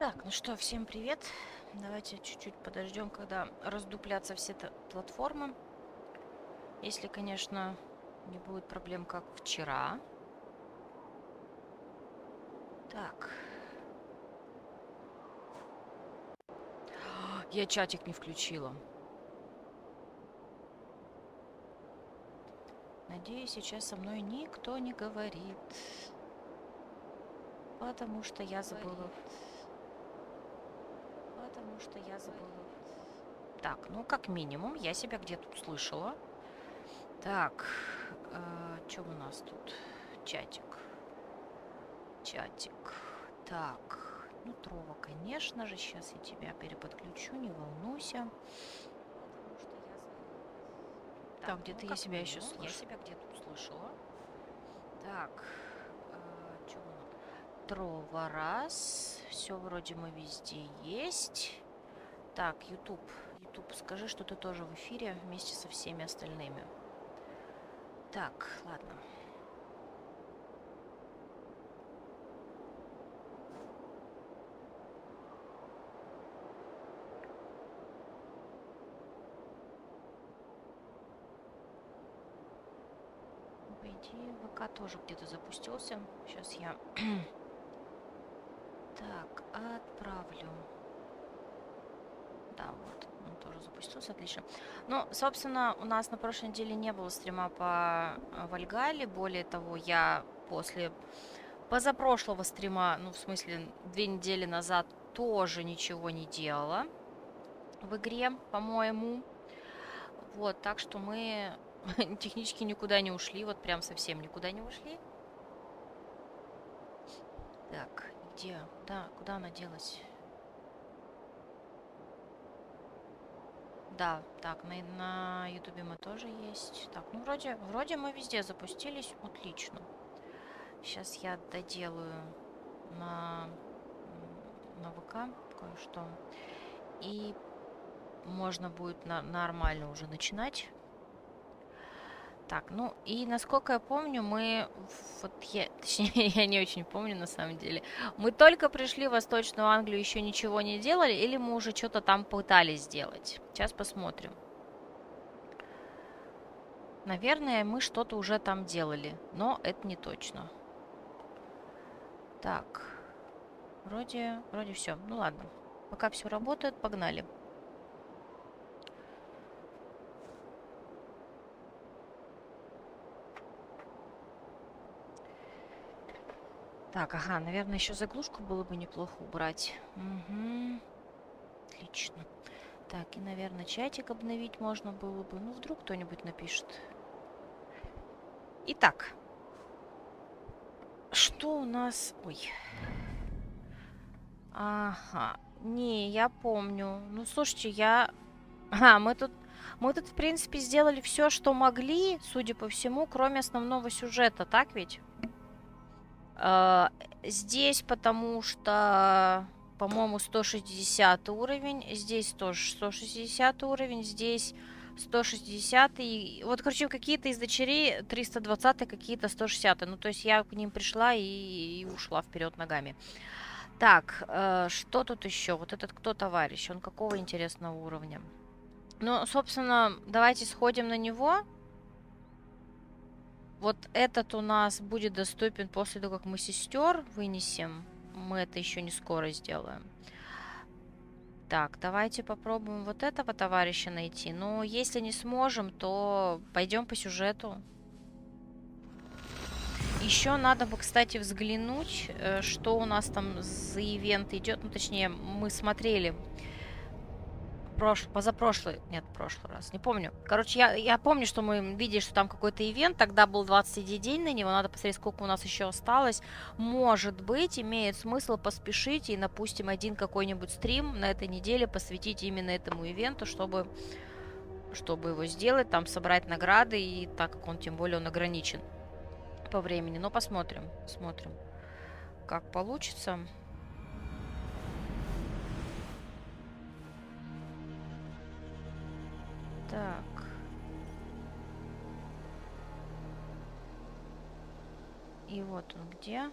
Так, ну что, всем привет. Давайте чуть-чуть подождем, когда раздуплятся все платформы. Если, конечно, не будет проблем, как вчера. Так. Я чатик не включила. Надеюсь, сейчас со мной никто не говорит. Потому что я забыла. Так, ну как минимум, я себя где-то услышала. Так, что у нас тут? Чатик. Так, ну Трова, конечно же, сейчас я тебя переподключу, не волнуйся. Так, где-то я себя еще слышу. Я себя где-то услышала. Так, что у нас? Трова раз. Все вроде мы везде есть. Так, YouTube, скажи, что ты тоже в эфире вместе со всеми остальными. Так, ладно. По идее, ВК тоже где-то запустился. Сейчас я... Так, отправлю. Да, вот, он тоже запустился, отлично. Ну, собственно, у нас на прошлой неделе не было стрима по Вальгалле. Более того, я после позапрошлого стрима, ну, в смысле, 2 недели назад тоже ничего не делала в игре, по-моему. Вот, так что мы технически никуда не ушли, вот прям совсем никуда не ушли. Так, где? Да, куда она делась? Да, так, на Ютубе мы тоже есть. Так, ну вроде мы везде запустились. Отлично. Сейчас я доделаю на, на ВК кое-что. И можно будет нормально уже начинать. Так, ну и насколько я помню, точнее, я не очень помню на самом деле. Мы только пришли в Восточную Англию, еще ничего не делали, или мы уже что-то там пытались сделать? Сейчас посмотрим. Наверное, мы что-то уже там делали, но это не точно. Так, вроде все. Ну ладно, пока все работает, погнали. Так, ага, наверное, еще заглушку было бы неплохо убрать. Угу. Отлично. Так, и, наверное, чатик обновить можно было бы. Ну, вдруг кто-нибудь напишет. Итак, что у нас... Ой. Ага. Не, я помню. Ну, слушайте, мы тут, в принципе, сделали все, что могли, судя по всему, кроме основного сюжета, так ведь? Здесь, потому что, по-моему, 160 уровень. Здесь тоже 160 уровень. Здесь 160. Вот, короче, какие-то из дочерей 320, какие-то 160. Ну, то есть я к ним пришла и ушла вперед ногами. Так, что тут еще? Вот этот кто товарищ? Он какого интересного уровня? Ну, собственно, давайте сходим на него. Вот этот у нас будет доступен после того, как мы сестер вынесем. Мы это еще не скоро сделаем. Так, давайте попробуем вот этого товарища найти. Но если не сможем, то пойдем по сюжету. Еще надо бы, кстати, взглянуть, что у нас там за ивент идет. Ну, точнее, мы смотрели позапрошлый, нет, прошлый раз, не помню. Короче, я помню, что мы видели, что там какой-то ивент, тогда был 20 день на него, надо посмотреть, сколько у нас еще осталось. Может быть, имеет смысл поспешить и, допустим, один какой-нибудь стрим на этой неделе посвятить именно этому ивенту, чтобы его сделать, там собрать награды, и так как он, тем более, он ограничен по времени. Но посмотрим, как получится. Так. И вот он где.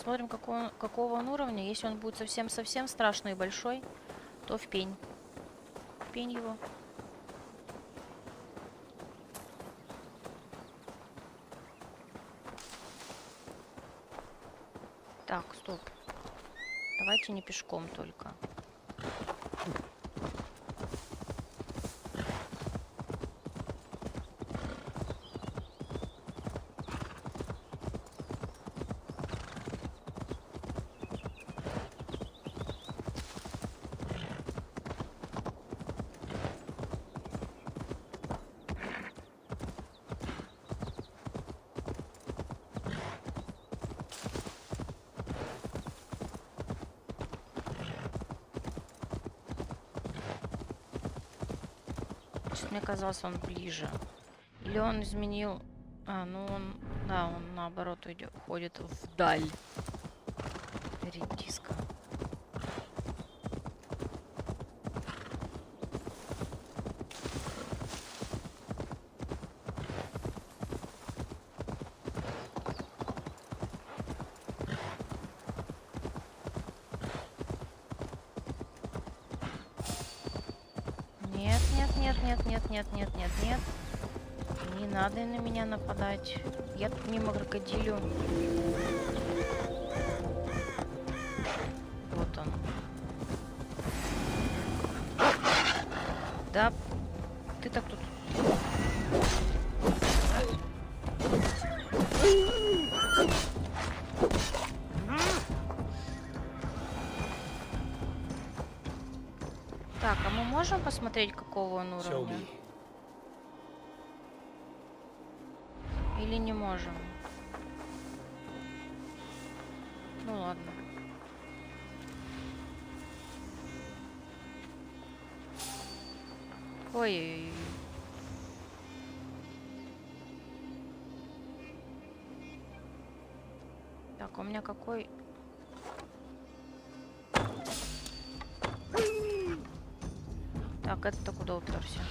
Смотрим, какого он уровня. Если он будет совсем-совсем страшный и большой, то в пень. В пень его. Так, стоп. Давайте не пешком только. Мне казалось, он ближе. Или он изменил... А, ну он... Да, он наоборот уходит вдаль. Редиска. Нет. Не надо на меня нападать. Я тут мимо крокодилю. Вот он. Да, ты так тут... Так, а мы можем посмотреть, какого он уровня? Или не можем? Ну ладно. Ой-ой-ой. Так, у меня какой... Так, это-то куда уперся?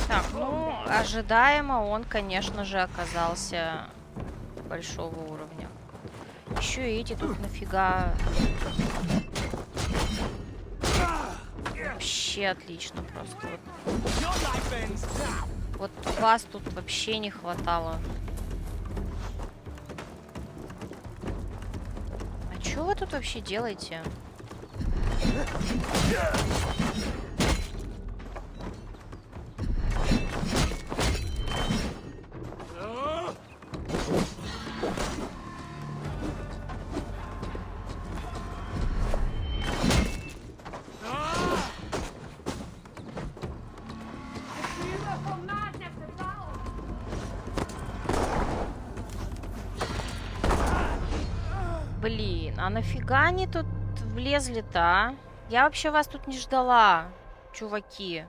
Так, ну, ожидаемо он, конечно же, оказался большого уровня. Еще и эти тут нафига... Вообще отлично просто. Вот вас тут вообще не хватало. А что вы тут вообще делаете? Блин, а нафига они тут влезли-то, а? Я вообще вас тут не ждала, чуваки.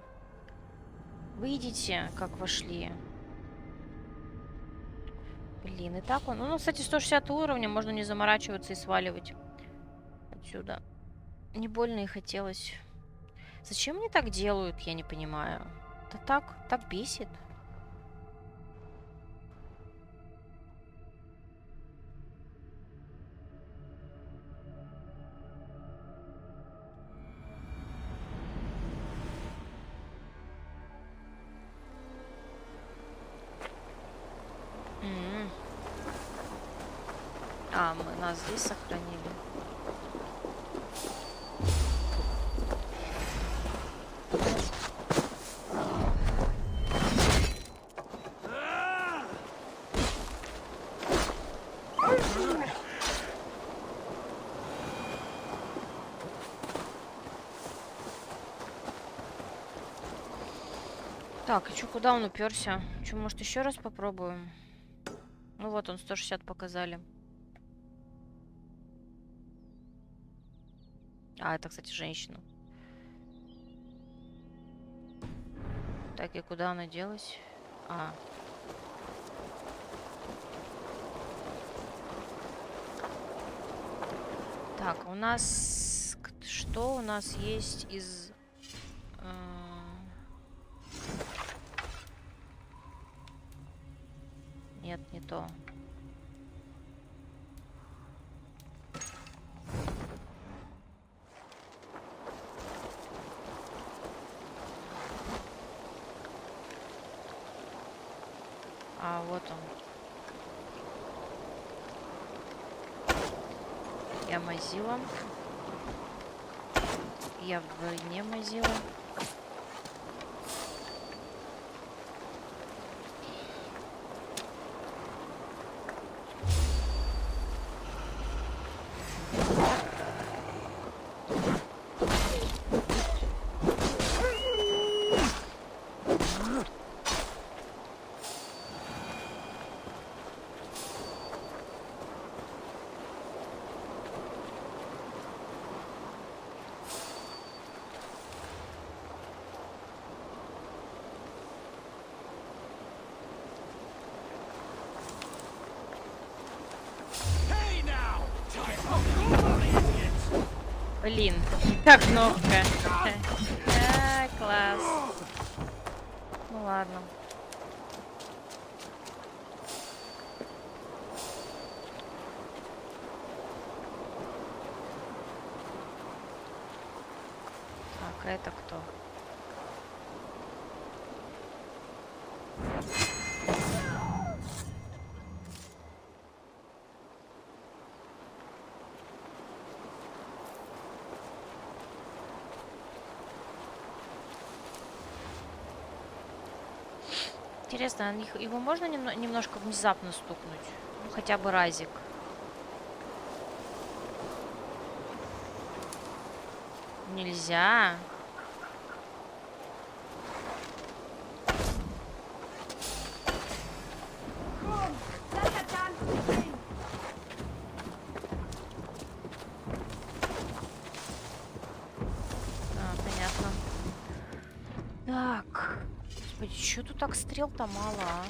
Выйдите, как вошли. Блин, и так он... Ну, кстати, 160 уровня, можно не заморачиваться и сваливать отсюда. Не больно и хотелось. Зачем мне так делают, я не понимаю. Это так бесит. А, мы нас здесь сохранили. Так, и чё, куда он уперся? Чё, может, еще раз попробуем? Ну вот, он 160 показали. А, это, кстати, женщина. Так, и куда она делась? А. Так, у нас... Что у нас есть из... Нет, не то. А, вот он. Я мазила. Я не мазила. Блин, как кнопка. Класс. Ну ладно. Так, а это кто? Интересно, его можно немножко внезапно стукнуть? Ну, хотя бы разик. Нельзя. Понятно. Так. Господи, чё тут так стрел-то мало, а?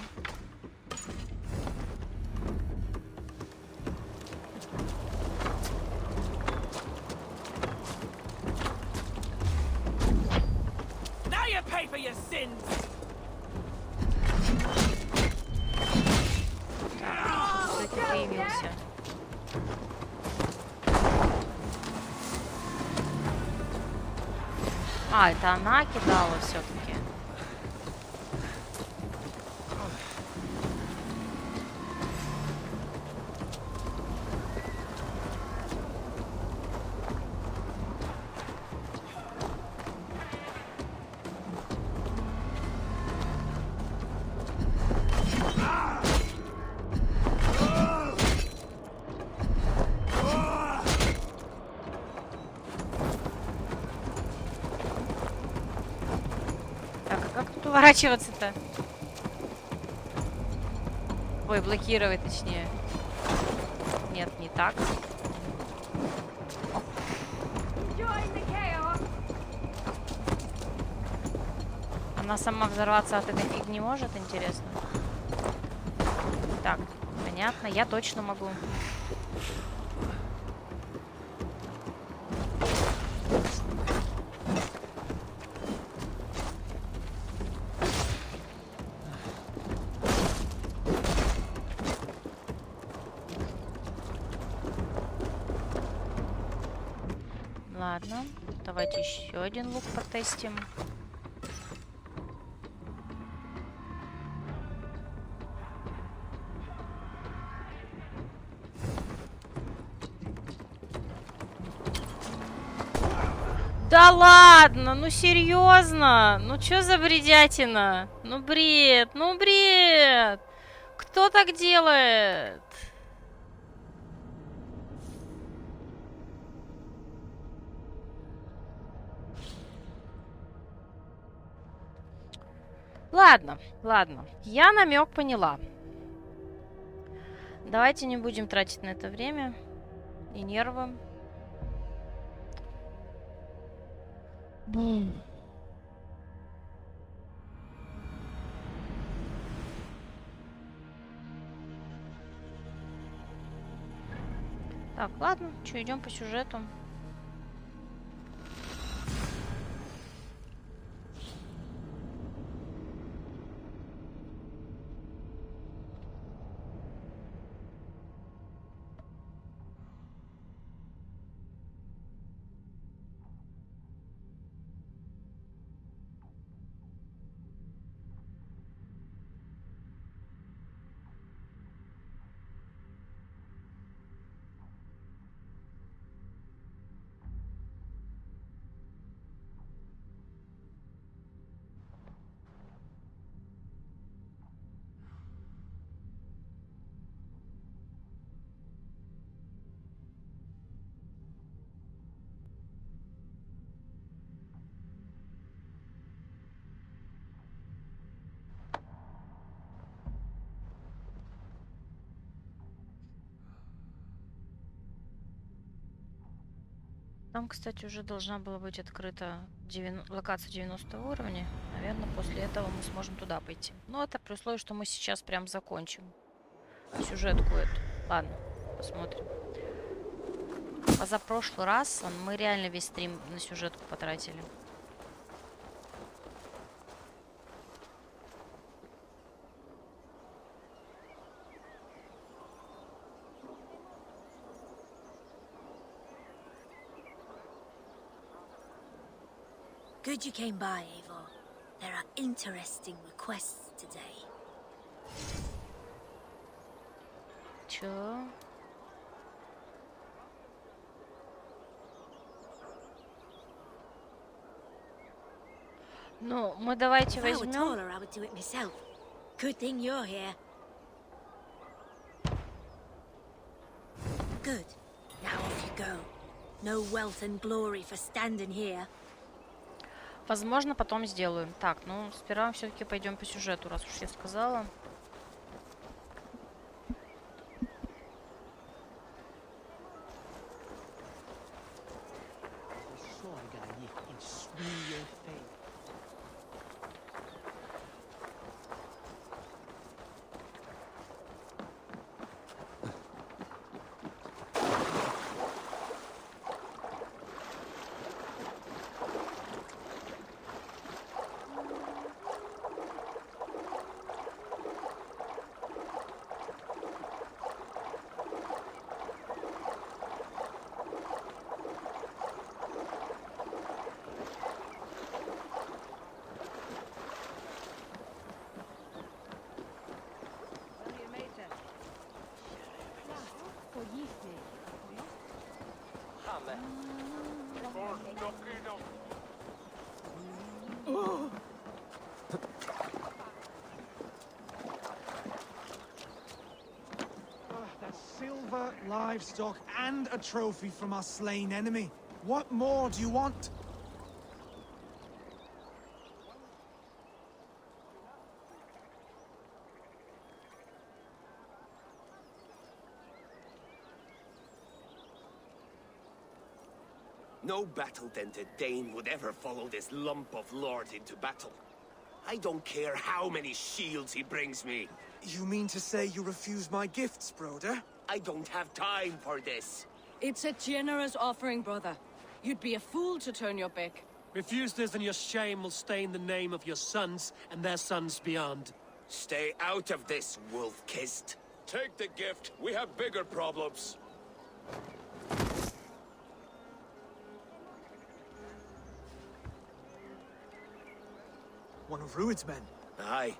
Так, кто-то появился. А, это она кидала все-таки. Уворачиваться-то. Ой, блокировать точнее. Нет, не так. Она сама взорваться от этой фигни может, интересно? Так, понятно, я точно могу. Ладно, давайте еще один лук потестим. Да ладно, ну серьезно? Ну что за бредятина? Ну бред, ну бред! Кто так делает? Ладно, ладно. Я намек поняла. Давайте не будем тратить на это время и нервы. Так, ладно, что, идем по сюжету. Там, кстати, уже должна была быть открыта локация 90 уровня. Наверное, после этого мы сможем туда пойти. Но это при условии, что мы сейчас прям закончим сюжетку эту. Ладно, посмотрим. Позапрошлый раз мы реально весь стрим на сюжетку потратили. Good you came by, Eivor. There are interesting requests today. Чё? Ну, мы давайте возьмем. Taller, I would do it myself. Good thing you're here. Good. Now off you go. No wealth and glory for standing here. Возможно, потом сделаю. Так, ну, сперва все-таки пойдем по сюжету, раз уж я сказала. Silver, livestock, and a trophy from our slain enemy. What more do you want? No battle-dented Dane would ever follow this lump of lord into battle. I don't care how many shields he brings me. You mean to say you refuse my gifts, Broder? I don't have time for this. It's a generous offering, brother. You'd be a fool to turn your back. Refuse this and your shame will stain the name of your sons and their sons beyond. Stay out of this, wolf-kissed. Take the gift. We have bigger problems. One of Rued's men. Aye.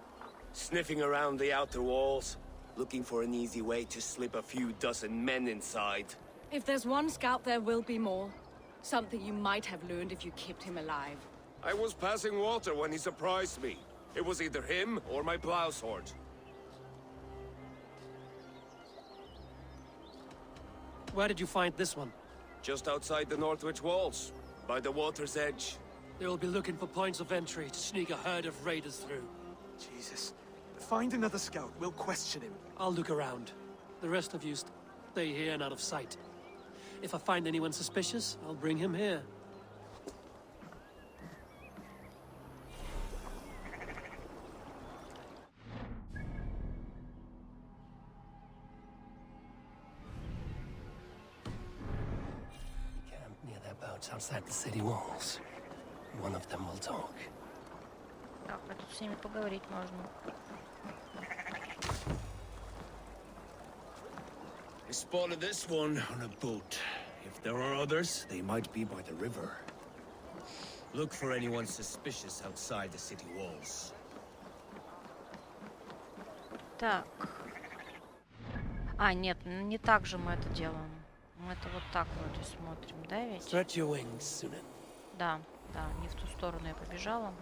Sniffing around the outer walls. Looking for an easy way to slip a few dozen men inside. If there's one scout, there will be more. Something you might have learned if you kept him alive. I was passing water when he surprised me. It was either him or my plow sword. Where did you find this one? Just outside the Northwich walls, by the water's edge. They'll be looking for points of entry to sneak a herd of raiders through. Jesus. Find another scout. We'll question him. I'll look around. The rest of you stay here and out of sight. If I find anyone suspicious, I'll bring him here. guards outside the city walls. One of them will talk. Так, а тут с ними поговорить можно. I spotted this one on a boat. If there are others, they might be by the river. Look for anyone suspicious outside the city walls. Так. А, нет, не так же мы это делаем. Мы это вот так вроде смотрим, да ведь? Stretch your wings, Sunan. Да, да, не в ту сторону я побежала.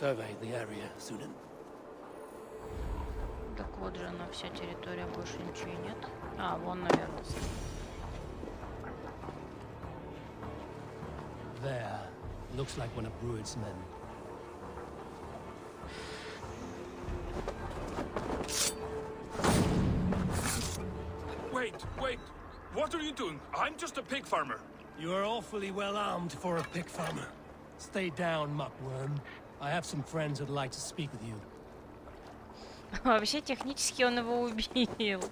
Survey the area, Sunan. Так вот же она, вся территория, больше ничего и нет. А, вон, наверное. There. Looks like one of Bruid's men. Wait! What are you doing? I'm just a pig farmer. You are awfully well armed for a pig farmer. Stay down, muckworm. I have some friends who'd like to speak with you. Вообще, технически он его убил.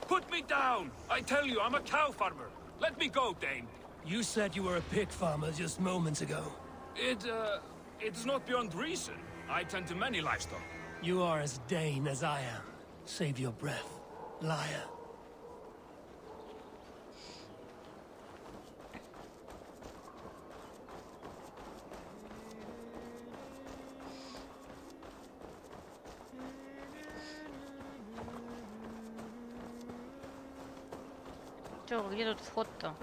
Put me down! I tell you, I'm a cow farmer. Let me go, Dane. You said you were a pig farmer just moments ago. It's not beyond reason. I tend to many livestock. You are as Dane as I am. Save your breath, liar. Чё, где тут вход-то?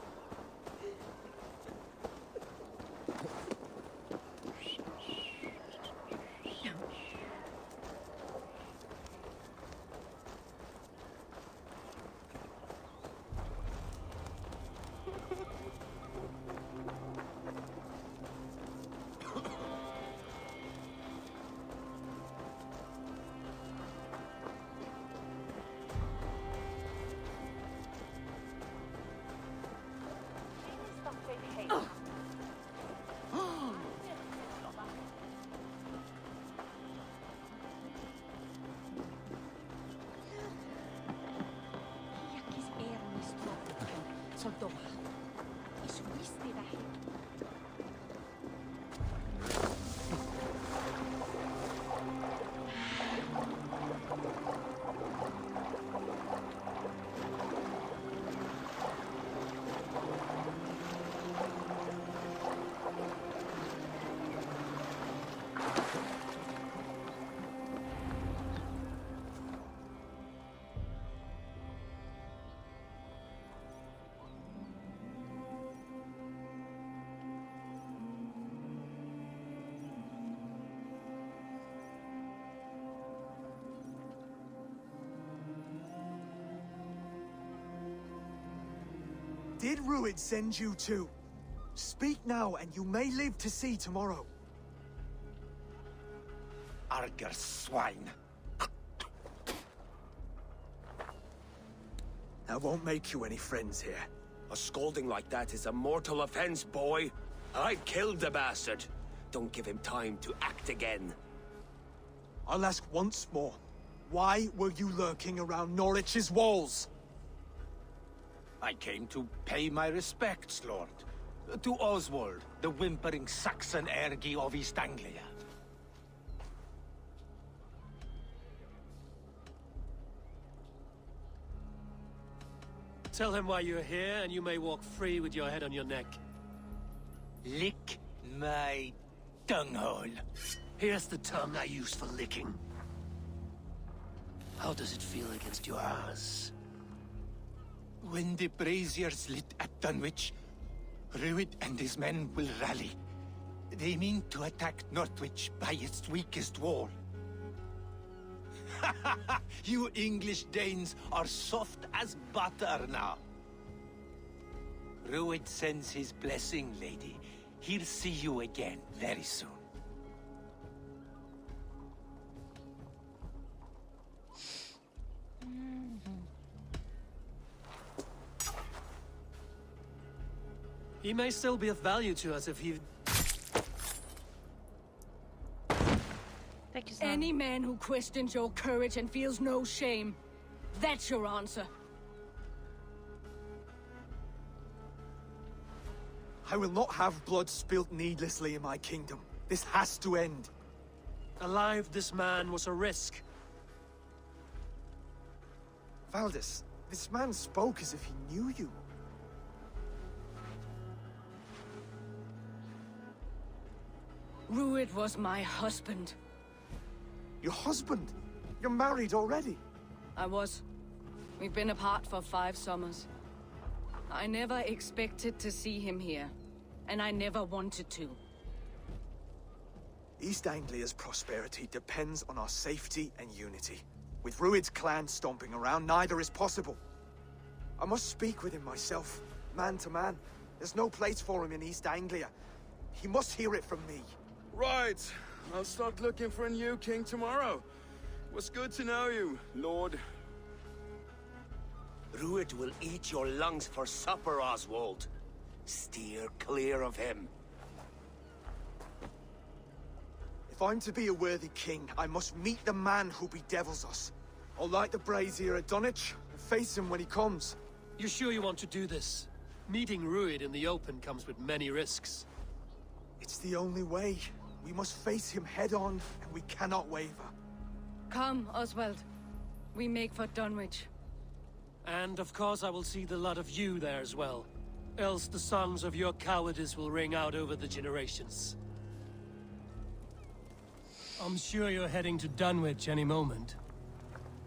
Did Ruid send you too? Speak now, and you may live to see tomorrow. Arger swine. That won't make you any friends here. A scolding like that is a mortal offense, boy. I've killed the bastard. Don't give him time to act again. I'll ask once more. Why were you lurking around Norwich's walls? I came to pay my respects, Lord. To Oswald, the whimpering Saxon ergi of East Anglia. Tell him why you're here, and you may walk free with your head on your neck. Lick my dunghole. Here's the tongue I use for licking. How does it feel against yours? When the braziers lit at Dunwich, Rued and his men will rally. They mean to attack Northwich by its weakest wall. You English Danes are soft as butter now. Rued sends his blessing, lady. He'll see you again very soon. He may still be of value to us if he... Thank you, son. Any man who questions your courage and feels no shame. That's your answer. I will not have blood spilt needlessly in my kingdom. This has to end. Alive, this man was a risk. Valdis, this man spoke as if he knew you. Rued was my husband. Your husband? You're married already? I was. We've been apart for 5 summers. I never expected to see him here, and I never wanted to. East Anglia's prosperity depends on our safety and unity. With Rued's clan stomping around, neither is possible. I must speak with him myself, man to man. There's no place for him in East Anglia. He must hear it from me. Right. I'll start looking for a new king tomorrow. It was good to know you, Lord. Rued will eat your lungs for supper, Oswald. Steer clear of him. If I'm to be a worthy king, I must meet the man who bedevils us. I'll light the brazier at Dunwich and face him when he comes. You sure you want to do this? Meeting Rued in the open comes with many risks. It's the only way. We must face him head on, and we cannot waver. Come, Oswald. We make for Dunwich. And of course I will see the lot of you there as well. Else the songs of your cowardice will ring out over the generations. I'm sure you're heading to Dunwich any moment.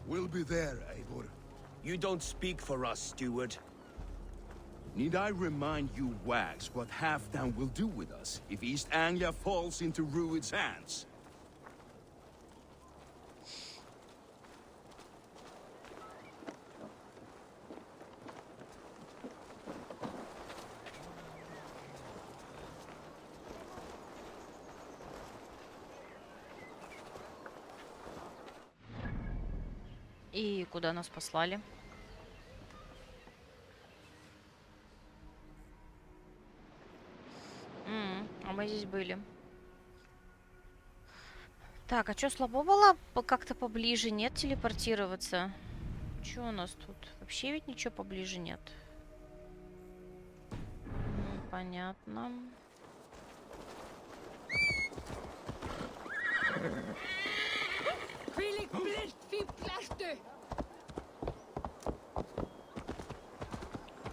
We'll be there, Eivor. You don't speak for us, steward. Need I remind you wags what Halfdan will do with us if East Anglia falls into Rued's hands? И куда нас послали? А мы здесь были. Так, а что, слабо было как-то поближе? Нет, телепортироваться? Что у нас тут? Вообще ведь ничего поближе нет. Понятно.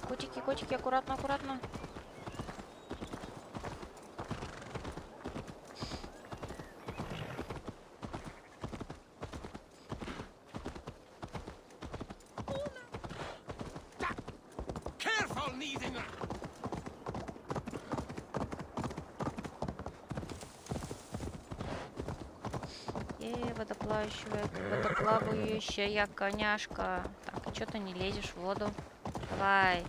Котики, котики, аккуратно, аккуратно. Водоплавающая коняшка. Так, а что ты не лезешь в воду? Давай.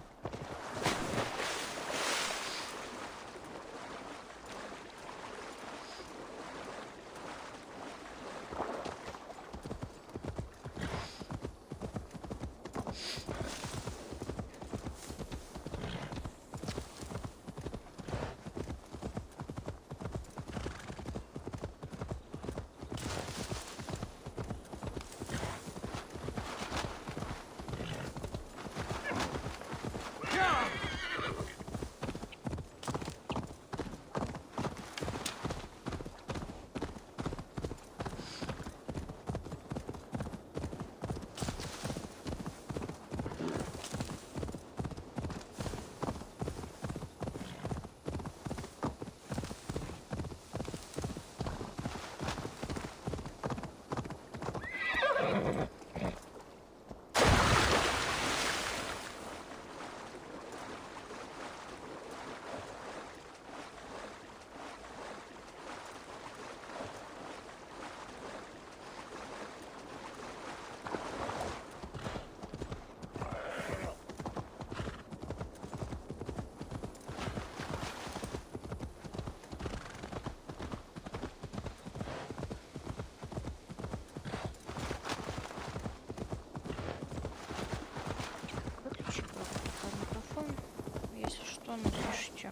напишите.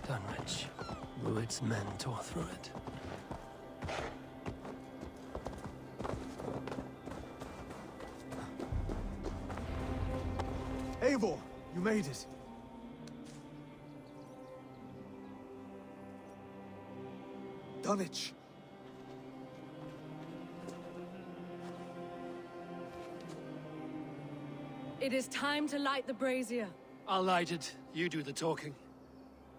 Dunwich. Rued's men tore through it. Eivor, you made it. Dunwich. It is time to light the brazier. I'll light it. You do the talking.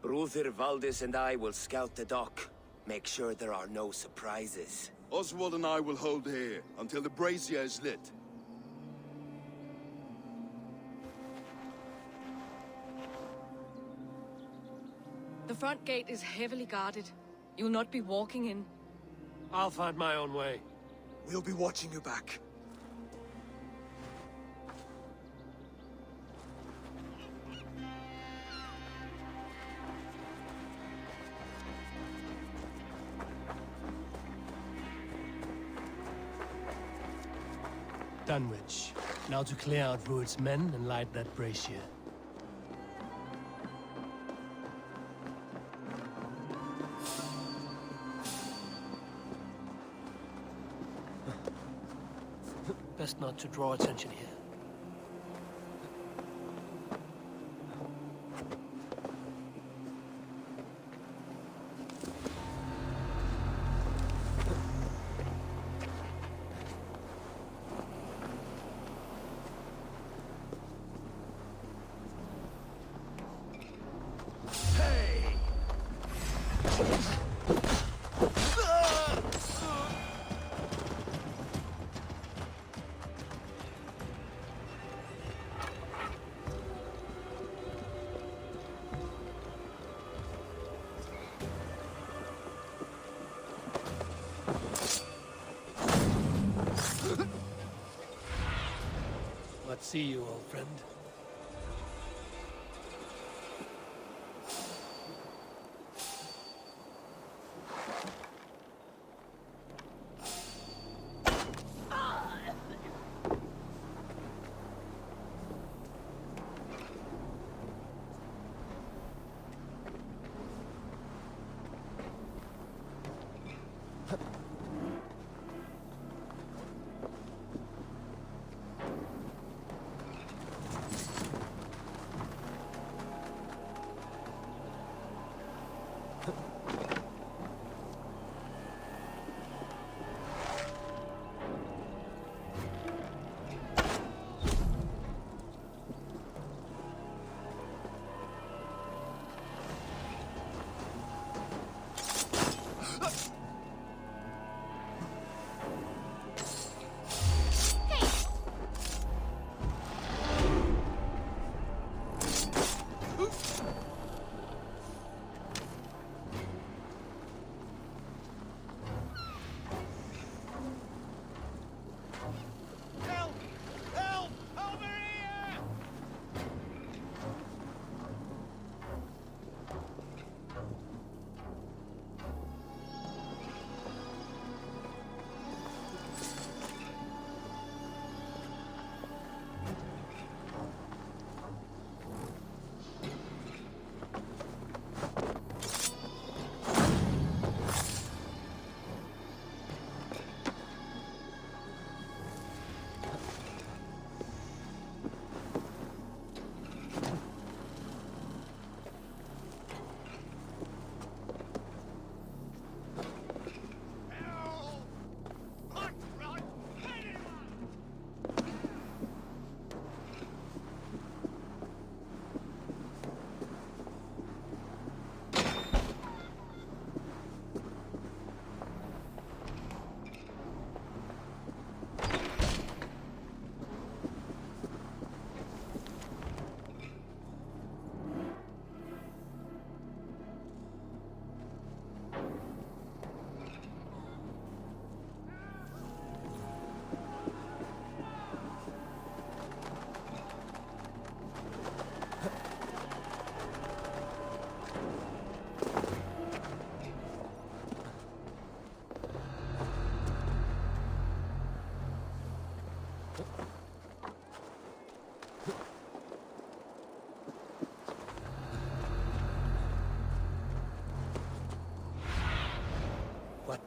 Brother Valdis and I will scout the dock. Make sure there are no surprises. Oswald and I will hold here until the brazier is lit. The front gate is heavily guarded. You'll not be walking in. I'll find my own way. We'll be watching you back. Dunwich. Now to clear out Rued's men and light that brazier. Best not to draw attention here. Let's see you, old friend.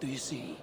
do you see?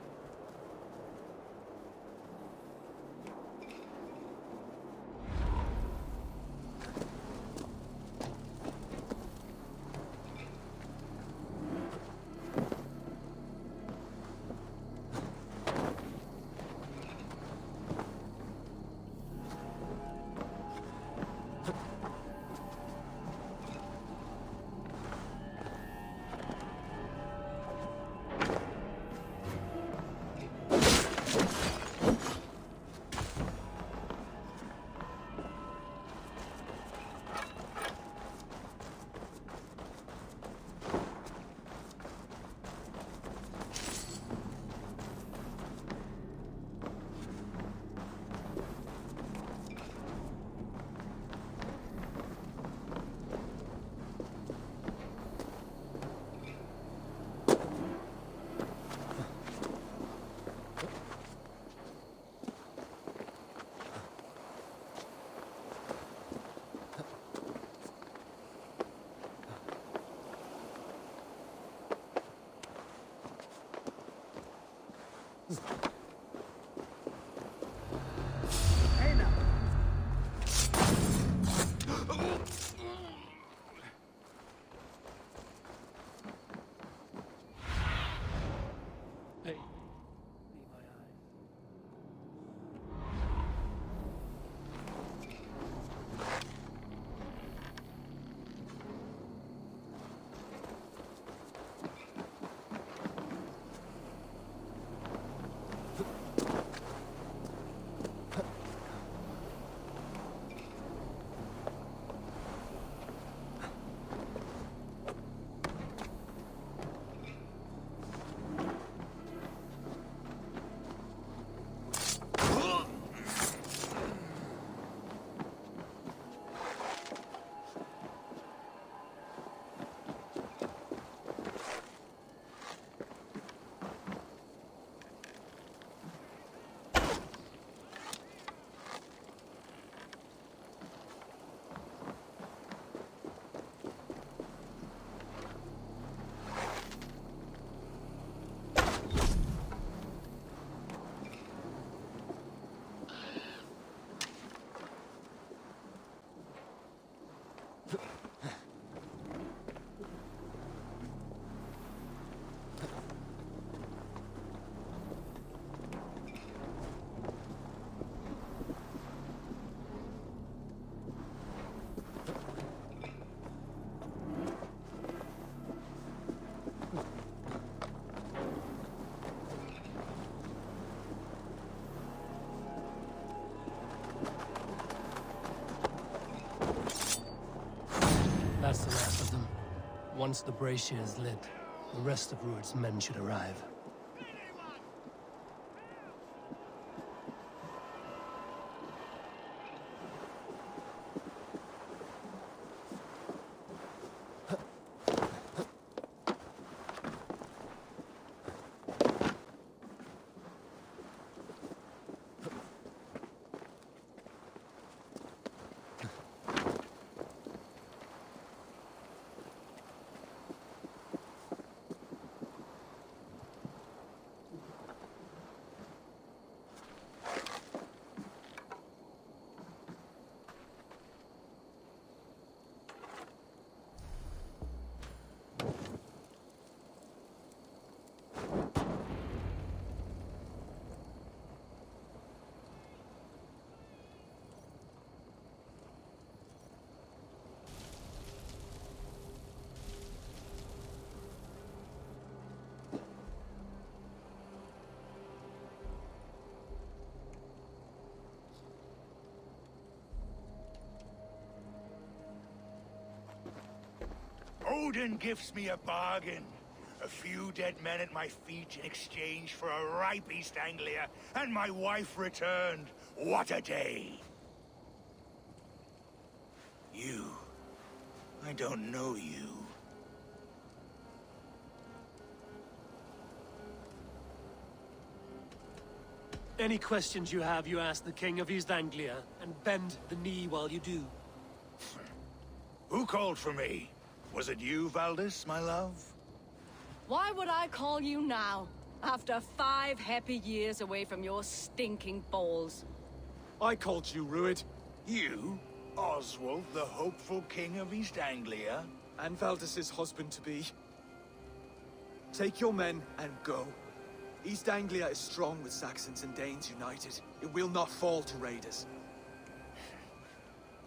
Hey. That's the last of them. Once the brazier is lit, the rest of Rued's men should arrive. Odin gives me a bargain. A few dead men at my feet in exchange for a ripe East Anglia, and my wife returned. What a day! You. I don't know you. Any questions you have, you ask the King of East Anglia, and bend the knee while you do. Who called for me? Was it you, Valdis, my love? Why would I call you now? After 5 happy years away from your stinking balls. I called you Ruid. You? Oswald, the hopeful king of East Anglia? And Valdis's husband-to-be. Take your men and go. East Anglia is strong with Saxons and Danes united. It will not fall to raiders.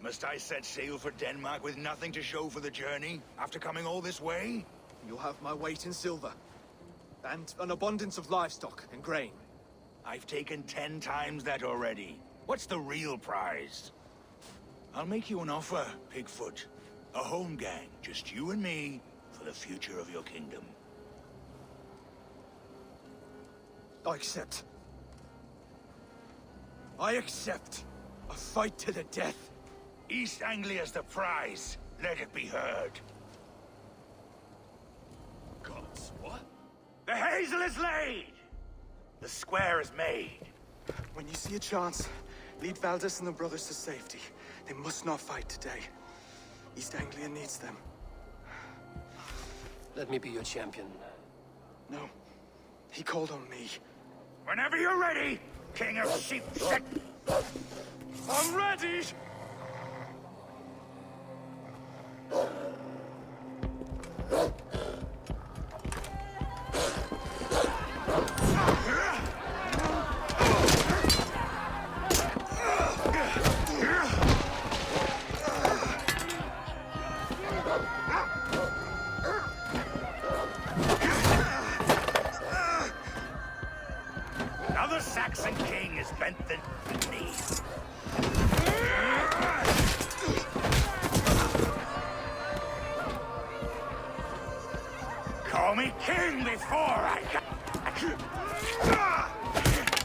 Must I set sail for Denmark with nothing to show for the journey, after coming all this way? You'll have my weight in silver. And an abundance of livestock and grain. I've taken 10 times that already. What's the real prize? I'll make you an offer, Pigfoot. A home gang, just you and me, for the future of your kingdom. I accept. I accept. A fight to the death. East Anglia's the prize. Let it be heard. Gods, what? The hazel is laid! The square is made. When you see a chance, lead Valdis and the brothers to safety. They must not fight today. East Anglia needs them. Let me be your champion. No. He called on me. Whenever you're ready, King of Sheep. I'm ready! Another Saxon king is bent the knee. Call me king before I got...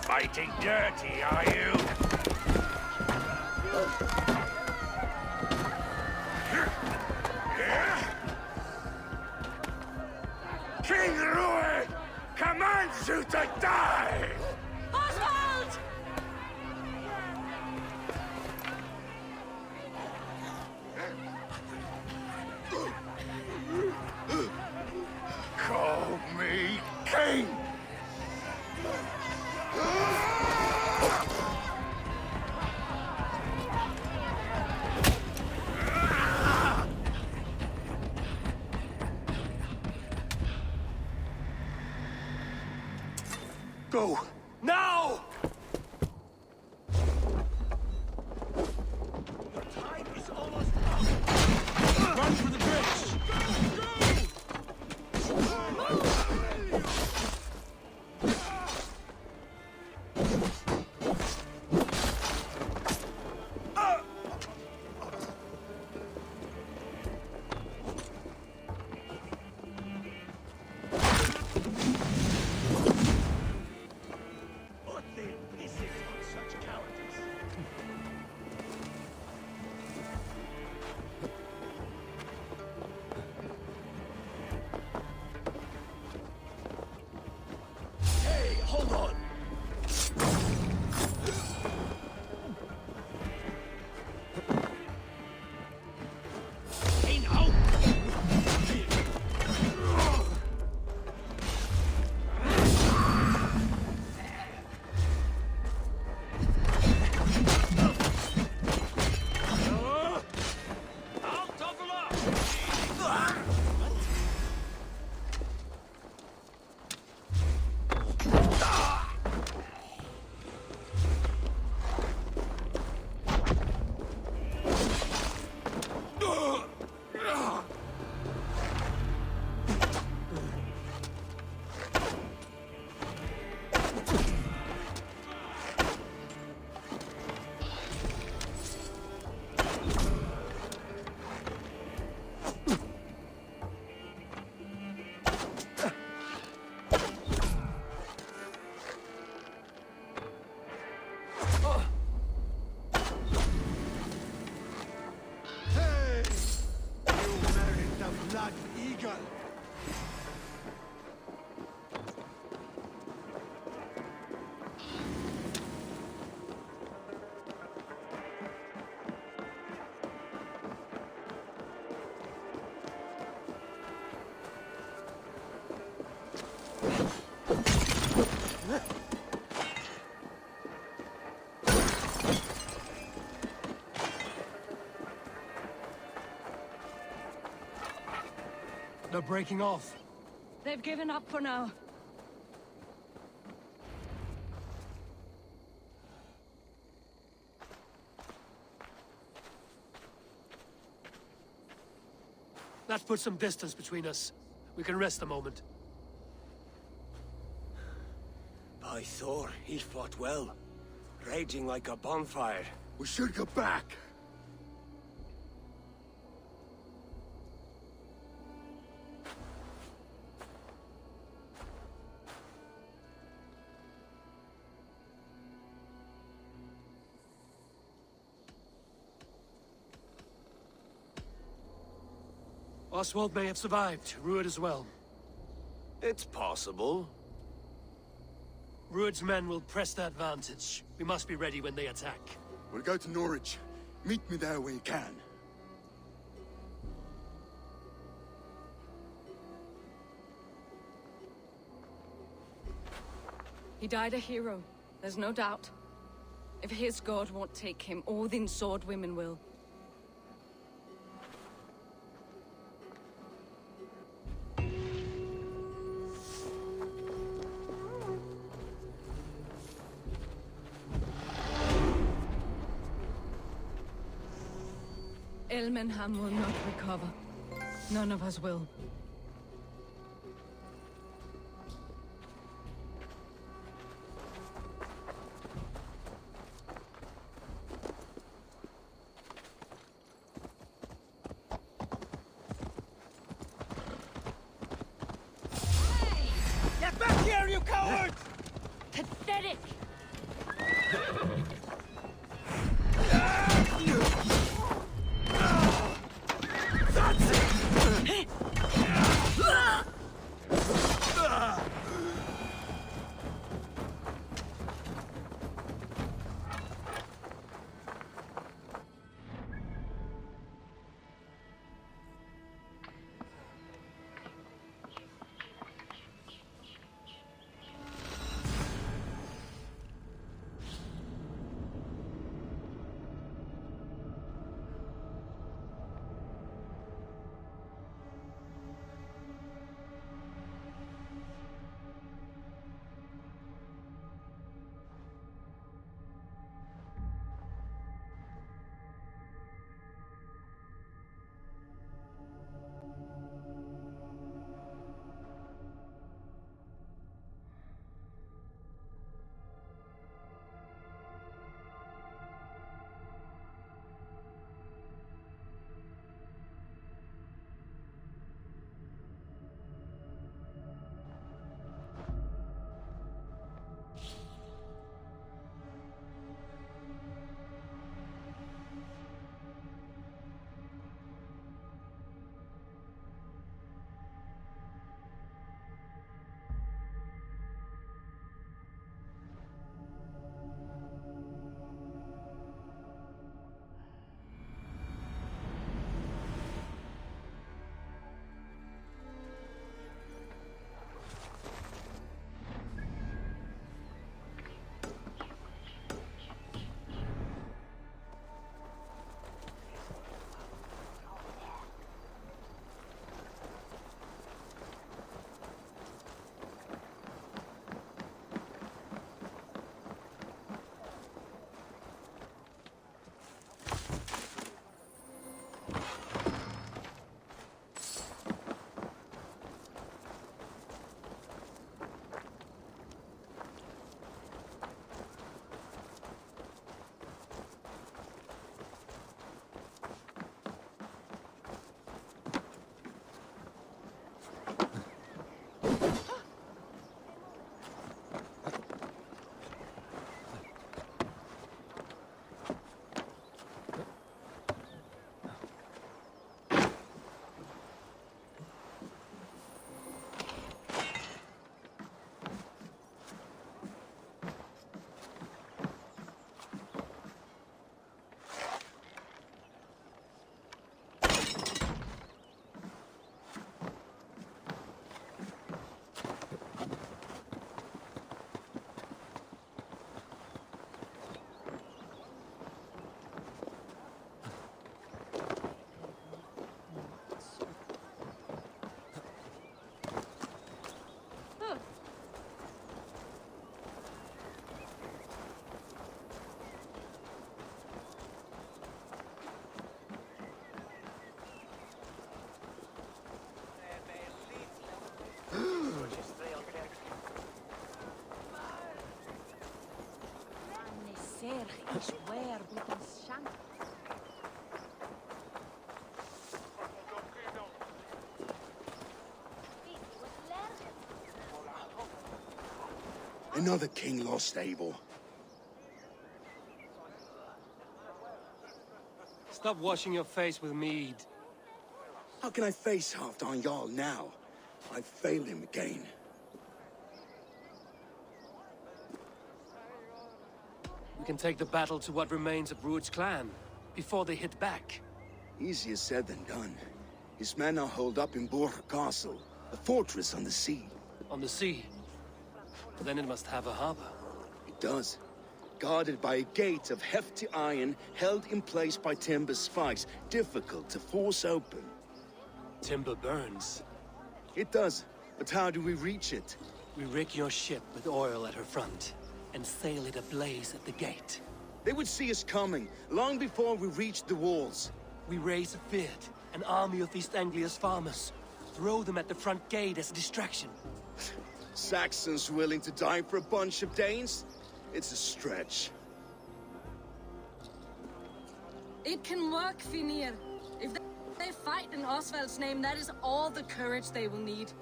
Fighting dirty, are you? King Ruid commands you to die! Oswald! Call me king! Go! Now! Time is almost up! Run for the bridge! What the pisses on such cowardice? Hey, hold on! Hey, no! I'll double up! Hey! You merit the Blood Eagle! They're breaking off. They've given up for now. That puts some distance between us. We can rest a moment. By Thor, he fought well. Raging like a bonfire. We should go back. Oswald may have survived. Rued as well. It's possible. Rued's men will press the advantage. We must be ready when they attack. We'll go to Norwich. Meet me there when you can. He died a hero, there's no doubt. If his god won't take him, Odin's sword women will. Elmenham will not recover. None of us will. Get back here, you coward! Pathetic! Another king lost, Abel. Stop washing your face with mead. How can I face Halfdan Jarl now? I've failed him again. We can take the battle to what remains of Rued's clan, before they hit back. Easier said than done. His men are holed up in Borg Castle, a fortress on the sea. On the sea? Then it must have a harbor. It does. Guarded by a gate of hefty iron, held in place by timber spikes, difficult to force open. Timber burns. It does, but how do we reach it? We rig your ship with oil at her front, and sail it ablaze at the gate. They would see us coming, long before we reached the walls. We raise a Fyrd, an army of East Anglia's farmers. Throw them at the front gate as a distraction. Saxons willing to die for a bunch of Danes? It's a stretch. It can work, Finir. If they fight in Oswald's name, that is all the courage they will need.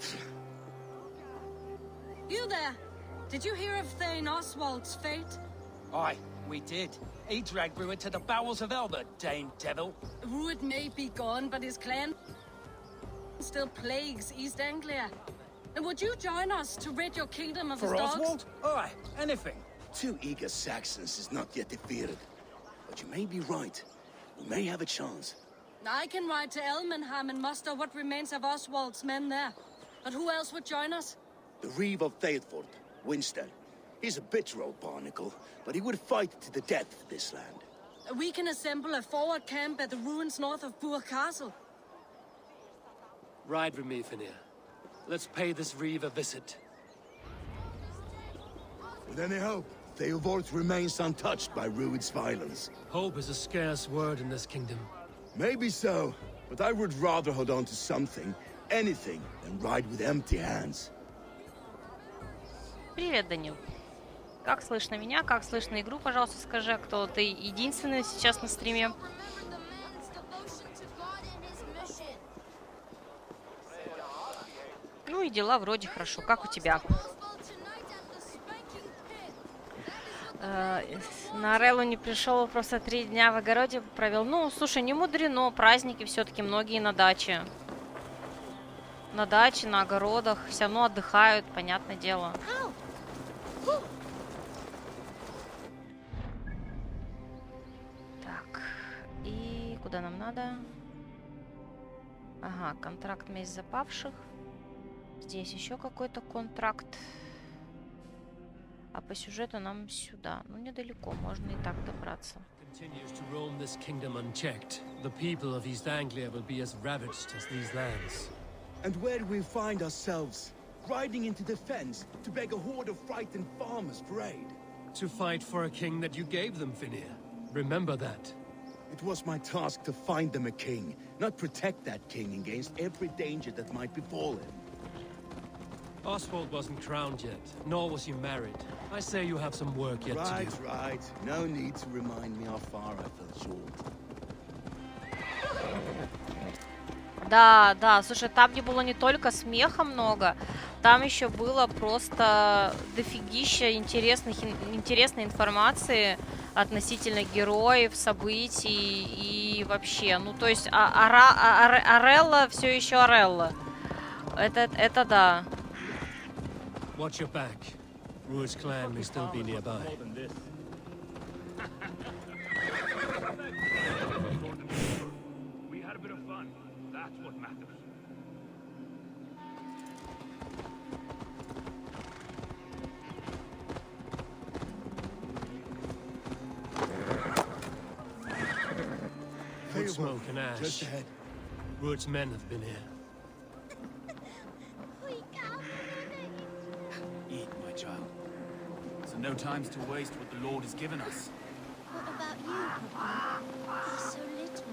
You there! Did you hear of Thane Oswald's fate? Aye, we did. He dragged Rued to the bowels of Elba, Dane devil. Rued may be gone, but his clan still plagues East Anglia. And would you join us to rid your kingdom of his dogs? For Oswald? Aye, anything. 2 eager Saxons is not yet defeated. But you may be right. We may have a chance. I can ride to Elmenham and muster what remains of Oswald's men there. But who else would join us? The Reeve of Thetford, Winston. He's a bitter old barnacle, but he would fight to the death for this land. We can assemble a forward camp at the ruins north of Burr Castle. Ride with me, Finir. Let's pay this Reeve a visit. With any hope, Theodort remains untouched by Rued's violence. Hope is a scarce word in this kingdom. Maybe so, but I would rather hold on to something, anything, than ride with empty hands. Привет, Данил. Как слышно меня? Как слышно игру? Пожалуйста, скажи, кто ты единственный сейчас на стриме. Ну и дела вроде хорошо. Как у тебя? На Ореллу не пришел, просто 3 дня в огороде провел. Ну, слушай, не мудрено, праздники все-таки многие на даче. На даче, на огородах, все равно отдыхают, понятное дело. Так, и куда нам надо? Ага, контракт месть запавших. Здесь еще какой-то контракт. А по сюжету нам сюда. Ну, недалеко, можно и так добраться. Continues to roam this kingdom unchecked. The people of East Anglia will be as ravaged as these lands. And where do we find ourselves? Riding into defense to beg a horde of frightened farmers for aid. To fight for a king that you gave them, Finir. Remember that. It was my task to find them a king, not protect that king against every danger that might befall him. Oswald wasn't crowned yet, nor was he married. I say you have some work yet to do. Right. No need to remind me how far I fell short. Да, да, слушай, там не было не только смеха много, там еще было просто дофигища интересной информации относительно героев, событий и вообще. Ну, то есть Орелла все еще Орелла. Это да. Watch your back. Rued's clan may still be nearby. We had a bit of fun. That's what matters. Wood smoke and ash. Just ahead. Rued's men have been here. Eat, my child. So no time's to waste what the Lord has given us. What about you, Papa? He's so little.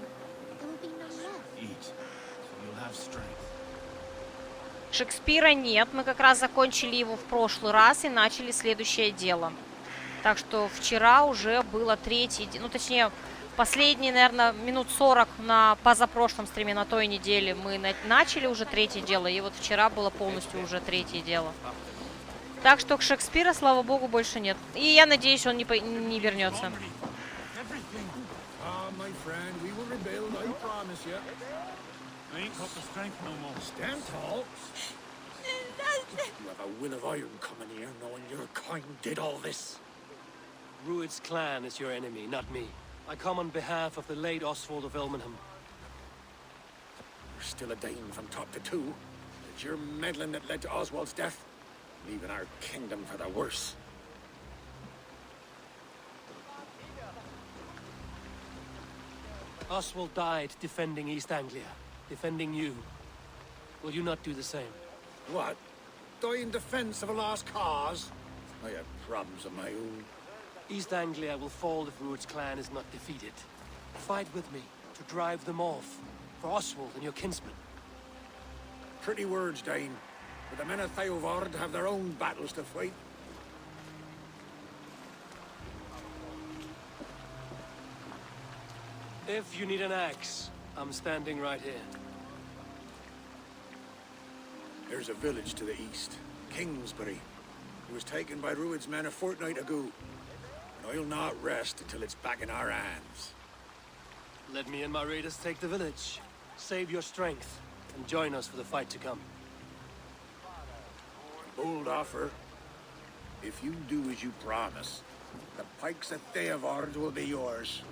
There will be no left. Eat, so you'll have strength. Шекспира нет, мы как раз закончили его в прошлый раз и начали следующее дело. Так что вчера уже было третий день, ну точнее последние, наверное, минут 40 на позапрошлом стриме на той неделе мы начали уже третье дело, и вот вчера было полностью уже третье дело. Так что Шекспира, слава богу, больше нет. И я надеюсь, он не вернется. You have a will of iron coming here, knowing your kind did all this. Rued's clan is your enemy, not me. I come on behalf of the late Oswald of Elmenham. You're still a Dane from top to two. It's your meddling that led to Oswald's death, leaving our kingdom for the worse. Oswald died defending East Anglia, defending you. Will you not do the same? What? Die in defense of a lost cause? I have problems of my own. East Anglia will fall if Rued's clan is not defeated. Fight with me to drive them off, for Oswald and your kinsmen. Pretty words, Dane. But the men of Theovard have their own battles to fight. If you need an axe, I'm standing right here. There's a village to the east, Kingsbury. It was taken by Rued's men a fortnight ago. And I'll not rest until it's back in our hands. Let me and my raiders take the village. Save your strength, and join us for the fight to come. Bold offer. If you do as you promise, the pikes of Theovard will be yours.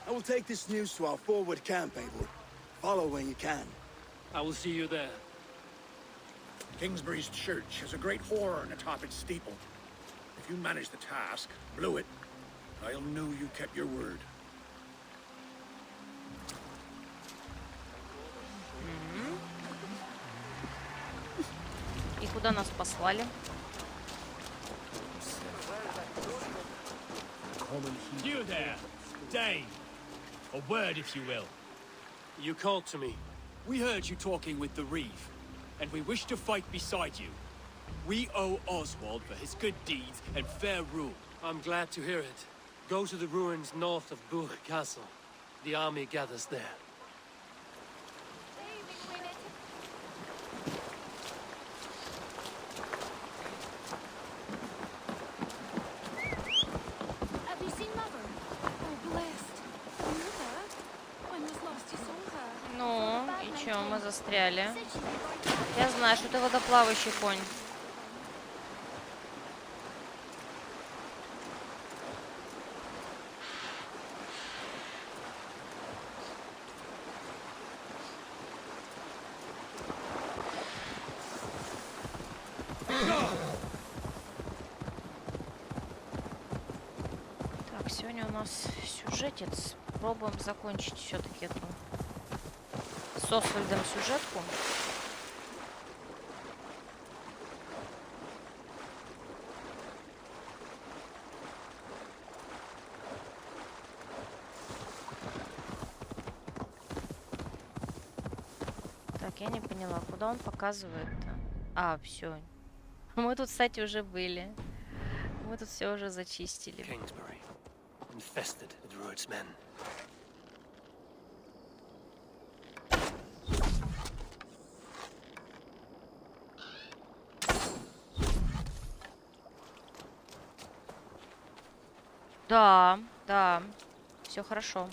I will take this news to our forward camp, Abel. Follow when you can. I will see you there. Kingsbury's church has a great horn atop its steeple. If you manage the task, blew it, I'll know you kept your word. И куда нас послали? You there, Dane. A word, if you will. You called to me. We heard you talking with the Reeve, and we wish to fight beside you. We owe Oswald for his good deeds and fair rule. I'm glad to hear it. Go to the ruins north of Bourg Castle. The army gathers there. Have you seen Mother? Oh, blessed. Mother? When was last you saw her? Ну, и чё, мы застряли? Я знаю, что ты водоплавающий конь. Так, сегодня у нас сюжетец. Пробуем закончить все-таки эту с Освальдом сюжетку. Так, я не поняла, куда он показывает-то? А, все. Мы тут, кстати, уже были. Мы тут все уже зачистили. Kingsbury, infested with Rued's men. Да, да, все хорошо,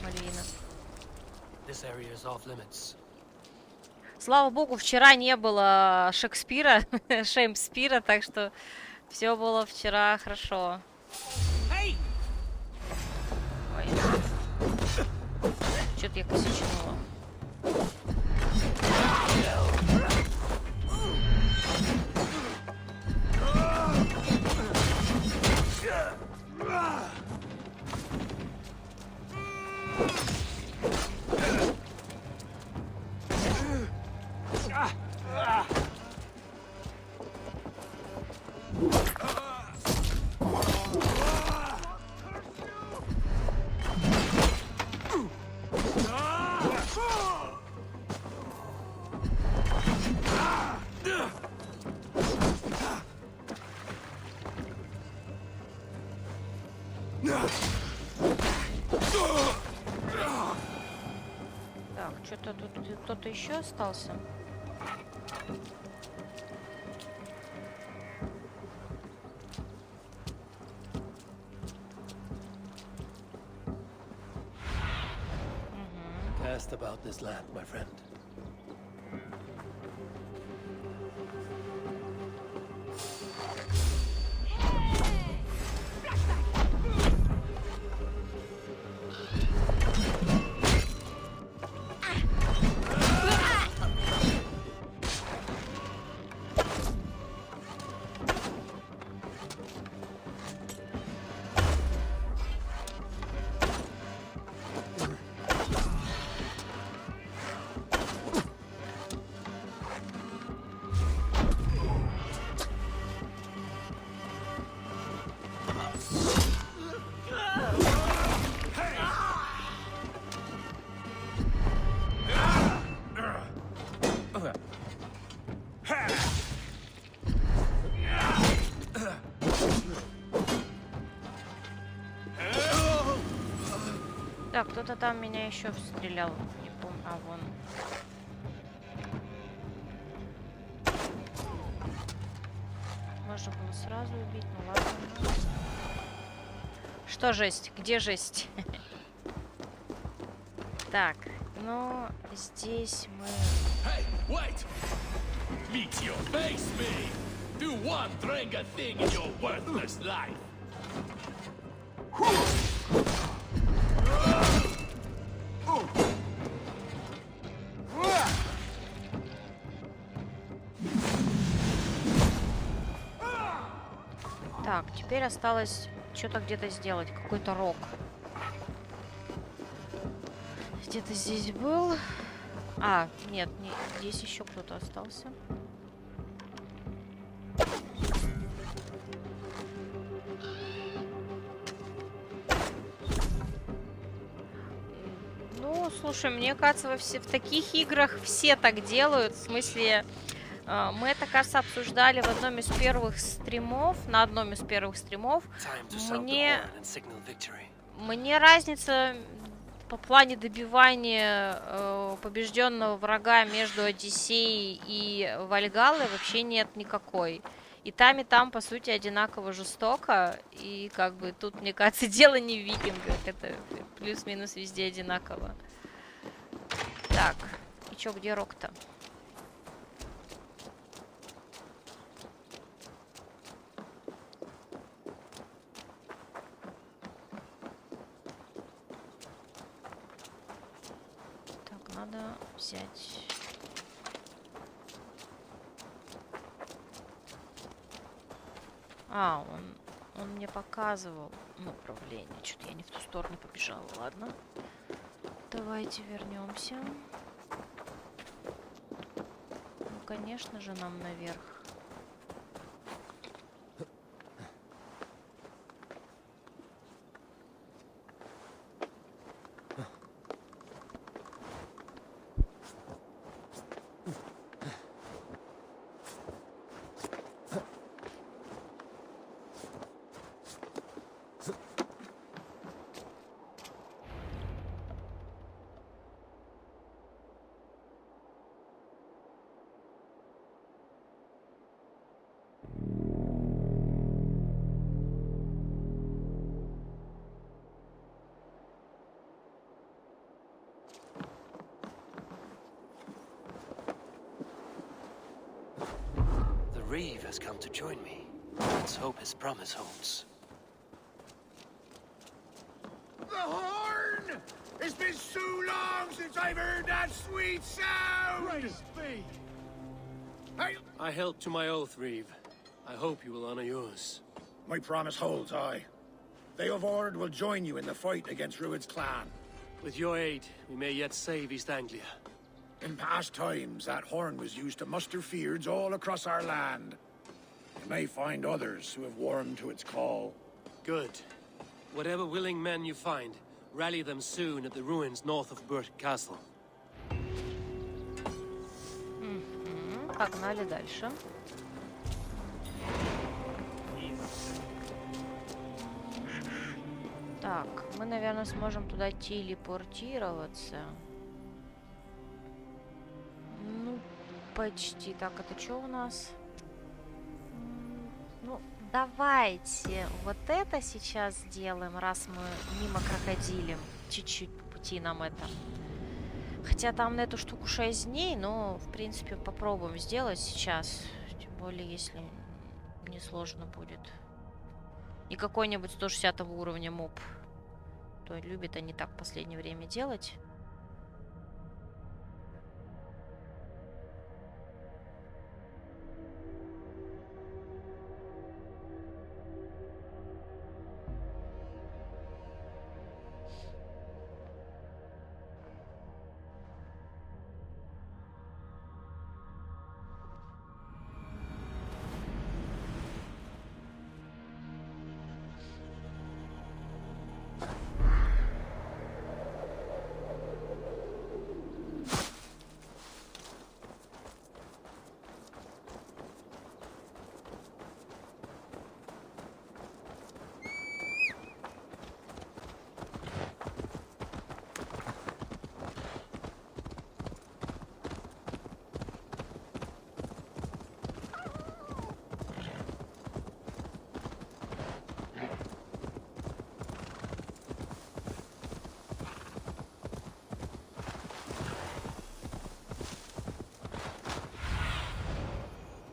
Мальвина. This area is off limits. Слава богу, вчера не было Шекспира, Шеймспира, так что все было вчера хорошо. Ой. Что-то я косячнула. что-то тут кто-то еще остался. Cast about this land, my friend. Так, кто-то там меня еще стрелял. Не помню. А, вон. Можно было сразу убить, ну ладно. Что жесть? Где жесть? Так, ну здесь мы... Hey, wait! Meet your face, me! Do one drinker thing in your worthless life! Так, теперь осталось что-то где-то сделать. Какой-то рог. Где-то здесь был. А, нет, не, здесь еще кто-то остался. Ну, слушай, мне кажется, в таких играх все так делают. В смысле, мы это, кажется, обсуждали в одном из первых стримов. На одном из первых стримов. Мне разница по плане добивания побежденного врага между Одиссеей и Вальгаллой вообще нет никакой. И там, по сути, одинаково жестоко. И как бы тут, мне кажется, дело не в викингах. Это плюс-минус везде одинаково. Так, и чё, где рог-то? Так, надо взять... А, он мне показывал направление. Что-то я не в ту сторону побежала. Ладно. Давайте вернемся. Ну, конечно же, нам наверх. Reeve has come to join me. Let's hope his promise holds. The horn! It's been so long since I've heard that sweet sound! Praise be! I held to my oath, Reeve. I hope you will honor yours. My promise holds, aye. They of Ord will join you in the fight against Rued's clan. With your aid, we may yet save East Anglia. In past times, that horn was used to muster feards all across our land. You may find others who have warmed to its call. Good. Whatever willing men you find, rally them soon at the ruins north of Burt Castle. Погнали дальше. Так, мы, наверное, сможем туда телепортироваться. Почти. Так, это что у нас? Ну, давайте вот это сейчас сделаем, раз мы мимо крокодилем. Чуть-чуть по пути нам это. Хотя там на эту штуку 6 дней, но, в принципе, попробуем сделать сейчас. Тем более, если не сложно будет. И какой-нибудь 160 уровня моб. То любят они так в последнее время делать.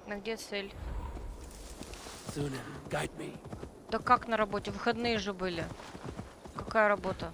А где цель? Да как на работе? Выходные же были. Какая работа?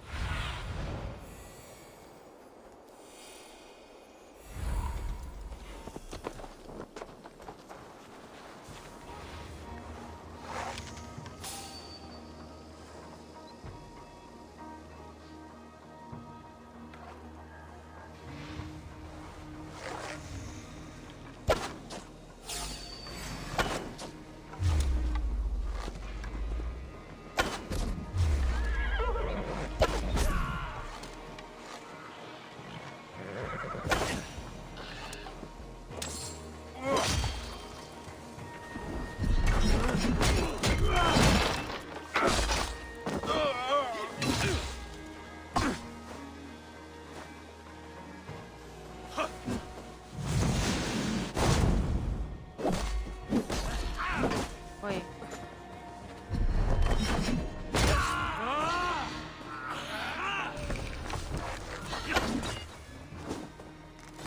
Ой.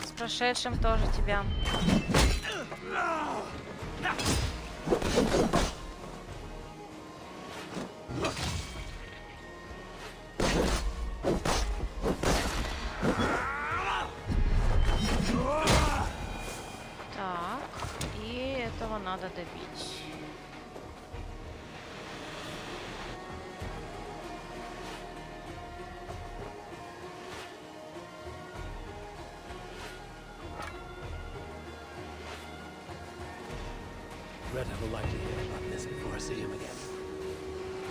С прошедшим тоже тебя. Так, и этого надо добить.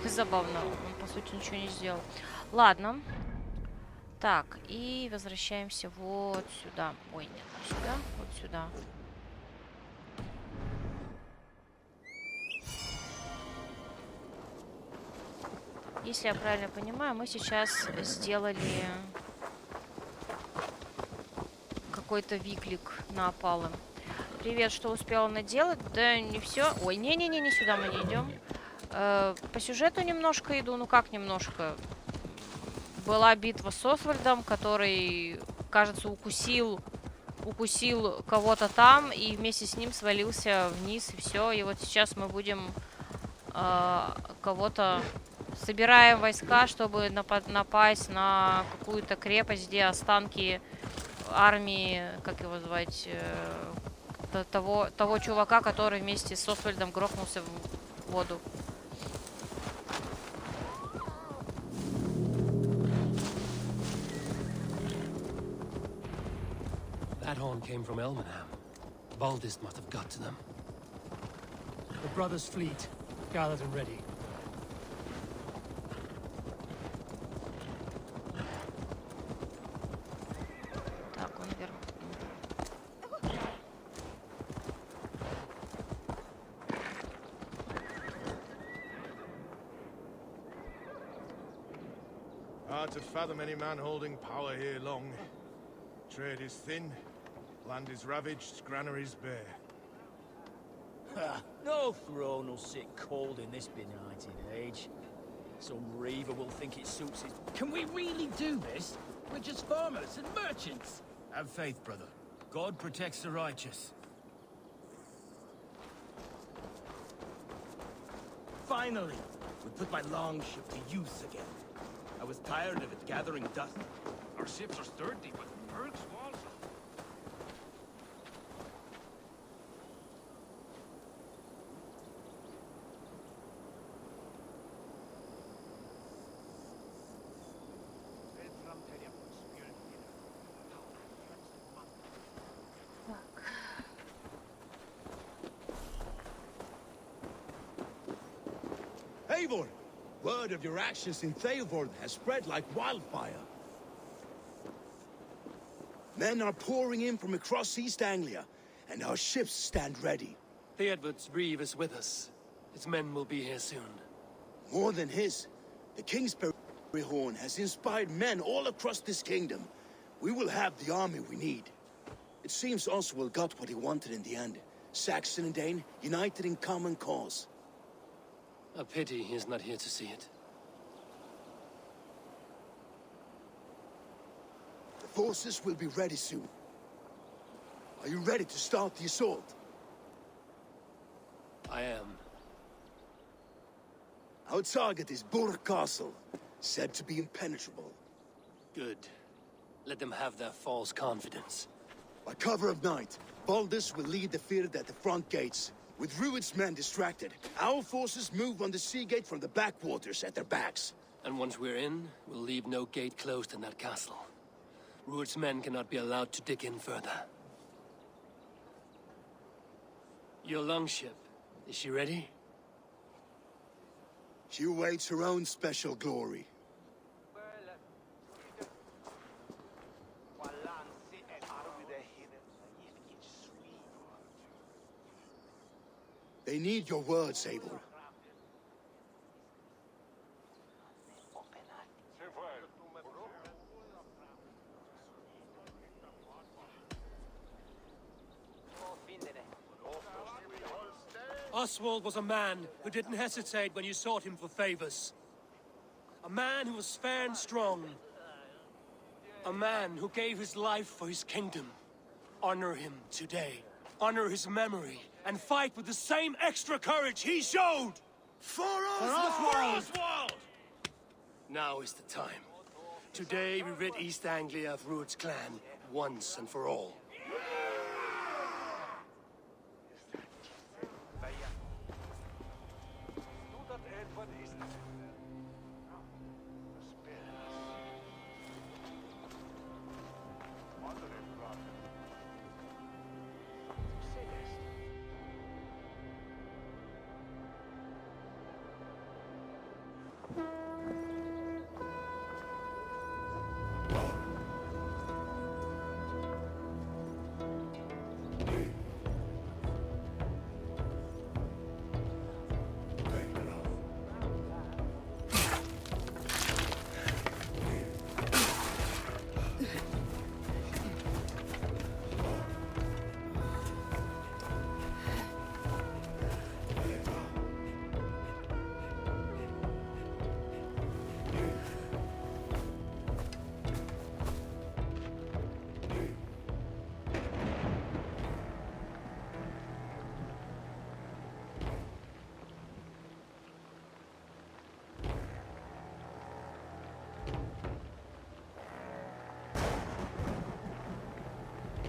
Забавно, он по сути ничего не сделал. Ладно. Так, и возвращаемся вот сюда. Ой, нет, не сюда, вот сюда. Если я правильно понимаю, мы сейчас сделали какой-то виклик на опалы. Привет, что успела наделать? Да не все. Ой, не-не-не, не сюда мы не идем. По сюжету немножко иду, ну как немножко. Была битва с Освальдом, который, кажется, укусил кого-то там и вместе с ним свалился вниз, и все. И вот сейчас мы будем кого-то... Собираем войска, чтобы напасть на какую-то крепость, где останки армии, как его звать, того чувака, который вместе с Освальдом грохнулся в воду. That horn came from Elmenham. Baldist must have got to them. The brothers' fleet, gathered and ready. Так, он вверх. Hard to fathom any man holding power here long. Trade is thin, Land is ravaged, granaries bare. Ha! No throne will sit cold in this benighted age. Some reaver will think it suits his... Can we really do this? We're just farmers and merchants. Have faith, brother. God protects the righteous. Finally, we put my longship to use again. I was tired of it gathering dust. Our ships are sturdy, but bergs walls. Eivor! Word of your actions in Theovorth has spread like wildfire. Men are pouring in from across East Anglia, and our ships stand ready. Theodward's reeve is with us. His men will be here soon. More than his, the Kingsbury horn has inspired men all across this kingdom. We will have the army we need. It seems Oswald got what he wanted in the end. Saxon and Dane united in common cause. A pity he's not here to see it. The forces will be ready soon. Are you ready to start the assault? I am. Our target is Burg Castle, said to be impenetrable. Good. Let them have their false confidence. By cover of night, Baldus will lead the field at the front gates. With Rued's men distracted, our forces move on the sea gate from the backwaters at their backs. And once we're in, we'll leave no gate closed in that castle. Rued's men cannot be allowed to dig in further. Your longship, is she ready? She awaits her own special glory. They need your words, Eivor. Oswald was a man who didn't hesitate when you sought him for favors. A man who was fair and strong. A man who gave his life for his kingdom. Honor him today. Honor his memory. And fight with the same extra courage he showed! For Oswald! Now is the time. Today we rid East Anglia of Rued's clan, once and for all.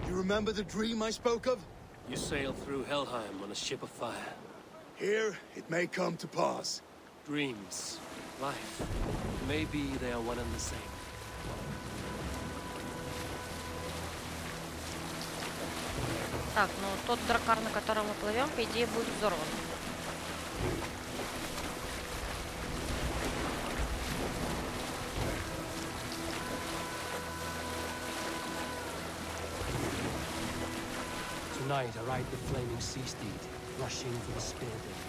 You remember the dream I spoke of? You sailed through Helheim on a ship of fire. Here, it may come to pass. Dreams, life, maybe they are one and the same. Так, ну тот дракар, на котором мы плывем, по идее, будет взорван. Tonight I ride the flaming sea steed, rushing for the spear day.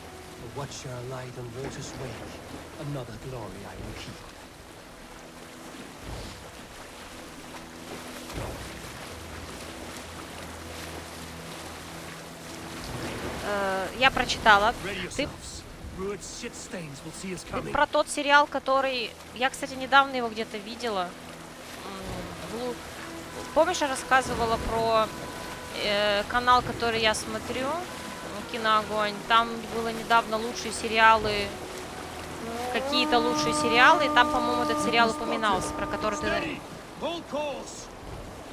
A watcher light on water's wake, another glory I will keep. Я прочитала. Ты про тот сериал, который... Я, кстати, недавно его где-то видела. Помнишь, я рассказывала про канал, который я смотрю, Киноогонь? Там было недавно лучшие сериалы, какие-то лучшие сериалы, и там, по-моему, этот сериал упоминался, про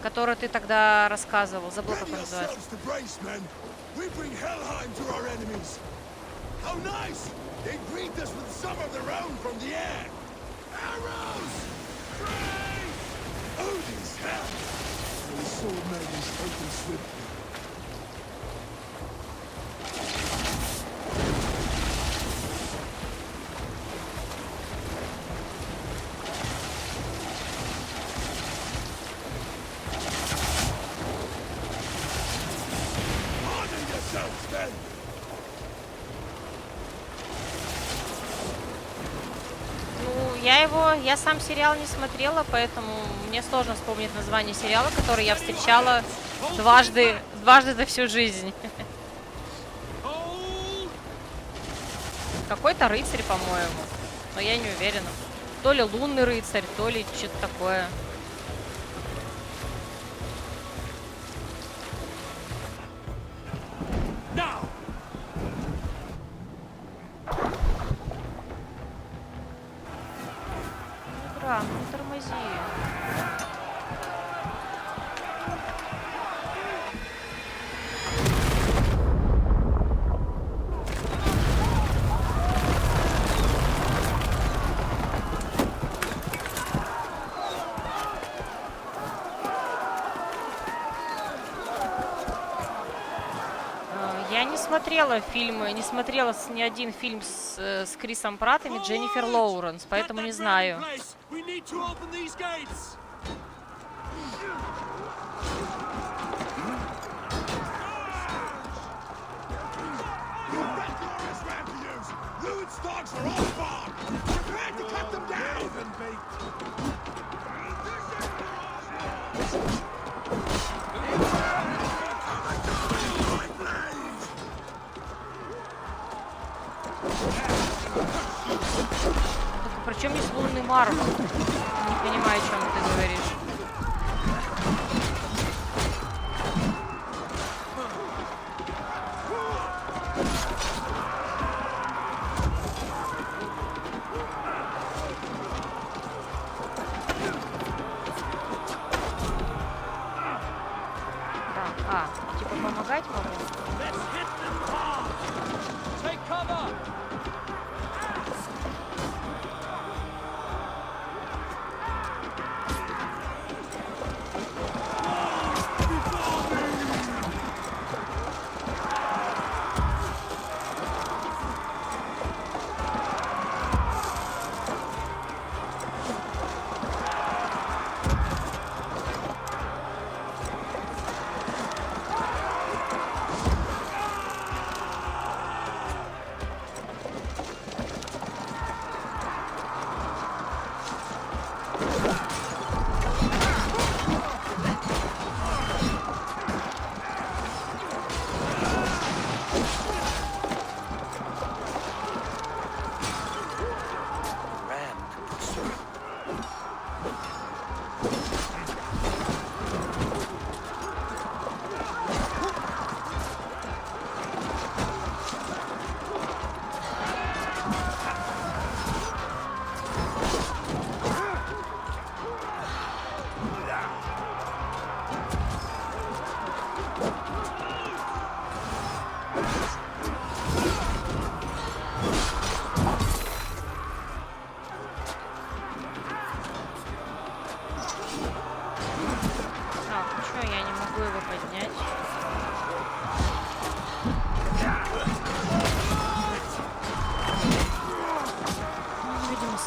который ты тогда рассказывал. Забыл, как он называется. Я сам сериал не смотрела, поэтому мне сложно вспомнить название сериала, который я встречала дважды за всю жизнь. Какой-то рыцарь, по-моему, но я не уверена. То ли лунный рыцарь, то ли что-то такое. Игра, ну тормози. Я не смотрела фильмы, не смотрела ни один фильм с Крисом Праттом и Дженнифер Лоуренс, поэтому не знаю. Причем есть лунный мармар? Не понимаю, о чем ты говоришь. Да. Типа помогать могу?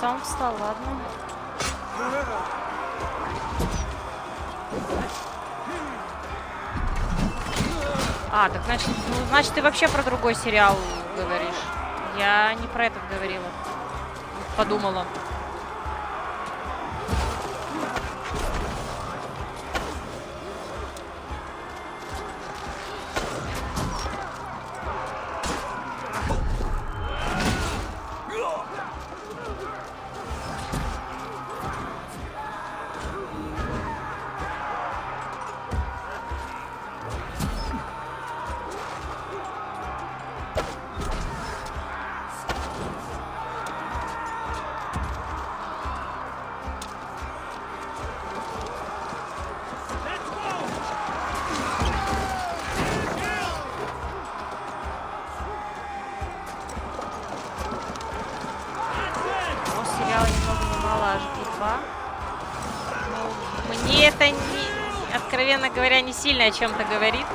Сам встал, ладно. Так значит, ты вообще про другой сериал говоришь. Я не про этот говорила. Подумала. это, откровенно говоря, не сильно о чем-то говорит.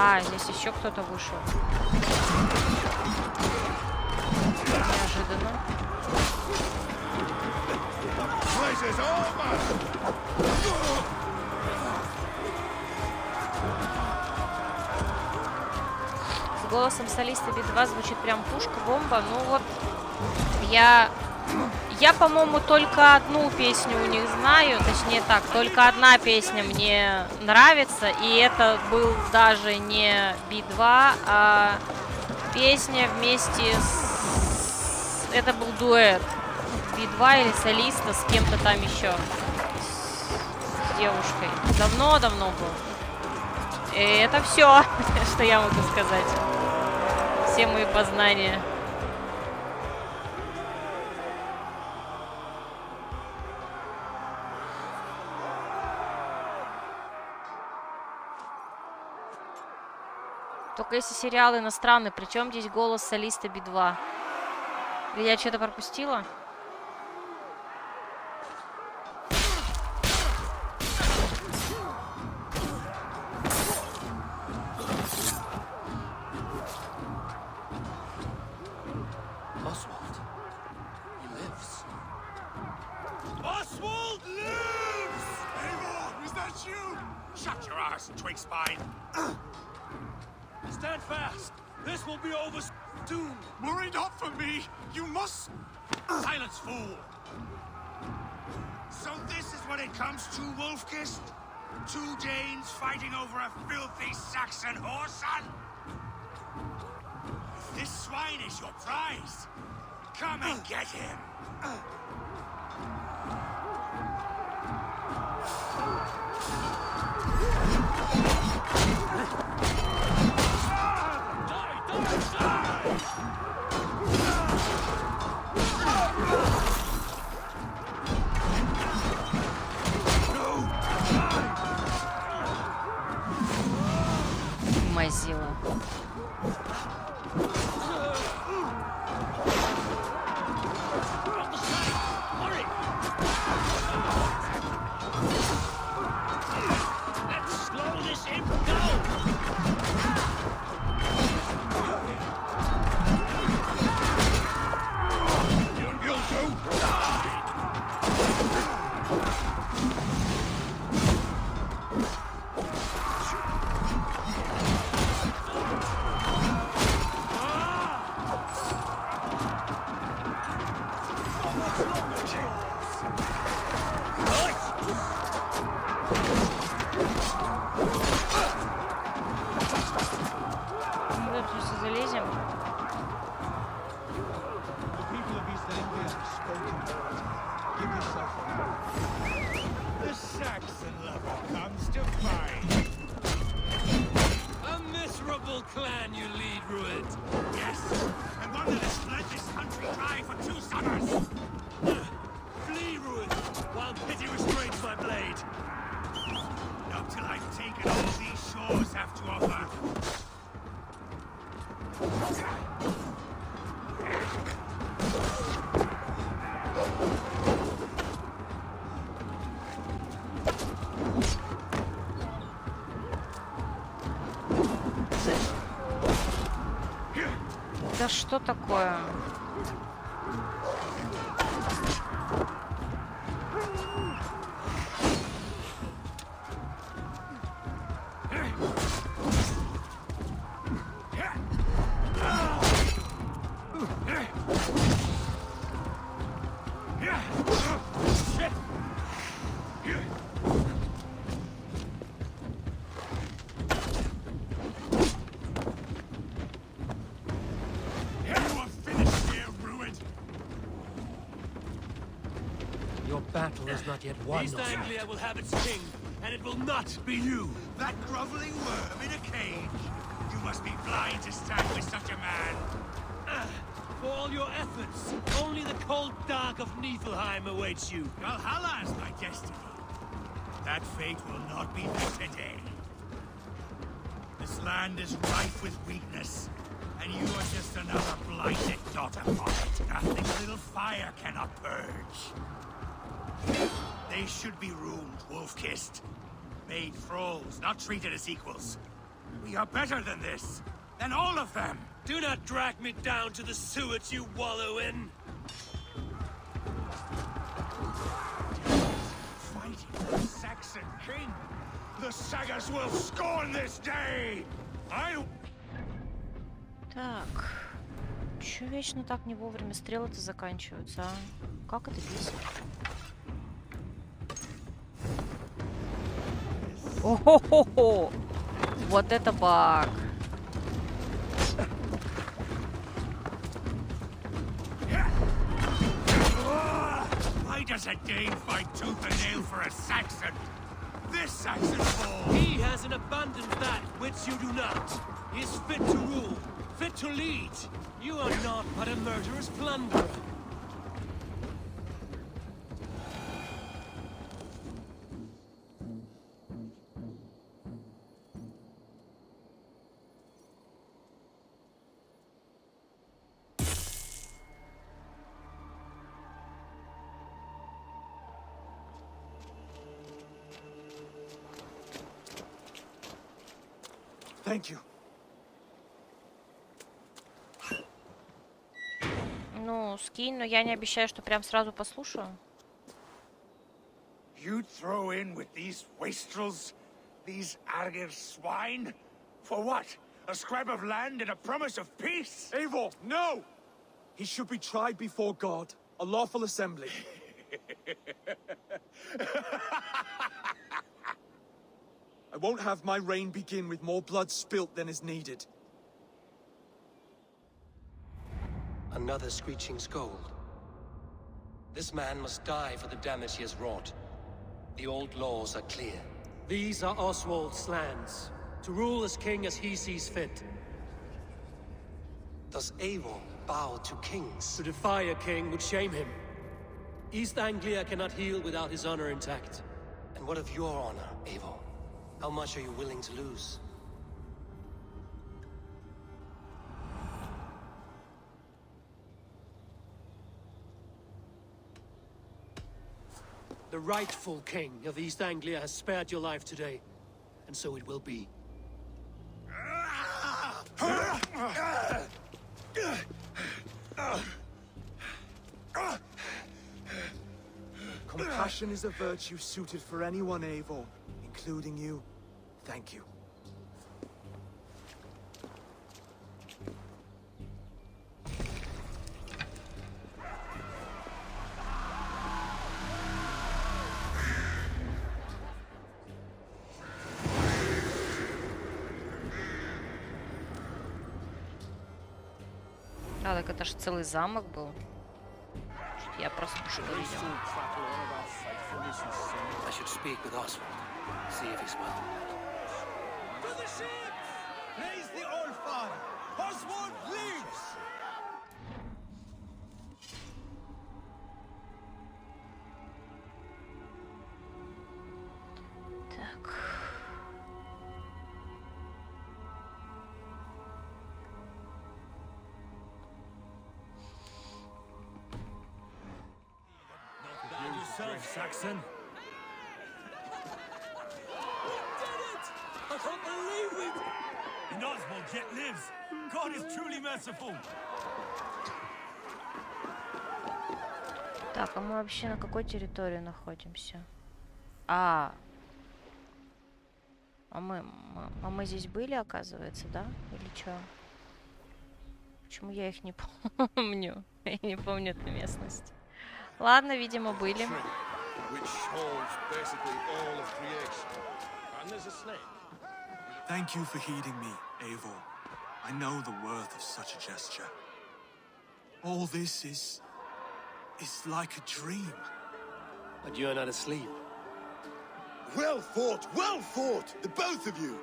А, здесь еще кто-то вышел. Неожиданно. С голосом солиста Би-2 звучит прям пушка-бомба. Ну вот, я, по-моему, только одну песню у них знаю. Точнее так, только одна песня мне нравится. И это был даже не Би-2, а песня вместе с... Это был дуэт. Би-2 или солиста с кем-то там еще. С девушкой. Давно-давно был. И это все, что я могу сказать. Все мои познания. Только если сериал иностранный, причем здесь голос солиста Би-2. Или я что-то пропустила? Oswald lives! Eivor, is that you? Shut your ass, twig spine. Stand fast. This will be over soon. Worry not for me. You must... Silence, fool. So this is what it comes to, Wolfkist? Two Danes fighting over a filthy Saxon whoreson? If this swine is your prize, come and get him. Мазила. Залезем. The Saxon lover comes to find. A miserable clan you lead, Rued. Yes, and one that has fled this country dry for 2 summers. Flee, Rued, while pity restrains my blade. Not till I've taken all these shores have to offer. Да что такое? There is not yet one. East Anglia will have its king, and it will not be you. That groveling worm in a cage. You must be blind to stand with such a man. For all your efforts, only the cold dark of Niflheim awaits you. Valhalla is my destiny. That fate will not be met today. This land is rife with weakness, and you are just another blighted dot upon it. Nothing a little fire cannot purge. They should be roomed, wolf-kissed. Made thralls, not treated as equals. We are better than this. Than all of them. Do not drag me down to the sewage you wallow in. Fighting the Saxon king. The sagas will scorn this day. Так. Чё вечно так не вовремя стрелы-то заканчиваются, а? Как это бесит? О-хо-хо-хо! Вот это баг! Why does a Dane fight tooth and nail for a Saxon? This Saxon fool! He has an abundance that which you do not. He is fit to rule, fit to lead. You are not but a murderous plunderer. Thank you. Ну, скинь, но я не обещаю, что прям сразу послушаю. You throw in with these wastrels? These Argir swine? For what? A scrap of land and a promise of peace? Eivor, no! He should be tried before God, a lawful assembly. I won't have my reign begin with more blood spilt than is needed. Another screeching scold. This man must die for the damage he has wrought. The old laws are clear. These are Oswald's lands, to rule as king as he sees fit. Does Eivor bow to kings? To defy a king would shame him. East Anglia cannot heal without his honor intact. And what of your honor, Eivor? How much are you willing to lose? The rightful king of East Anglia has spared your life today, and so it will be. Compassion is a virtue suited for anyone, Eivor, including you. Thank you. А, так это ж целый замок был. Что-то я просто что видел. I should speak with Oswald. See if he's well. To the ship! Raise the old father! Oswald lives! Так. Yourself, Saxon. I can't believe it! And Oswald yet lives! God is truly merciful! Так, а мы вообще на какой территории находимся? А мы здесь были, оказывается, да? Или что? Почему я их не помню? Я не помню эту местность. Ладно, видимо, были. Thank you for heeding me, Eivor. I know the worth of such a gesture. All this is like a dream. But you're not asleep. Well fought, the both of you.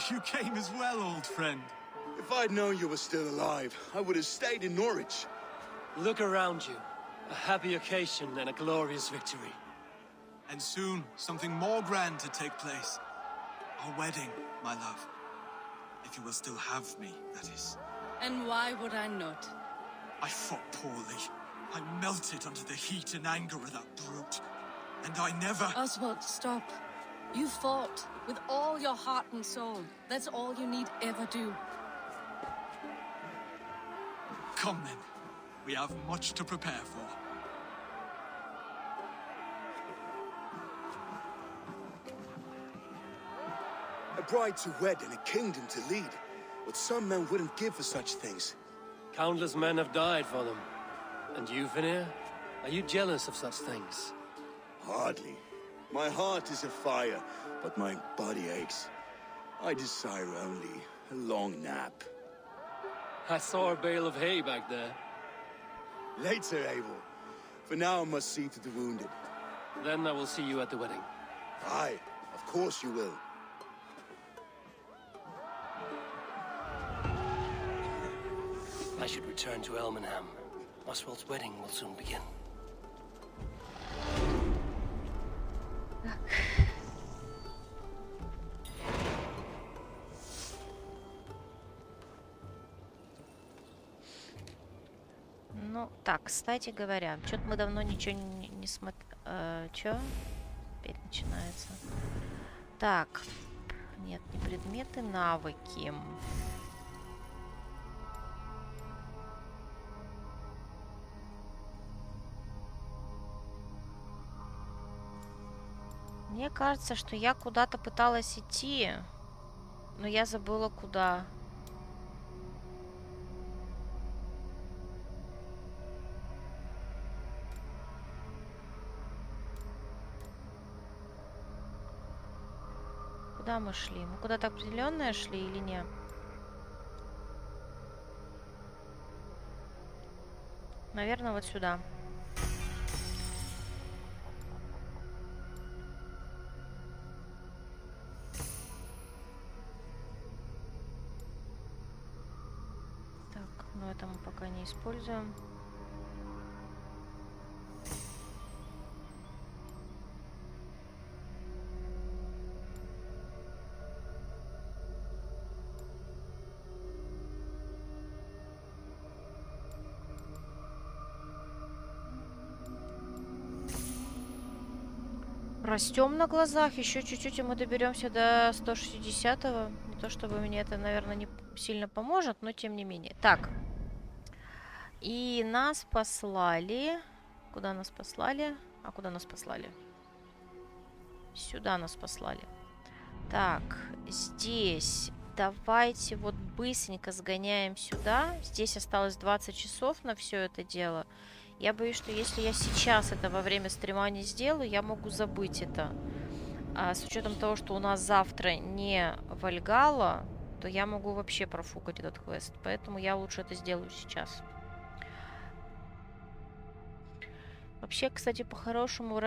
You came as well, old friend. If I'd known you were still alive, I would have stayed in Norwich. Look around you. A happy occasion and a glorious victory. And soon, something more grand to take place. Our wedding, my love. If you will still have me, that is. And why would I not? I fought poorly. I melted under the heat and anger of that brute. And I never... Oswald, stop. You fought with all your heart and soul. That's all you need ever do. Come then. We have much to prepare for. A bride to wed and a kingdom to lead. What some men wouldn't give for such things. Countless men have died for them. And you, Vanir? Are you jealous of such things? Hardly. My heart is afire, but my body aches. I desire only a long nap. I saw a bale of hay back there. Later, Abel. For now, I must see to the wounded. Then I will see you at the wedding. Aye, of course you will. I should return to Elmenham. Oswald's wedding will soon begin. Ну, так, кстати говоря, что-то мы давно ничего не смотрели. Чё? Опять начинается. Так, нет, не предметы, навыки. Мне кажется, что я куда-то пыталась идти, но я забыла куда. Куда мы шли? Мы куда-то определенное шли или нет? Наверное, вот сюда. Но это мы пока не используем. Растем на глазах. Еще чуть-чуть, и мы доберемся до 160-го. Не то чтобы мне это, наверное, не сильно поможет, но тем не менее. Так. И нас послали. Куда нас послали? А куда нас послали? Сюда нас послали. Так, здесь. Давайте вот быстренько сгоняем сюда. Здесь осталось 20 часов на все это дело. Я боюсь, что если я сейчас это во время стрима не сделаю, я могу забыть это. А с учетом того, что у нас завтра не Вальгалла, то я могу вообще профукать этот квест. Поэтому я лучше это сделаю сейчас. Вообще, кстати, по-хорошему,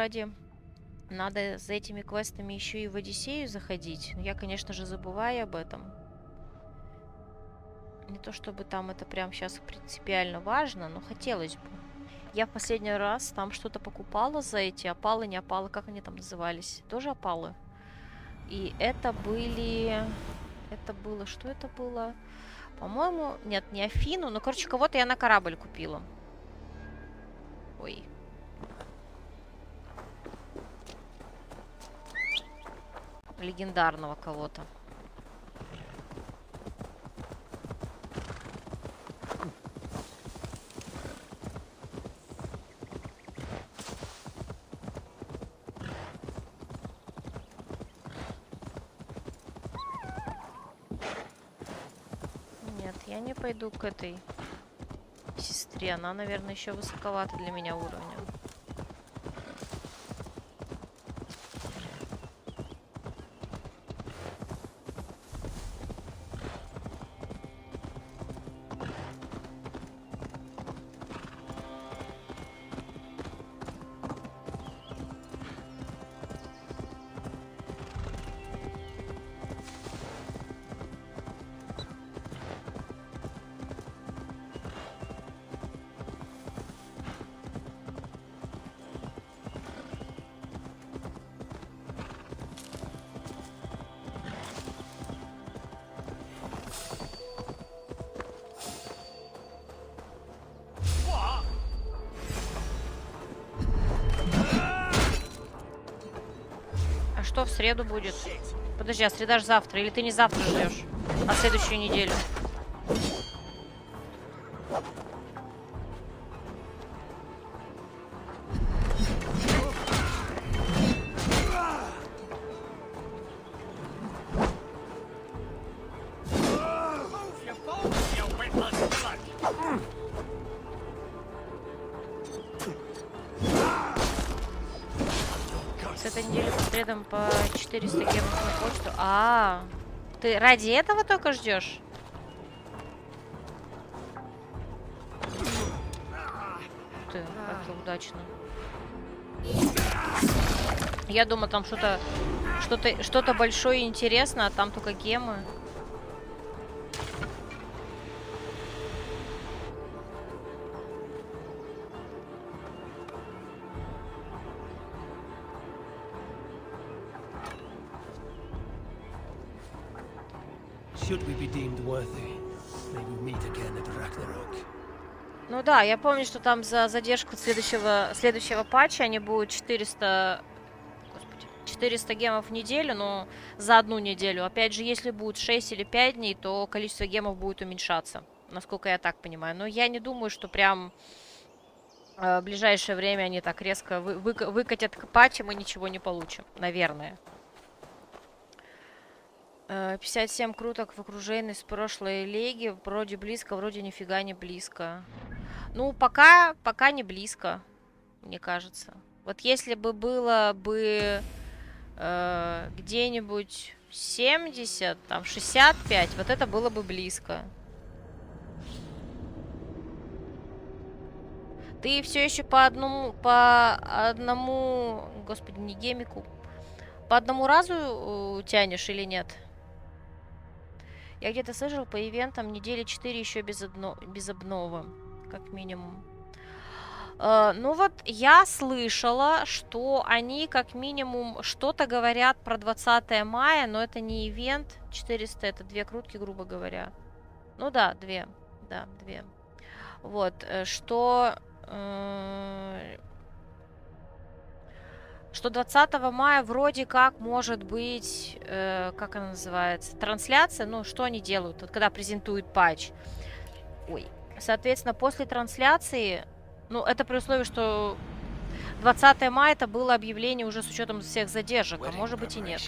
надо за этими квестами еще и в Одиссею заходить. Я, конечно же, забываю об этом. Не то чтобы там это прям сейчас принципиально важно, но хотелось бы. Я в последний раз там что-то покупала за эти опалы, не опалы, как они там назывались? Тоже опалы. И это были... Это было... Что это было? По-моему... Нет, не Афину, но, короче, кого-то я на корабль купила. Ой. Легендарного кого-то. Нет, я не пойду к этой сестре. Она, наверное, еще высоковата для меня уровня. что, в среду будет? Подожди, а среда ж завтра. Или ты не завтра ждешь, а следующую неделю? С этой недели по средам по 400 гемов на почту. Ты ради этого только ждешь? Ты, как удачно. Я думаю, там что-то большое и интересное, а там только гемы. Should we be deemed worthy, may we meet again at Ragnarok. Ну да, я помню, что там за задержку следующего патча они будут 400 гемов в неделю, но за одну неделю. Опять же, если будет 6 или 5 дней, то количество гемов будет уменьшаться, насколько я так понимаю. Но я не думаю, что прям в ближайшее время они так резко выкатят к патчу, мы ничего не получим, наверное. 57 круток в окружении с прошлой лиги. Вроде близко, вроде нифига не близко. Ну, пока не близко, мне кажется. Вот если бы было бы где-нибудь 70, там 65, вот это было бы близко. Ты все еще по одному, господи, не гемику, по одному разу тянешь или нет? Я где-то слышал, по ивентам недели 4 еще без обновы, как минимум. Ну вот, я слышала, что они как минимум что-то говорят про 20 мая, но это не ивент. 400 это 2 крутки, грубо говоря. Ну да, 2. Да, 2. Вот, что 20 мая вроде как может быть, как она называется, трансляция, ну, что они делают, вот когда презентуют патч. Ой, соответственно, после трансляции, ну, это при условии, что 20 мая это было объявление уже с учетом всех задержек, а может быть и нет.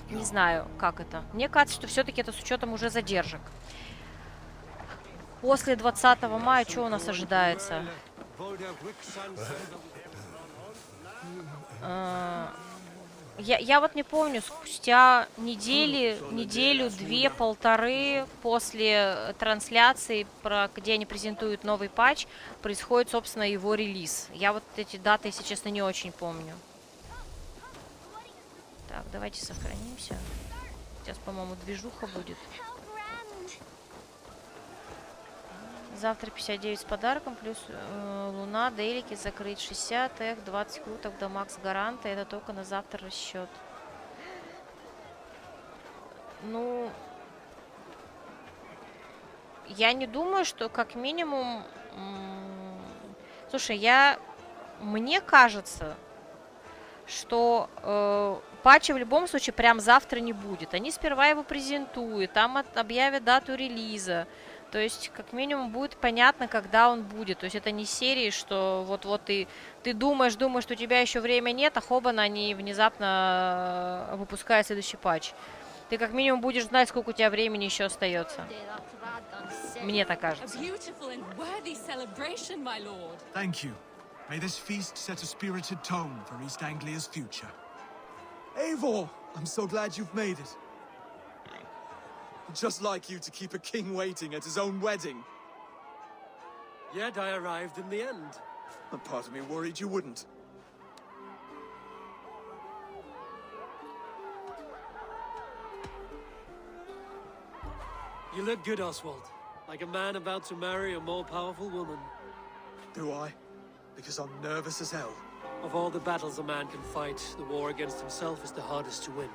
Не знаю, как это. Мне кажется, что все-таки это с учетом уже задержек. После 20 мая что у нас ожидается? Я вот не помню, спустя неделю, 2-1.5 после трансляции, где они презентуют новый патч, происходит, собственно, его релиз. Я вот эти даты, если честно, не очень помню. Так, давайте сохранимся. Сейчас, по-моему, движуха будет. Завтра 59 с подарком, плюс луна, дейлики закрыть 60, эх, 20 круток до макс гаранта. Это только на завтра расчет. Ну, я не думаю, что как минимум... Слушай, мне кажется, что патча в любом случае прям завтра не будет. Они сперва его презентуют, там объявят дату релиза. То есть, как минимум, будет понятно, когда он будет. То есть, это не серии, что вот ты думаешь, что у тебя еще время нет, а хобана они внезапно выпускают следующий патч. Ты как минимум будешь знать, сколько у тебя времени еще остается. Мне так кажется. Thank you. May this feast set a spirited tone for East Anglia's future. Eivor, I'm so glad you've made it. Just like you to keep a king waiting at his own wedding. Yet I arrived in the end. A part of me worried you wouldn't. You look good, Oswald. Like a man about to marry a more powerful woman. Do I? Because I'm nervous as hell. Of all the battles a man can fight, the war against himself is the hardest to win.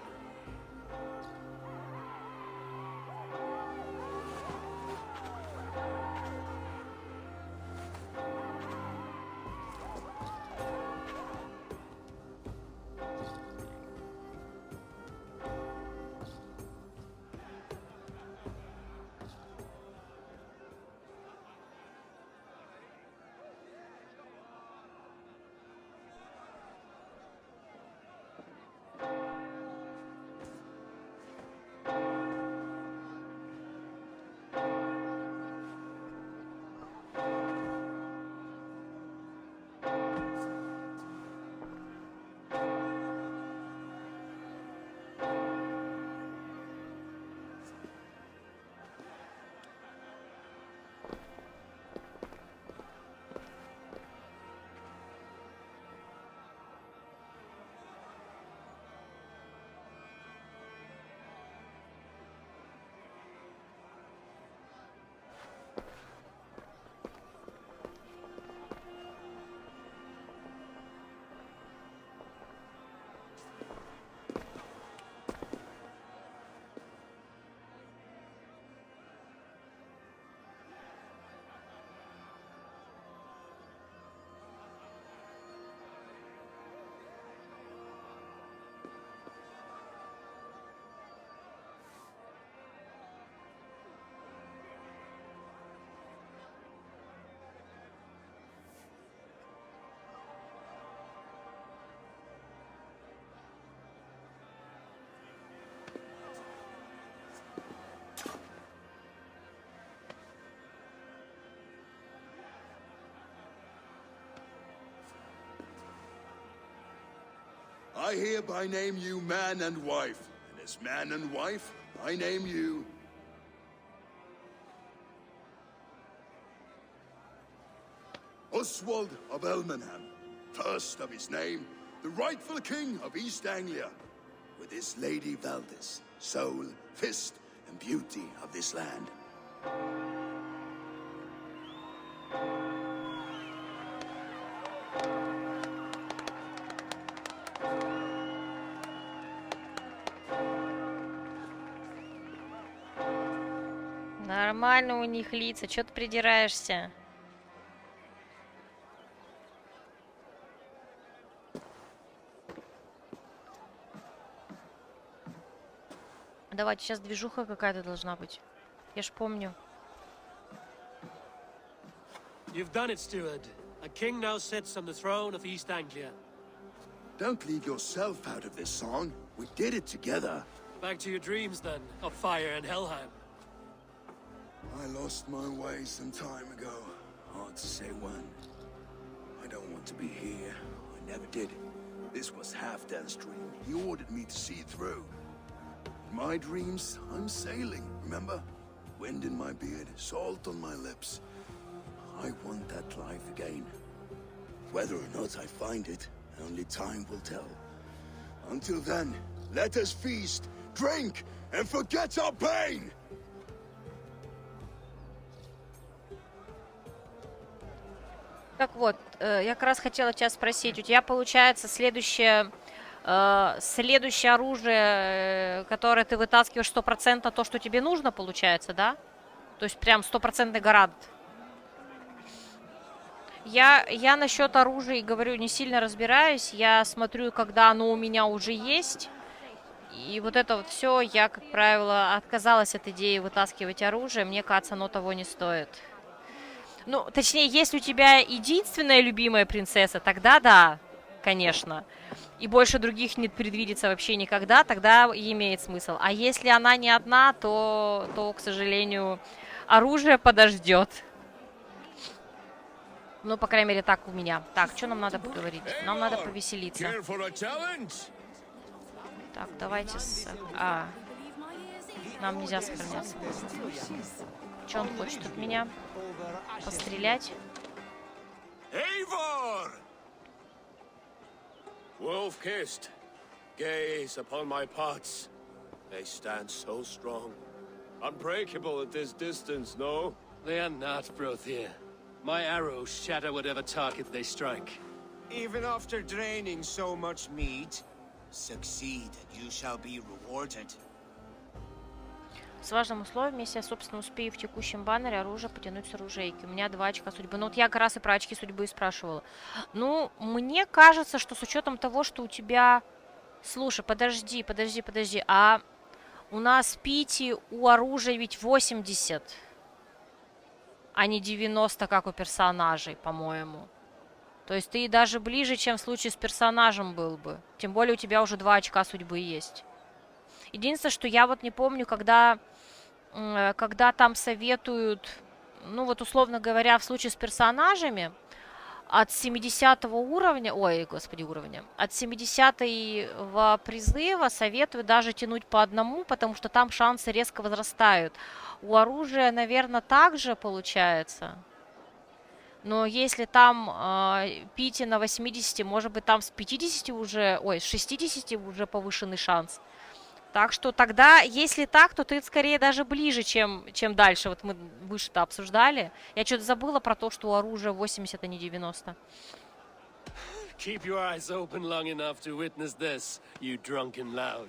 I hereby name you man and wife. And as man and wife, I name you... Oswald of Elmenham, first of his name, the rightful king of East Anglia, with his lady Valdis, soul, fist, and beauty of this land. Нормально у них лица, чё ты придираешься? Давайте, сейчас движуха какая-то должна быть. Я ж помню. You've done it, steward. A king now sits on the throne of East Anglia. Don't leave yourself out of this song. We did it together. Back to your dreams, then, of fire and Helheim. I lost my way some time ago. Hard to say when. I don't want to be here. I never did. This was Halfdan's dream. He ordered me to see it through. In my dreams, I'm sailing, remember? Wind in my beard, salt on my lips. I want that life again. Whether or not I find it, only time will tell. Until then, let us feast, drink, and forget our pain! Так вот, я как раз хотела тебя спросить. У тебя, получается, следующее оружие, которое ты вытаскиваешь 100%, то, что тебе нужно, получается, да? То есть прям 100% гарант. Я насчет оружия, говорю, не сильно разбираюсь. Я смотрю, когда оно у меня уже есть. И вот это вот все, я, как правило, отказалась от идеи вытаскивать оружие. Мне кажется, оно того не стоит. Ну, точнее, если у тебя единственная любимая принцесса, тогда да, конечно. И больше других не предвидится вообще никогда, тогда имеет смысл. А если она не одна, то к сожалению, оружие подождет. Ну, по крайней мере, так у меня. Так, что нам надо поговорить? Нам надо повеселиться. Так, давайте нам нельзя сохраняться. Что он хочет от меня? Пострелять? Eivor! Wolf-kissed, gaze upon my pots. They stand so strong. Unbreakable at this distance, no? They are not, Brothir. My arrows shatter whatever target they strike. Even after draining so much meat, succeed and you shall be rewarded. С важным условием, если я, собственно, успею в текущем баннере оружие потянуть с оружейки. У меня 2 очка судьбы. Ну вот я как раз и про очки судьбы и спрашивала. Ну, мне кажется, что с учетом того, что у тебя... Слушай, подожди. А у нас Пити у оружия ведь 80. А не 90, как у персонажей, по-моему. То есть ты даже ближе, чем в случае с персонажем был бы. Тем более у тебя уже 2 очка судьбы есть. Единственное, что я вот не помню, когда там советуют, ну вот условно говоря, в случае с персонажами, от 70 уровня, от 70-го призыва советуют даже тянуть по одному, потому что там шансы резко возрастают. У оружия, наверное, так же получается. Но если там Пити на 80, может быть, там с 50 уже, с 60 уже повышенный шанс. Так что тогда, если так, то ты скорее даже ближе, чем дальше. Вот мы выше-то обсуждали. Я что-то забыла про то, что у оружия 80, а не 90. Keep your eyes open long enough to witness this, you drunken loud.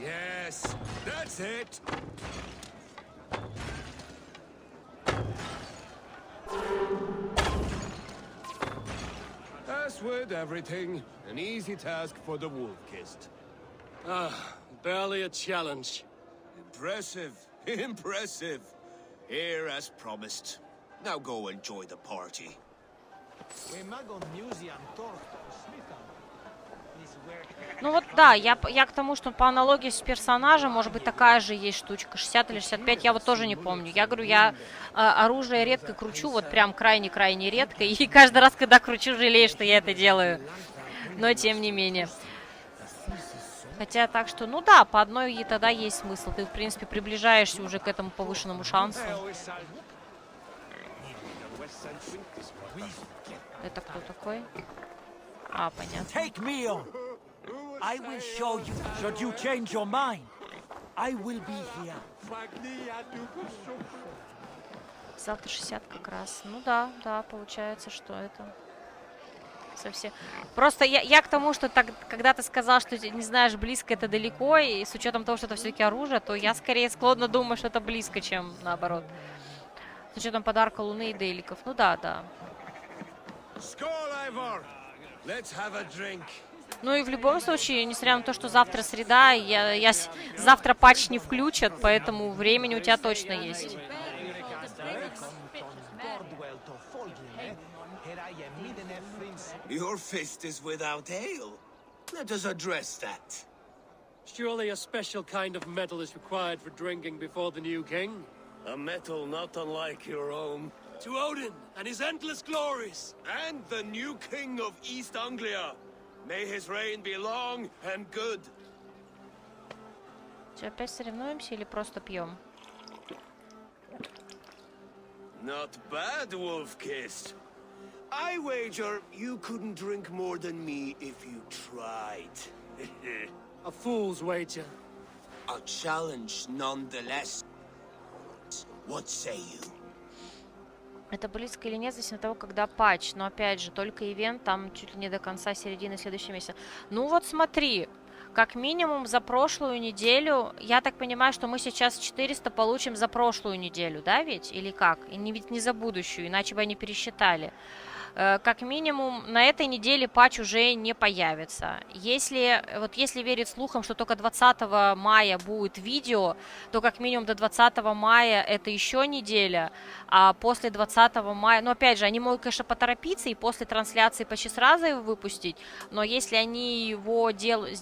Yes, that's it. As with everything, an easy task for the wolf-kissed. Barely a challenge. Impressive, impressive. Here as promised. Now go enjoy the party. Ну вот да, я к тому, что по аналогии с персонажем, может быть, такая же есть штучка, 60 или 65, я вот тоже не помню. Я говорю, я оружие редко кручу, вот прям крайне-крайне редко, и каждый раз, когда кручу, жалею, что я это делаю. Но тем не менее. Хотя так что, ну да, по одной и тогда есть смысл. Ты, в принципе, приближаешься уже к этому повышенному шансу. Это кто такой? А, понятно. Take me on. I will show you. Should you change your mind, I will be here. Завтра 60 как раз. Ну да, да, получается, что это совсем... Просто я к тому, что так, когда ты сказал, что не знаешь, близко это далеко, и с учетом того, что это все-таки оружие, то я скорее склонна думать, что это близко, чем наоборот. С учетом подарка Луны и Дейликов. Ну да, да. Ну и в любом случае, несмотря на то, что завтра среда, завтра патч не включат, поэтому времени у тебя точно есть. Your fist is without ale. Let us address that. Surely a special kind of metal is required for drinking before the new king? A metal not unlike your own. To Odin and his endless glories. And the new king of East Anglia. May his reign be long and good. Что, опять соревнуемся или просто пьем? Not bad, Wolf-Kissed. I wager you couldn't drink more than me if you tried. A fool's wager. A challenge nonetheless. What say you? Это близко или нет, зависит от того, когда патч. Но опять же, только ивент там чуть ли не до конца середины следующего месяца. Ну вот смотри, как минимум за прошлую неделю, я так понимаю, что мы сейчас 400 получим за прошлую неделю, да ведь? Или как? И ведь не за будущую, иначе бы они пересчитали. Как минимум на этой неделе патч уже не появится. Если верить слухам, что только 20 мая будет видео, то как минимум до 20 мая это еще неделя, а после 20 мая, ну опять же, они могут, конечно, поторопиться и после трансляции почти сразу его выпустить, но если они его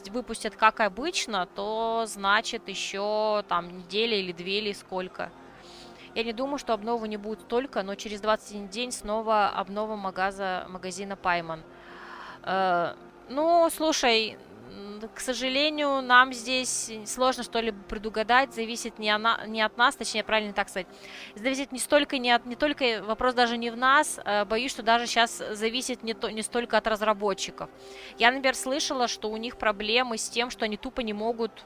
выпустят как обычно, то значит еще там неделя или две или сколько. Я не думаю, что обновы не будет столько, но через 21 день снова обнова магазина Пайман. Ну, слушай, к сожалению, нам здесь сложно что-либо предугадать, зависит не от нас, точнее, правильно так сказать, зависит не только, вопрос даже не в нас, боюсь, что даже сейчас зависит не столько от разработчиков. Я, например, слышала, что у них проблемы с тем, что они тупо не могут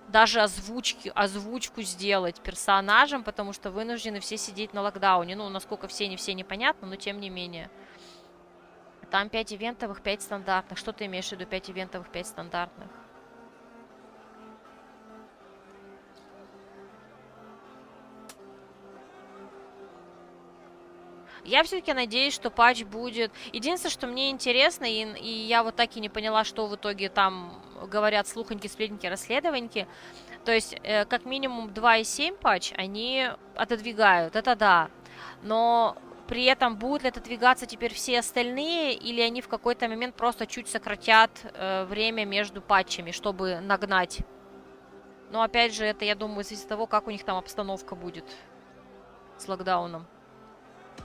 даже озвучку сделать персонажам, потому что вынуждены все сидеть на локдауне. Ну, насколько все непонятно, но тем не менее. Там 5 ивентовых, 5 стандартных. Что ты имеешь в виду 5 ивентовых, 5 стандартных? Я все-таки надеюсь, что патч будет... Единственное, что мне интересно, и я вот так и не поняла, что в итоге там говорят слухоньки, сплетники, расследованьки. То есть, как минимум 2.7 патч они отодвигают, это да. Но при этом будут ли отодвигаться теперь все остальные, или они в какой-то момент просто чуть сократят время между патчами, чтобы нагнать. Но опять же, это, я думаю, зависит от того, как у них там обстановка будет с локдауном.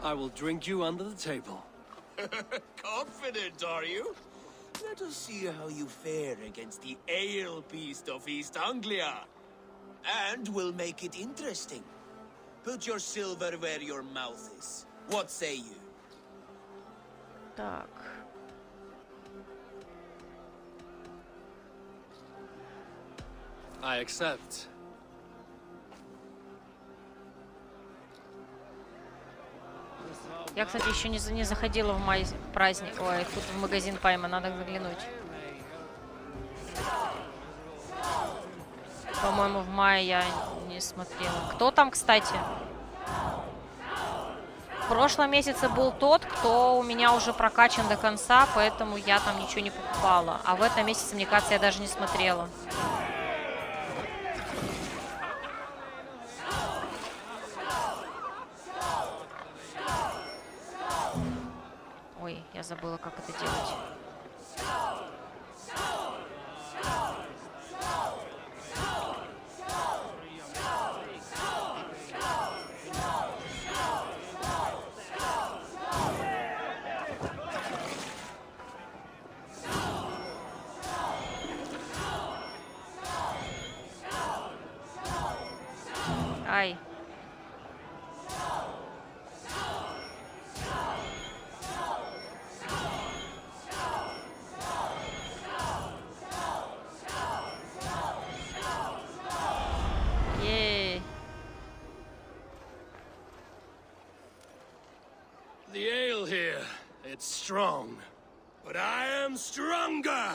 I will drink you under the table. Confident, are you? Let us see how you fare against the ale beast of East Anglia. And we'll make it interesting. Put your silver where your mouth is. What say you? Так. I accept. Я, кстати, еще не заходила в май праздник. Ой, тут в магазин Пайма, надо заглянуть. По-моему, в мае я не смотрела. Кто там, кстати? В прошлом месяце был тот, кто у меня уже прокачан до конца, поэтому я там ничего не покупала. А в этом месяце, мне кажется, я даже не смотрела. Я забыла, как это делать. Ай. Ей. The ale here, it's strong. But I am stronger!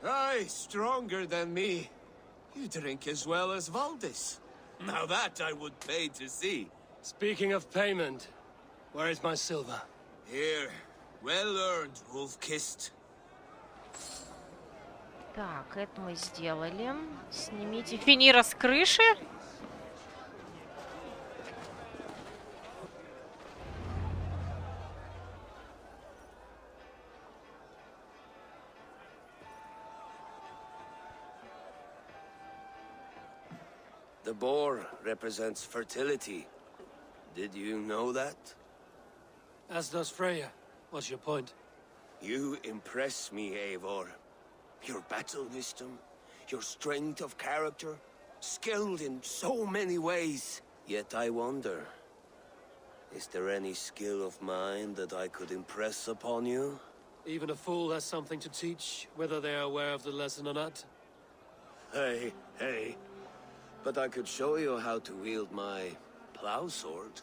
Aye, stronger than me. You drink as well as Valdis. Now that I would pay to see. Speaking of payment, where is my silver? Here. Well earned, wolf-kissed. Так, это мы сделали. Снимите Финира с крыши. The boar represents fertility. Did you know that? As does Freya. What's your point? You impress me, Eivor. Your battle wisdom, your strength of character, skilled in so many ways. Yet I wonder, is there any skill of mine that I could impress upon you? Even a fool has something to teach, whether they are aware of the lesson or not. Hey, hey. But I could show you how to wield my plow sword.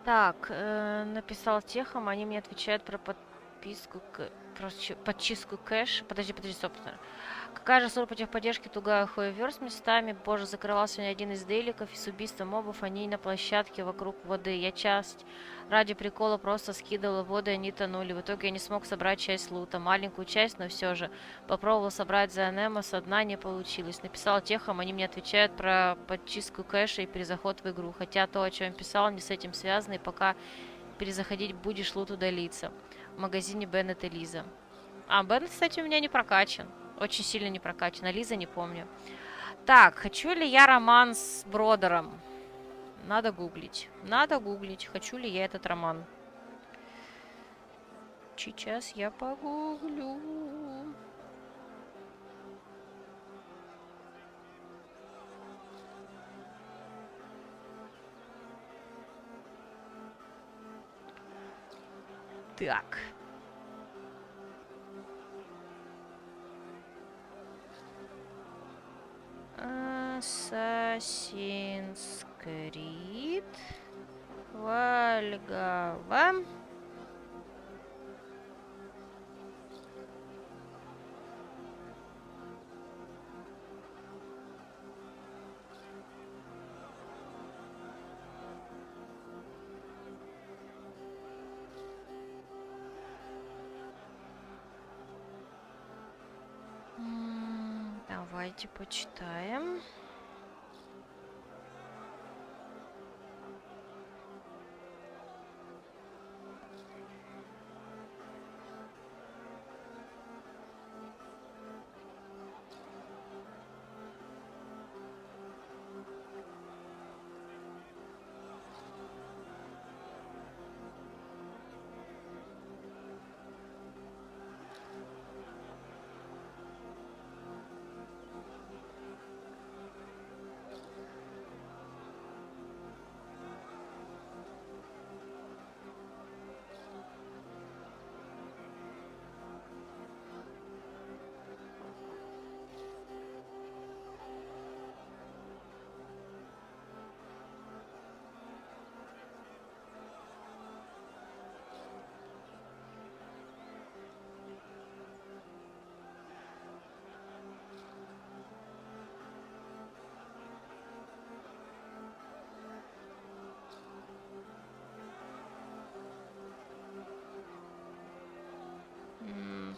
Так, написал техом, они мне отвечают про подписку, подчистку кэш. Подожди, собственно. Какая же ссора по техподдержке, тугая хуеверс местами. Боже, закрывал сегодня один из дейликов, и с убийством мобов они на площадке вокруг воды. Я часть ради прикола просто скидывала воду, и они тонули. В итоге я не смог собрать часть лута. Маленькую часть, но все же. Попробовал собрать за Анема, со дна не получилось. Написал техом, они мне отвечают про подчистку кэша и перезаход в игру. Хотя то, о чем писал, не с этим связано, и пока перезаходить будешь, лут удалиться. В магазине Беннет и Лиза. А, Беннет, кстати, у меня не прокачан. Очень сильно не прокачана. Лиза не помню. Так, хочу ли я роман с Бродером? Надо гуглить. Надо гуглить, хочу ли я этот роман. Сейчас я погуглю. Так. Assassin's Creed Valhalla. Давайте почитаем.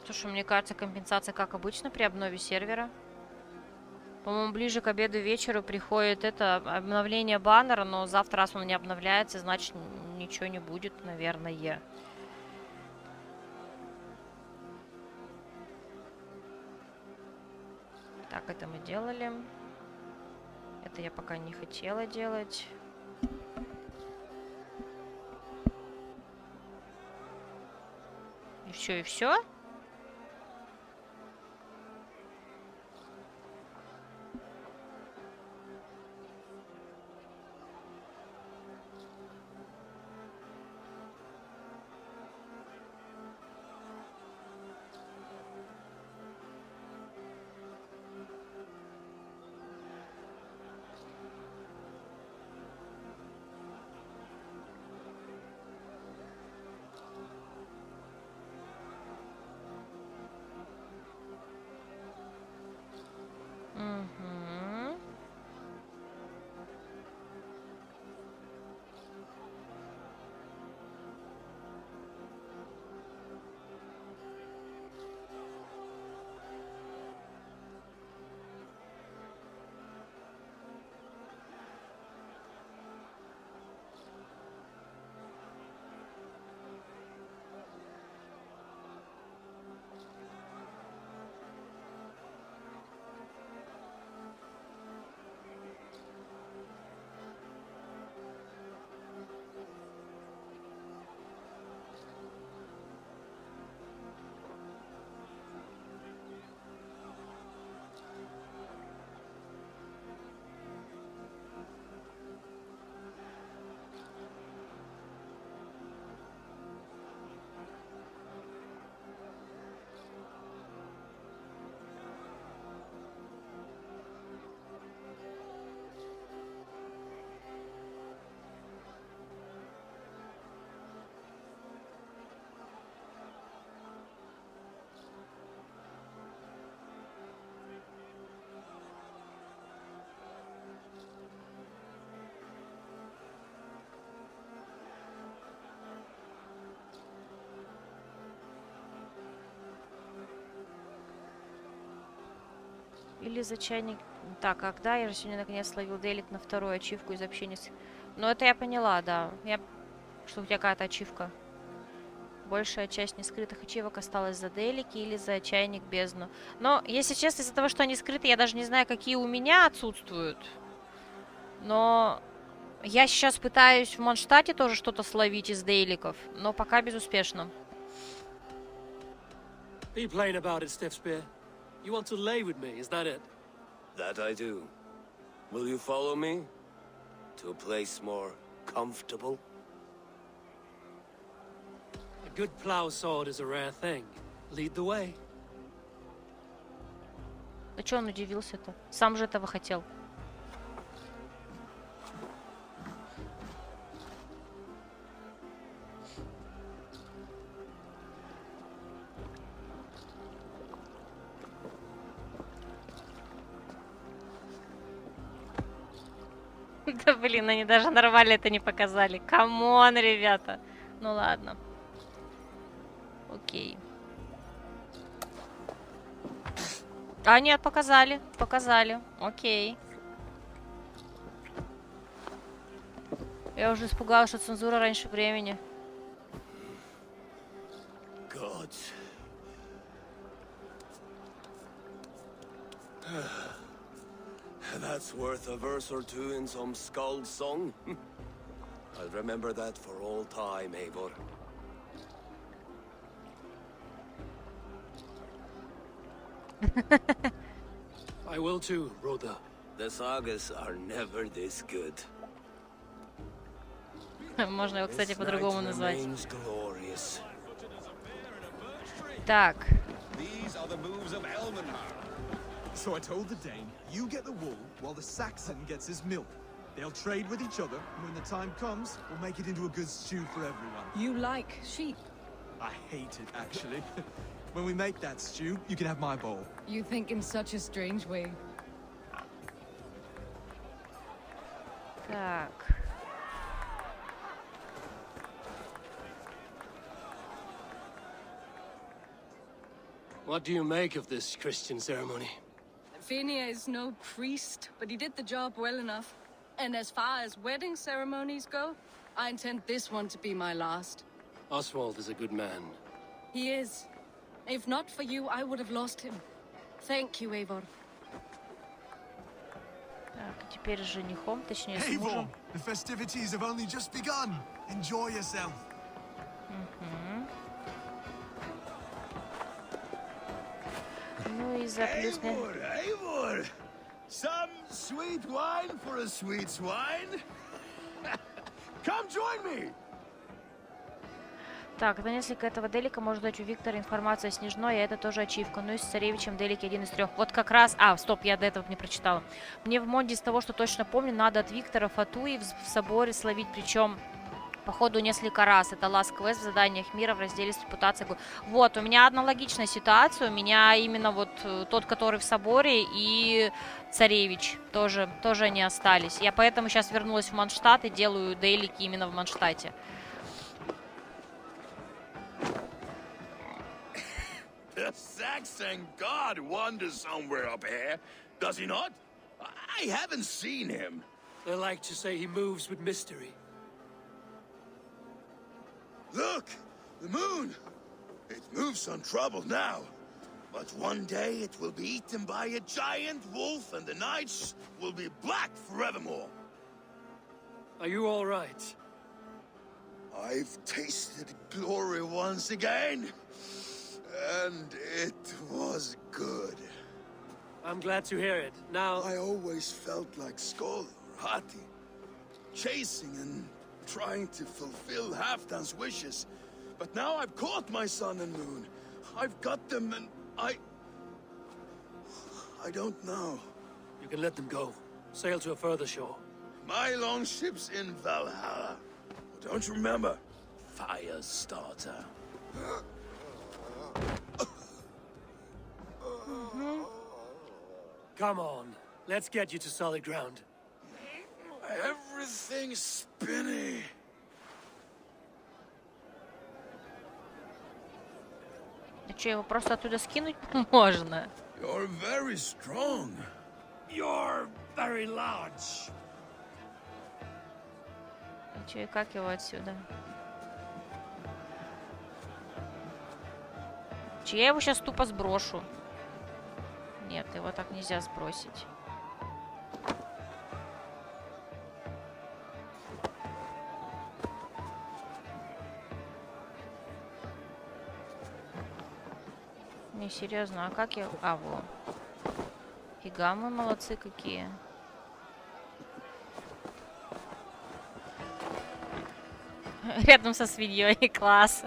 Слушай, мне кажется, компенсация, как обычно, при обнове сервера. По-моему, ближе к обеду вечеру приходит это обновление баннера, но завтра, раз он не обновляется, значит ничего не будет, наверное. Так, это мы делали. Это я пока не хотела делать. И все, и все? Угу. Или за чайник. Так, когда я же сегодня наконец словил делик на вторую ачивку из общения с... Ну, это я поняла, да. Что у тебя какая-то ачивка. Большая часть нескрытых ачивок осталась за делики или за чайник бездну. Но, если честно, из-за того, что они скрыты, я даже не знаю, какие у меня отсутствуют. Но я сейчас пытаюсь в Монштадте тоже что-то словить из деликов, но пока безуспешно. Be plain about it, Stiffspear. You want to lay with me, is that it? That I do. Will you follow me? To a place more comfortable? A good plow sword is a rare thing. Lead the way. Да чё он удивился-то? Сам же этого хотел. Да блин, они даже нормально это не показали. Камон, ребята. Ну ладно. Окей. А, нет, показали. Показали. Окей. Я уже испугалась, что цензура раньше времени. God. That's worth a verse or two in some skald song. I'll remember that for all time, Eivor. I will too, brother. The sagas are never this good. Можно его, кстати, по-другому назвать. Так. So I told the Dane, you get the wool while the Saxon gets his milk. They'll trade with each other, and when the time comes, we'll make it into a good stew for everyone. You like sheep? I hate it, actually. When we make that stew, you can have my bowl. You think in such a strange way. Так. What do you make of this Christian ceremony? Phineas is no priest, but he did the job well enough. And as far as wedding ceremonies go, I intend this one to be my last. Oswald is a good man. He is. If not for you, I would have lost him. Thank you, Eivor. Так, теперь с женихом, точнее с Eivor, мужем. the festivities have only just begun. Enjoy yourself. Ну и заплюсня. Eivor! Some sweet wine for a sweet swine? Come join me! Так, на несколько этого делика можно дать у Виктора информацию о Снежной, а это тоже ачивка. Ну и с царевичем делики 1 из 3. Вот как раз... А, стоп, я до этого не прочитала. Мне в моде из того, что точно помню, надо от Виктора Фатуи в соборе словить, причем походу несколько раз. Это last quest в заданиях мира в разделе с репутацией. Вот, у меня аналогичная ситуация. У меня именно вот тот, который в соборе, и царевич тоже они остались. Я поэтому сейчас вернулась в Манштадт и делаю дейлики именно в Манштадте. The Saxon god wanders somewhere up here, does he not? I haven't seen him. They like to say he moves with mystery. Look, the moon. It moves untroubled now. But one day it will be eaten by a giant wolf and the nights will be black forevermore. Are you all right? I've tasted glory once again. And it was good. I'm glad to hear it. Now... I always felt like Skoll or Hati, chasing and trying to fulfill Halfdan's wishes. But now I've caught my sun and moon. I've got them and I don't know. You can let them go. Sail to a further shore. My longship's in Valhalla. Don't you remember? Firestarter. Come on, let's get you to solid ground. Everything's spinny. А что, его просто оттуда скинуть можно? You're very strong. You're very large. И что, и как его отсюда? Че, я его сейчас тупо сброшу. Нет, его так нельзя сбросить. Не, серьезно, а как я... А, во. Фига мы молодцы какие. Рядом со свиньей, класс.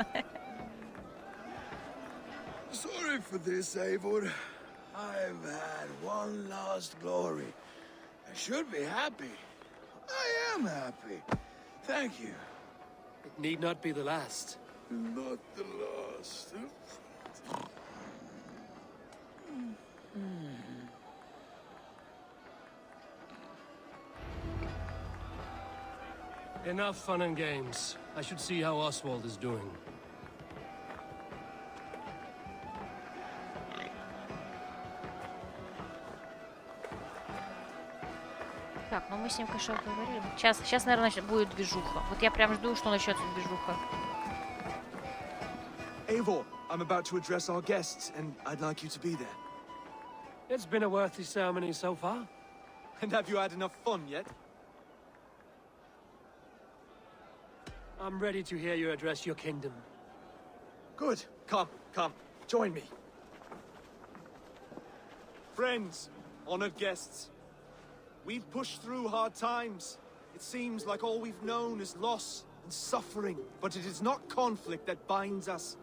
Sorry for this, Eivor. I've had one last glory. I should be happy. I am happy. Thank you. It need not be the last. Not the last. Enough fun and games. I should see how Oswald is doing. Так, ну мы с ним, конечно, поговорили. Сейчас, наверное, будет движуха. Вот я прям жду, что начнется движуха. Eivor, I'm about to address our guests, and I'd like you to be there. It's been a worthy ceremony so far. And have you had enough fun yet? I'm ready to hear you address your kingdom. Good. Come, join me. Friends, honored guests. We've pushed through hard times. It seems like all we've known is loss and suffering. But it is not conflict that binds us.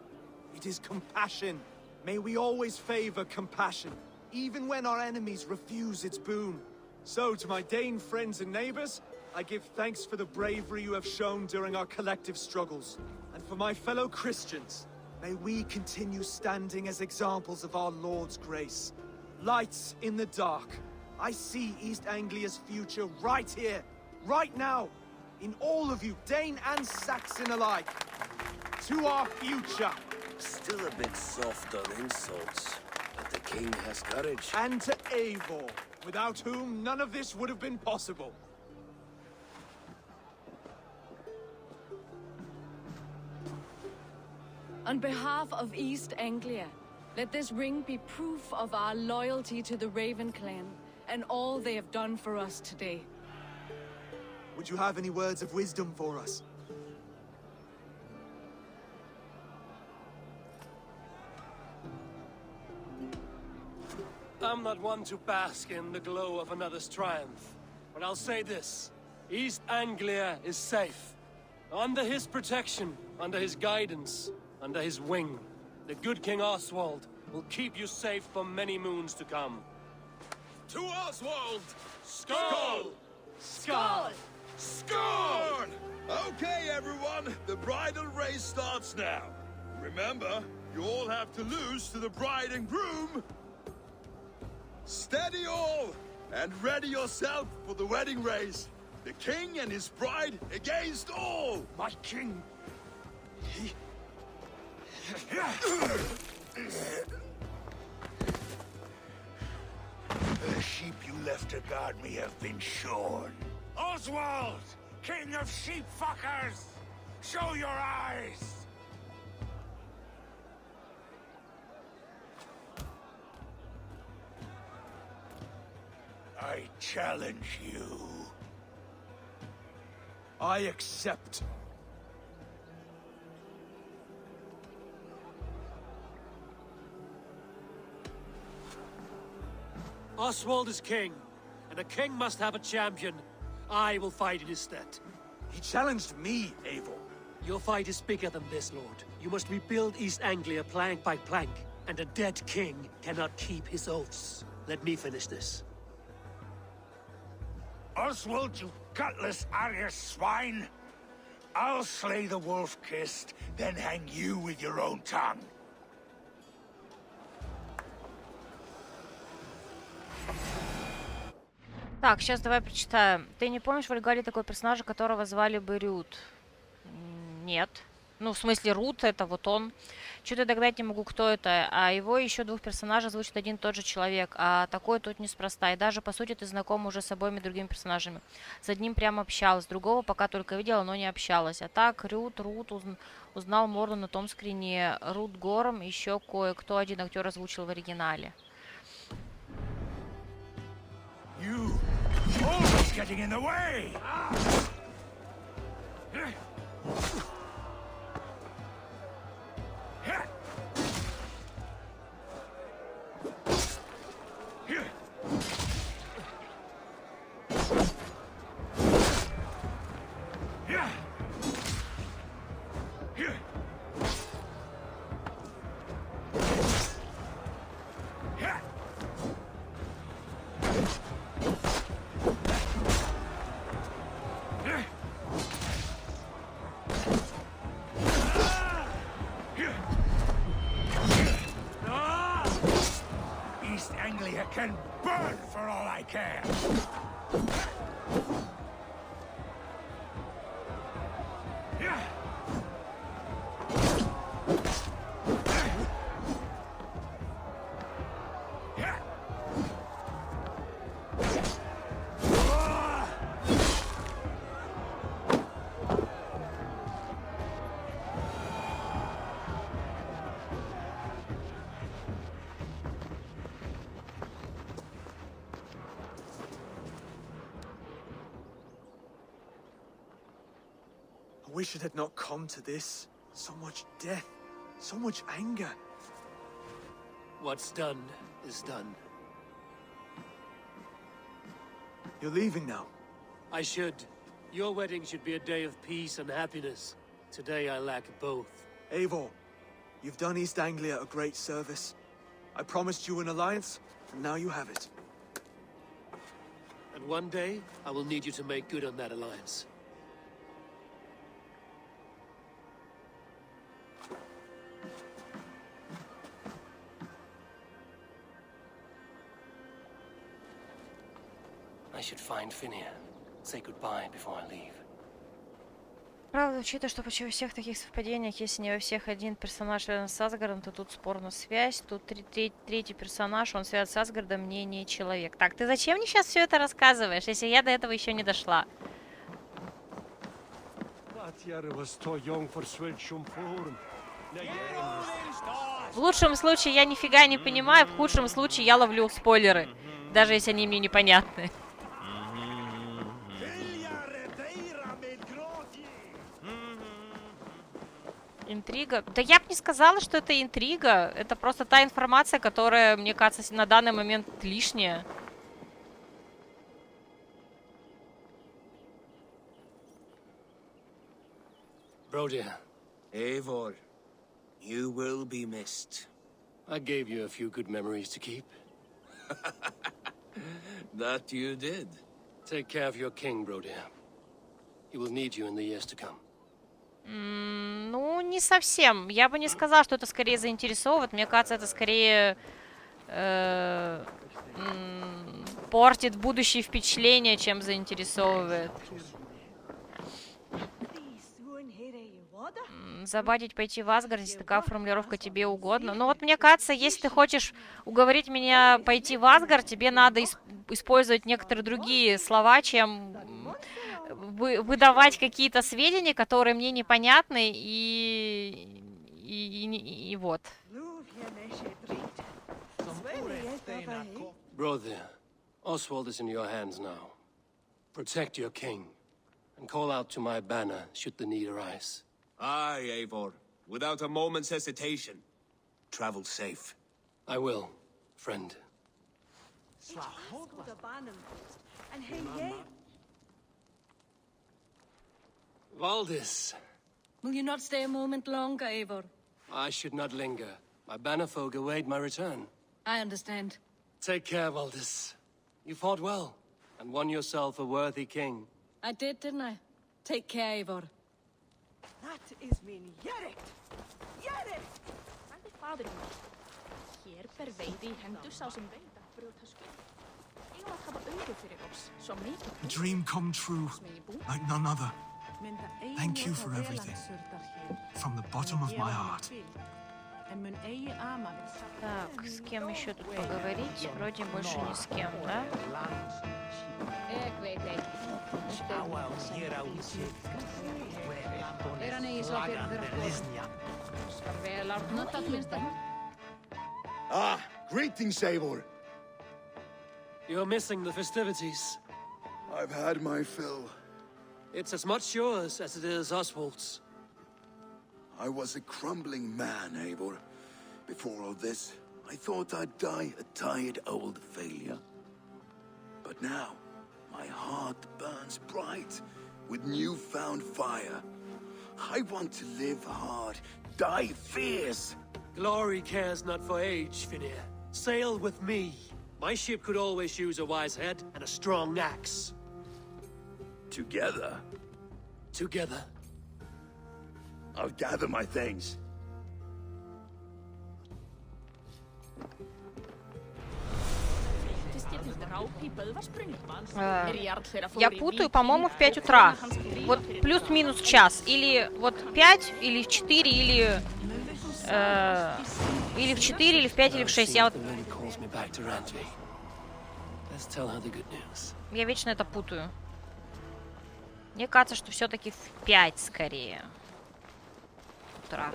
It is compassion. May we always favor compassion, even when our enemies refuse its boon. So, to my Dane friends and neighbors, I give thanks for the bravery you have shown during our collective struggles. And for my fellow Christians, may we continue standing as examples of our Lord's grace. Lights in the dark. I see East Anglia's future right here, right now, in all of you, Dane and Saxon alike. To our future. Still a bit soft on insults, but The king has courage. And to Eivor, without whom none of this would have been possible. On behalf of East Anglia, let this ring be proof of our loyalty to the Raven clan and all they have done for us today. Would you have any words of wisdom for us? I'm not one to bask in the glow of another's triumph, but I'll say this. East Anglia is safe. Under his protection, under his guidance, under his wing, the good King Oswald will keep you safe for many moons to come. To Oswald! Skull! Skull! Scorn! Okay, everyone, the bridal race starts now. Remember, you all have to lose to the bride and groom. Steady all, and ready yourself for the wedding race. The king and his bride against all. My king. The sheep you left to guard me have been shorn. Oswald! King of sheep fuckers! Show your eyes! I challenge you. I accept. Oswald is king, and a king must have a champion. I will fight in his stead. He challenged me, Eivor. Your fight is bigger than this, Lord. You must rebuild East Anglia plank by plank, and a dead king cannot keep his oaths. Let me finish this. Oswald, you gutless Arya swine! I'll slay the wolf-kissed, then hang you with your own tongue. Так, сейчас давай прочитаем. Ты не помнишь в Вальгалле такого персонажа, которого звали бы Рют? Нет. Ну, в смысле, Рут, это вот он. Что-то догадать не могу, кто это. А его еще двух персонажей звучит один и тот же человек. А такое тут неспроста. И даже, по сути, ты знакома уже с обоими другими персонажами. С одним прямо общалась, другого пока только видела, но не общалась. А так, Рут, узнал морду на том скрине. Рут Гором, еще кое-кто, один актер озвучил в оригинале. You always getting in the way! East Anglia can burn for all I care! I wish it had not come to this. So much death, so much anger. What's done is done. You're leaving now. I should. Your wedding should be a day of peace and happiness. Today I lack both. Eivor, you've done East Anglia a great service. I promised you an alliance, and now you have it. And one day, I will need you to make good on that alliance. I should find Finnear. Say goodbye before I leave. Правда, учитывая, что почти во всех таких совпадениях, если не во всех один персонаж связан с Асгардом, то тут спорна связь. Тут третий персонаж, он связан с Асгардом, мне не человек. Так, ты зачем мне сейчас все это рассказываешь, если я до этого еще не дошла? В лучшем случае я нифига не понимаю, в худшем случае я ловлю спойлеры, даже если они мне непонятны. Интрига? Да я бы не сказала, что это интрига. Это просто та информация, которая, мне кажется, на данный момент лишняя. Brody, Eivor, you will be missed. I gave you a few good memories to keep. That you did. Take care of your king, Brody. He will need you in the years to come. Ну, не совсем. Я бы не сказала, что это скорее заинтересовывает. Мне кажется, это скорее портит будущие впечатления, чем заинтересовывает. Забадить пойти в Асгард, если такая формулировка тебе угодно. Но вот мне кажется, если ты хочешь уговорить меня пойти в Асгард, тебе надо использовать некоторые другие слова, чем выдавать какие-то сведения, которые мне непонятны, и вот. Brother, Oswald is in your hands now. Protect your king, and call out to my banner should the need arise. Aye, Eivor. Without a moment's hesitation. Travel safe. I will, friend. Valdis. Will you not stay a moment longer, Eivor? I should not linger. My banner folk await my return. I understand. Take care, Valdis. You fought well, and won yourself a worthy king. I did, didn't I? Take care, Eivor. Dat is min Jerek! Jerek! Sagði faðir minn. Hér ber veiði í hendur sá sem veit að brjóta skjöld. Eigum að hafa augu fyrir oss, svo mikið. A dream come true, like none other. Thank you for everything. From the bottom of my heart. Так, с кем еще тут поговорить? Вроде больше ни с кем, да? Ah, greetings, Eivor. You're missing the festivities. I've had my fill. It's as much yours as it is Oswald's. I was a crumbling man, Eivor. Before all this, I thought I'd die a tired old failure. But now, my heart burns bright with newfound fire. I want to live hard, die fierce. Glory cares not for age, Finir. Sail with me. My ship could always use a wise head and a strong axe. Together? Together. I'll gather my things. Я путаю, по-моему, в 5 утра. Вот плюс-минус час. Или вот 5, или в 4, или в 4, или в 5, или в 6. Я вечно это путаю. Мне кажется, что все-таки в 5 скорее утра.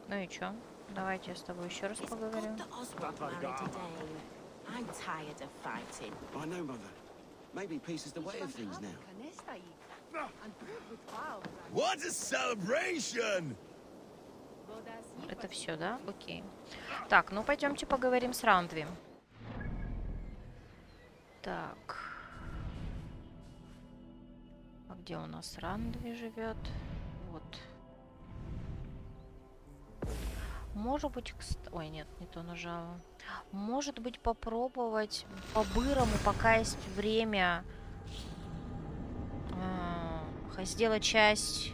Ну и чё? Давайте я с тобой еще раз поговорю. What a celebration! Это все, да? Окей. Так, ну пойдемте поговорим с Рандви. Так. А где у нас Рандви живет? Вот. Может быть, ой, нет, не то нажала. Может быть, попробовать по-бырому, пока есть время, сделать часть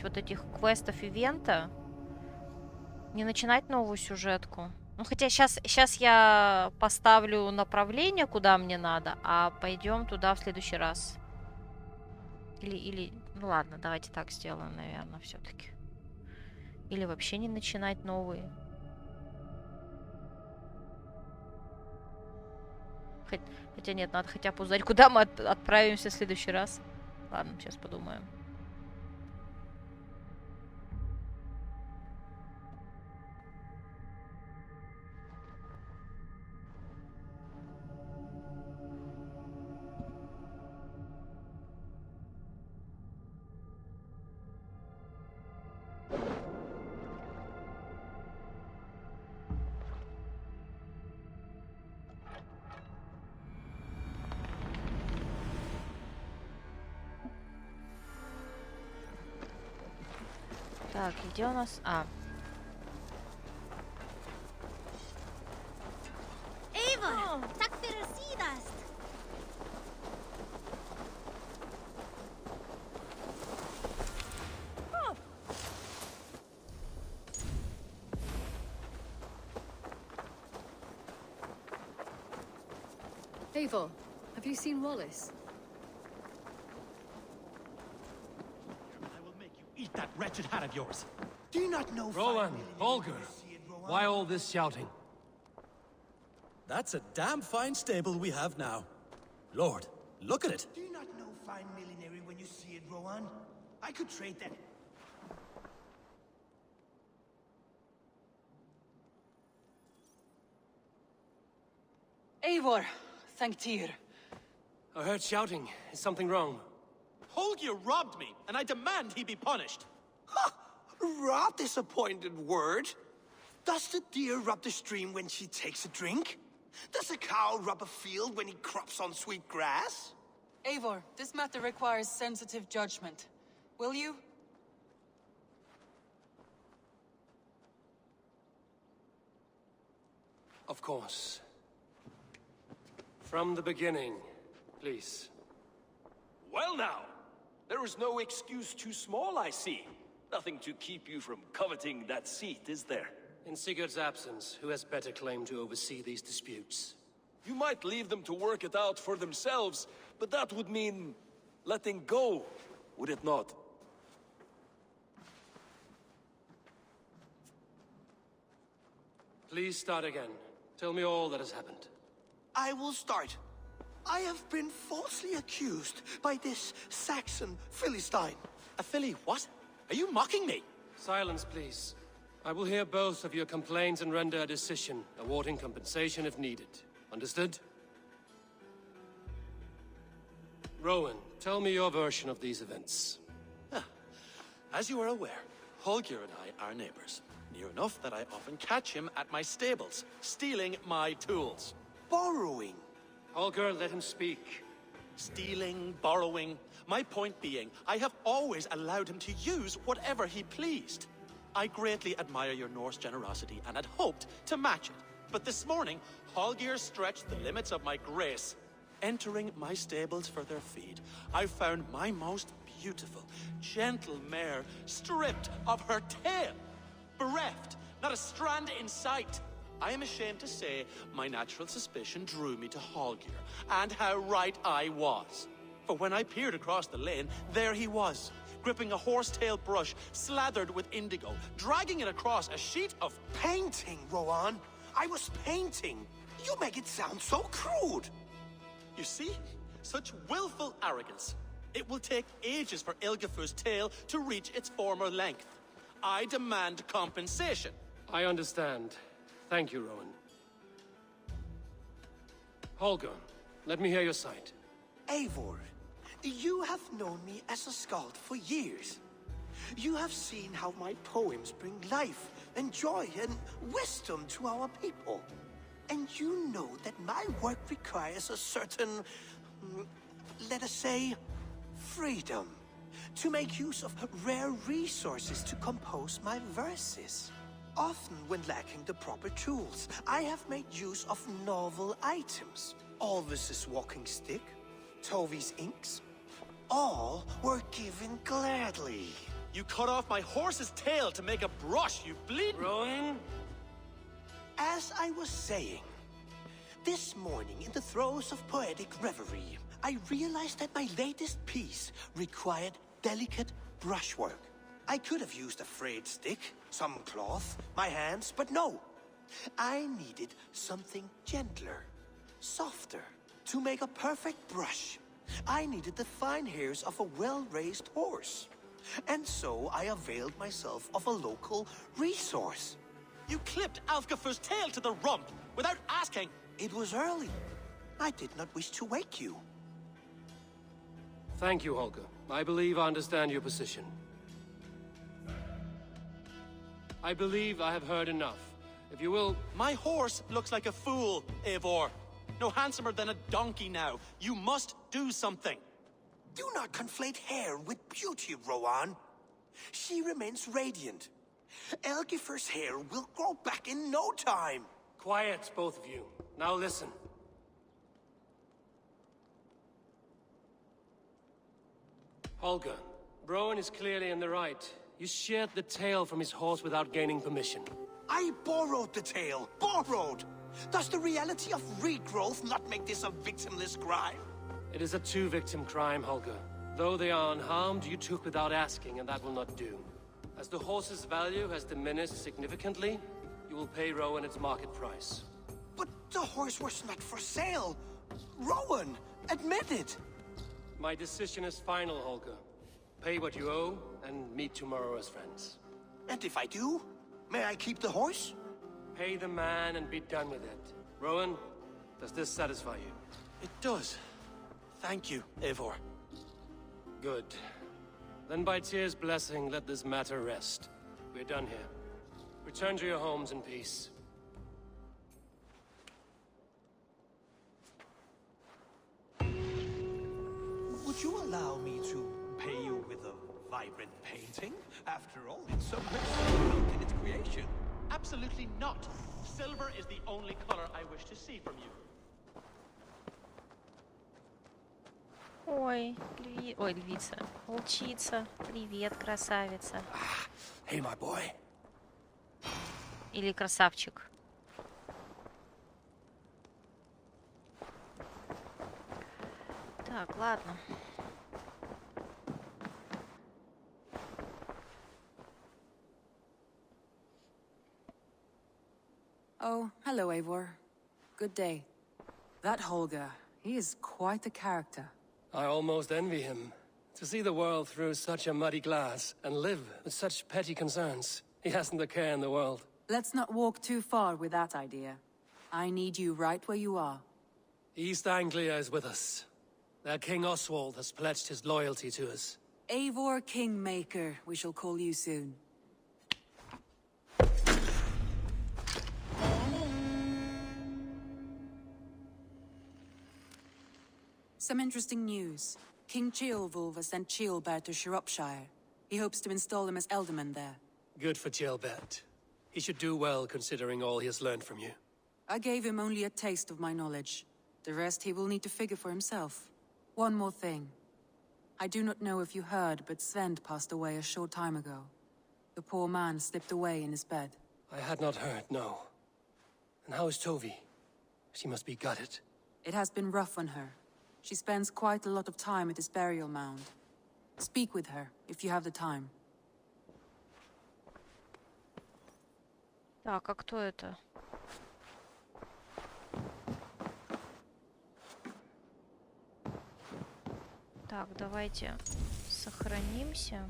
вот этих квестов ивента. Не начинать новую сюжетку. Ну, хотя сейчас я поставлю направление, куда мне надо, а пойдем туда в следующий раз. Или... Ну ладно, давайте так сделаем, наверное, все-таки. Или вообще не начинать новые. Хотя нет, надо хотя бы узнать, куда мы отправимся в следующий раз. Ладно, сейчас подумаем. Так, где у нас... А. Eivor, tack för sidast. Eivor, have you seen Wallace? I will make you eat that wretched hat of yours. Do you not know... Rowan, Holger, why all this shouting? That's a damn fine stable we have now. Lord, look at it. Do you not know fine millinery when you see it, Rowan? I could trade that. Eivor, thank Tyr. I heard shouting. Is something wrong? Holger robbed me, and I demand he be punished. Ha! Rather disappointed word. Does the deer rub the stream when she takes a drink? Does a cow rub a field when he crops on sweet grass? Eivor, this matter requires sensitive judgment. Will you? Of course. From the beginning, please. Well now, there is no excuse too small, I see. Nothing to keep you from coveting that seat, is there? In Sigurd's absence, who has better claim to oversee these disputes? You might leave them to work it out for themselves, but that would mean letting go, would it not? Please start again. Tell me all that has happened. I will start. I have been falsely accused by this Saxon Philistine. A Philly what? Are you mocking me? Silence, please. I will hear both of your complaints and render a decision, awarding compensation if needed. Understood? Rowan, tell me your version of these events. As you are aware, Holger and I are neighbors. Near enough that I often catch him at my stables, stealing my tools. Borrowing. Holger, let him speak. Stealing, borrowing. My point being, I have always allowed him to use whatever he pleased. I greatly admire your Norse generosity and had hoped to match it. But this morning, Holger stretched the limits of my grace. Entering my stables for their feed, I found my most beautiful, gentle mare stripped of her tail. Bereft, not a strand in sight. I am ashamed to say my natural suspicion drew me to Holger, and how right I was. For when I peered across the lane, there he was, gripping a horsetail brush slathered with indigo, dragging it across a sheet of painting, Rowan. I was painting. You make it sound so crude. You see? Such willful arrogance. It will take ages for Ilgefu's tail to reach its former length. I demand compensation. I understand. Thank you, Rowan. Holger, let me hear your side. Eivor, you have known me as a skald for years. You have seen how my poems bring life and joy and wisdom to our people. And you know that my work requires a certain, let us say, freedom to make use of rare resources to compose my verses. Often when lacking the proper tools, I have made use of novel items. Alvis's walking stick, Tovi's inks, all were given gladly. You cut off my horse's tail to make a brush, you bleed. Rowan? As I was saying, this morning in the throes of poetic reverie, I realized that my latest piece required delicate brushwork. I could have used a frayed stick, some cloth, my hands, but no. I needed something gentler, softer. To make a perfect brush, I needed the fine hairs of a well-raised horse. And so I availed myself of a local resource. You clipped Alfgafur's tail to the rump without asking. It was early. I did not wish to wake you. Thank you, Holger. I believe I understand your position. I believe I have heard enough. If you will... My horse looks like a fool, Eivor. No handsomer than a donkey now. You must do something. Do not conflate hair with beauty, Rowan. She remains radiant. Elgifur's hair will grow back in no time. Quiet, both of you. Now listen. Holger, Rowan is clearly in the right. You sheared the tail from his horse without gaining permission. I borrowed the tail. Borrowed! Does the reality of regrowth not make this a victimless crime? It is a two-victim crime, Holger. Though they are unharmed, you took without asking, and that will not do. As the horse's value has diminished significantly, you will pay Rowan its market price. But the horse was not for sale. Rowan, admit it. My decision is final, Holger. Pay what you owe, and meet tomorrow as friends. And if I do, may I keep the horse? Pay the man and be done with it. Rowan, does this satisfy you? It does. Thank you, Eivor. Good. Then by Tyr's blessing, let this matter rest. We're done here. Return to your homes in peace. Would you allow me to pay you with a vibrant painting? After all, it's so beautiful in its creation. Absolutely not. Silver is the only color I wish to see from you. Ой, ой, львица. Волчица. Привет, красавица. Hey, my boy. Или красавчик. Так, ладно. Oh, hello, Eivor. Good day. That Holger, he is quite the character. I almost envy him. To see the world through such a muddy glass and live with such petty concerns. He hasn't a care in the world. Let's not walk too far with that idea. I need you right where you are. East Anglia is with us. Their King Oswald has pledged his loyalty to us. Eivor Kingmaker, we shall call you soon. Some interesting news. King Ceolwulf has sent Ceolbert to Shropshire. He hopes to install him as Ealdorman there. Good for Ceolbert. He should do well considering all he has learned from you. I gave him only a taste of my knowledge. The rest he will need to figure for himself. One more thing. I do not know if you heard, but Svend passed away a short time ago. The poor man slipped away in his bed. I had not heard, no. And how is Tovi? She must be gutted. It has been rough on her. She spends quite a lot of time at his burial mound. Speak with her, if you have the time. Так, а кто это? Так, давайте сохранимся.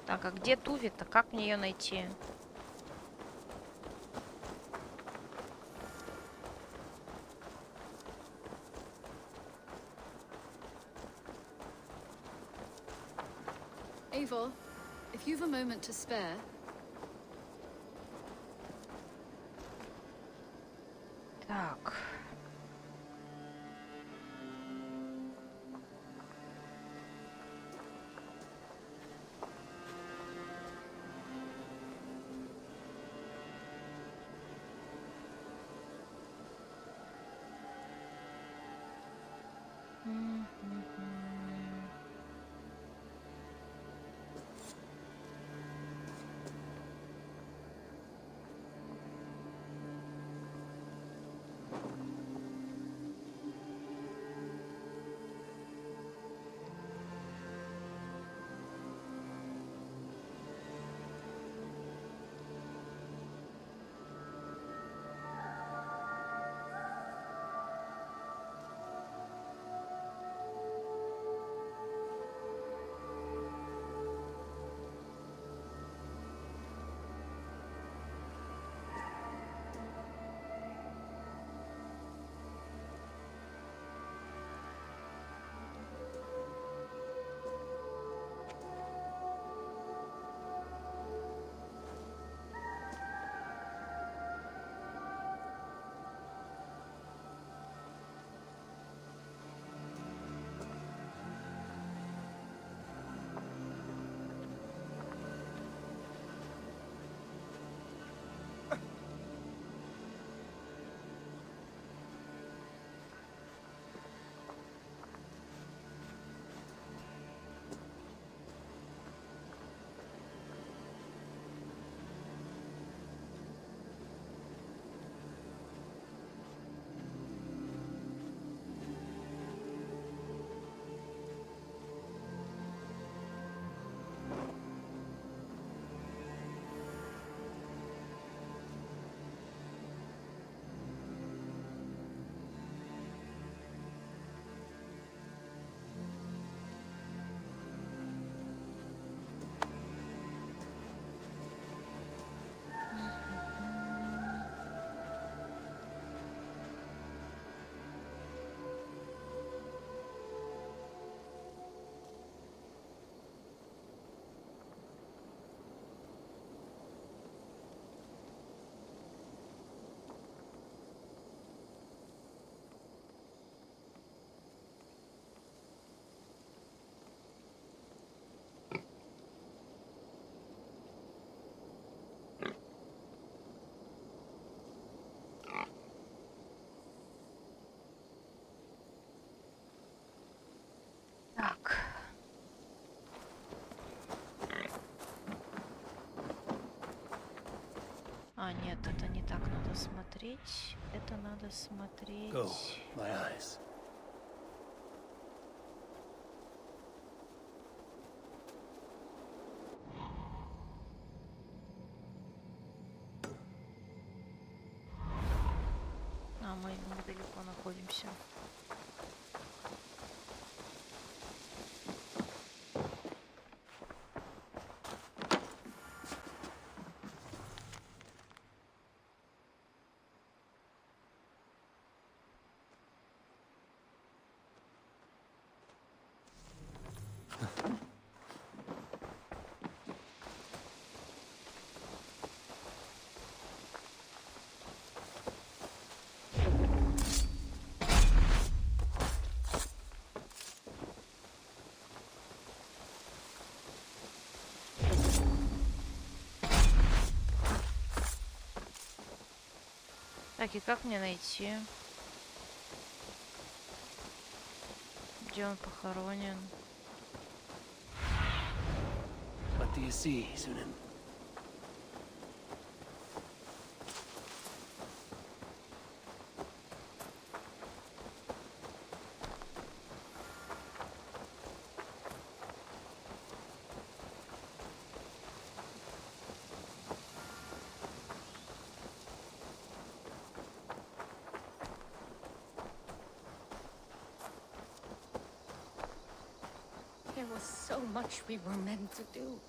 Так, а где Туви-то? Как мне ее найти? Eivor, if you've a moment to spare... Так. смотреть. Это надо смотреть. Go, my eyes. А, мы недалеко находимся. Так, и как мне найти? Где он похоронен? What do you see, Sunan? There was so much we were meant to do.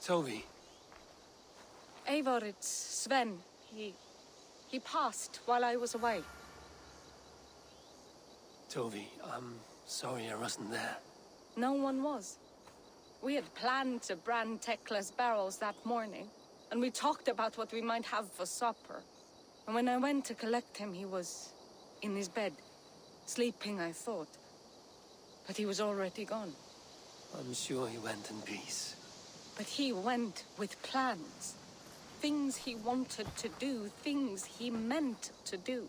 Toby. Eivor, it's Sven. He passed while I was away. Toby, I'm sorry I wasn't there. No one was. We had planned to brand Tekla's barrels that morning, and we talked about what we might have for supper. And when I went to collect him, he was in his bed, sleeping, I thought. But he was already gone. I'm sure he went in peace. But he went with plans. Things he wanted to do, things he meant to do.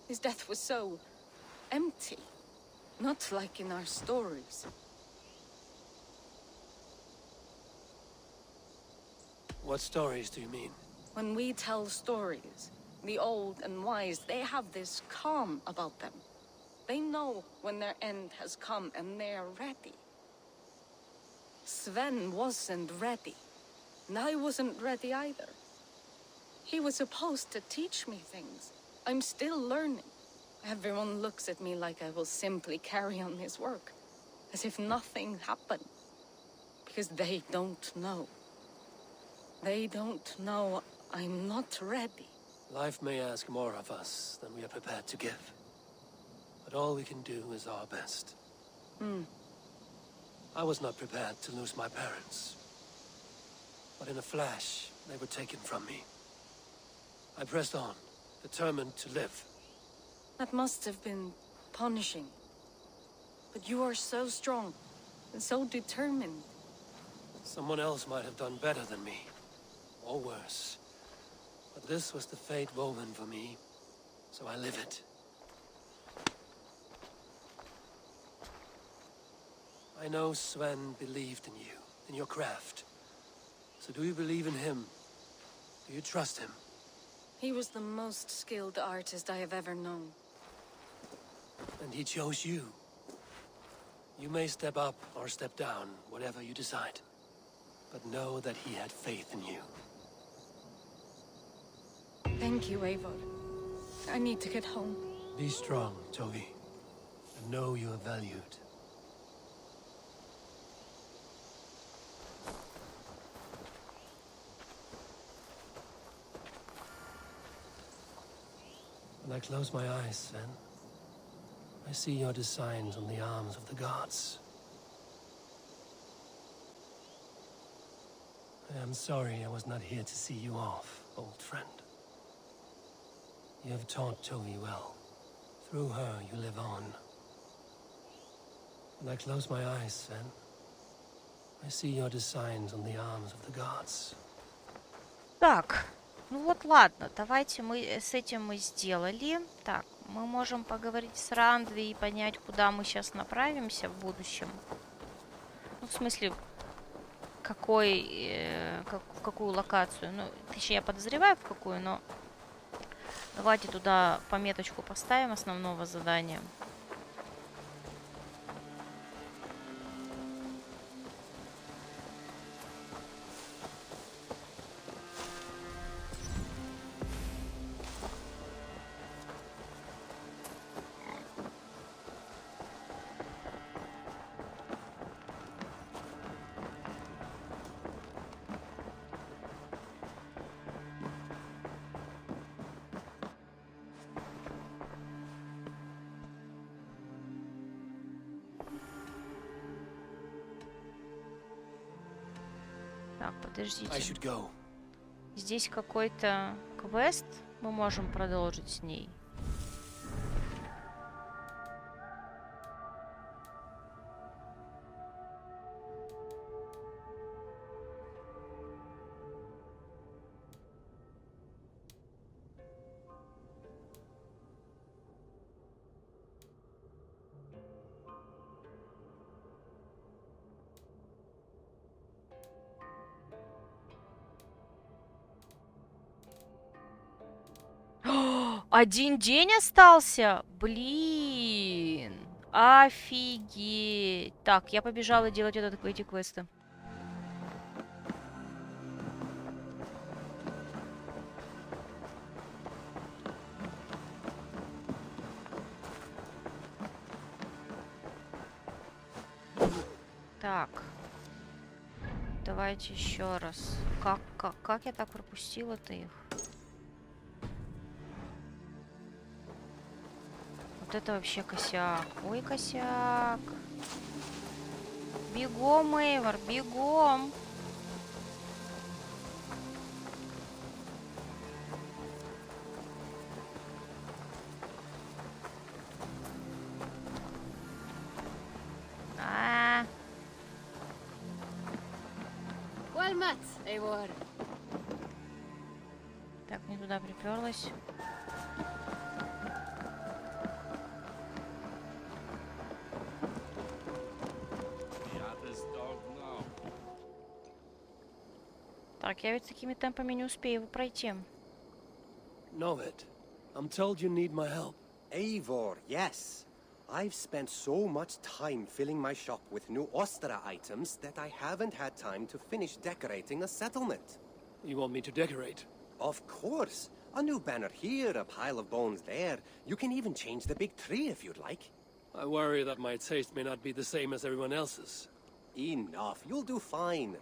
His death was so empty. Not like in our stories. What stories do you mean? When we tell stories, the old and wise, they have this calm about them. They know when their end has come and they're ready. Sven wasn't ready. And I wasn't ready either. He was supposed to teach me things. I'm still learning. Everyone looks at me like I will simply carry on his work. As if nothing happened. Because they don't know. They don't know I'm not ready. Life may ask more of us than we are prepared to give. But all we can do is our best. I was not prepared to lose my parents. But in a flash, they were taken from me. I pressed on, determined to live. That must have been punishing. But you are so strong, and so determined. Someone else might have done better than me. Or worse. But this was the fate woven for me, so I live it. I know Sven believed in you, in your craft. So do you believe in him? Do you trust him? He was the most skilled artist I have ever known. And he chose you. You may step up or step down, whatever you decide. But know that he had faith in you. Thank you, Eivor. I need to get home. Be strong, Toby. And know you are valued. When I close my eyes, Sven, I see your designs on the arms of the gods. I am sorry I was not here to see you off, old friend. You have taught Toby well. Through her, you live on. When I close my eyes, Sven, I see your designs on the arms of the gods. Так, ну вот ладно, давайте мы с этим мы сделали. Так, мы можем поговорить с Рандви и понять, куда мы сейчас направимся в будущем. Ну, в смысле, в какую локацию. Ну, точнее, я подозреваю, в какую, но давайте туда пометочку поставим основного задания. Так, подождите. Здесь какой-то квест мы можем продолжить с ней. Один день остался? Блин. Офигеть. Так, я побежала делать эти квесты. Так. Давайте еще раз. Как я так пропустила-то их? Вот это вообще косяк. Ой, косяк. Бегом, Эйвор, бегом. Так, не туда приперлась. Так, я ведь такими темпами не успею его пройти. Novid, I'm told you need my help. Eivor, yes. I've spent so much time filling my shop with new Ostra items that I haven't had time to finish decorating a settlement. You want me to decorate? Of course. A new banner here, a pile of bones there. You can even change the big tree if you'd like. I worry that my taste may not be the same as everyone else's. Enough. You'll do fine.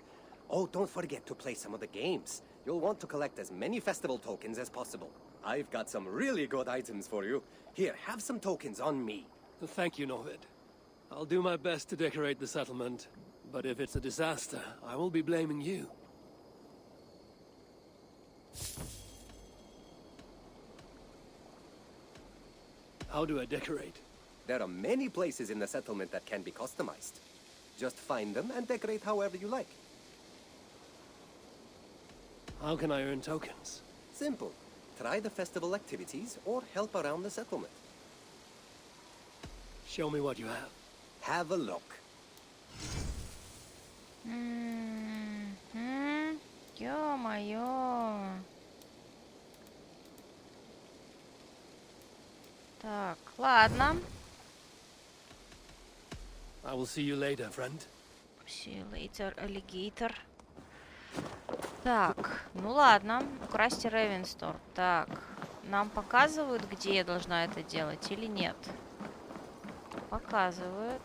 Oh, don't forget to play some of the games. You'll want to collect as many festival tokens as possible. I've got some really good items for you. Here, have some tokens on me. Thank you, Novid. I'll do my best to decorate the settlement, but if it's a disaster, I will be blaming you. How do I decorate? There are many places in the settlement that can be customized. Just find them and decorate however you like. How can I earn tokens? Simple. Try the festival activities or help around the settlement. Show me what you have. Have a look. Ё-моё. Так, ладно. I will see you later, friend. See you later, alligator. Так, ну ладно. Украсть Ревенстор. Так, нам показывают, где я должна это делать или нет? Показывают.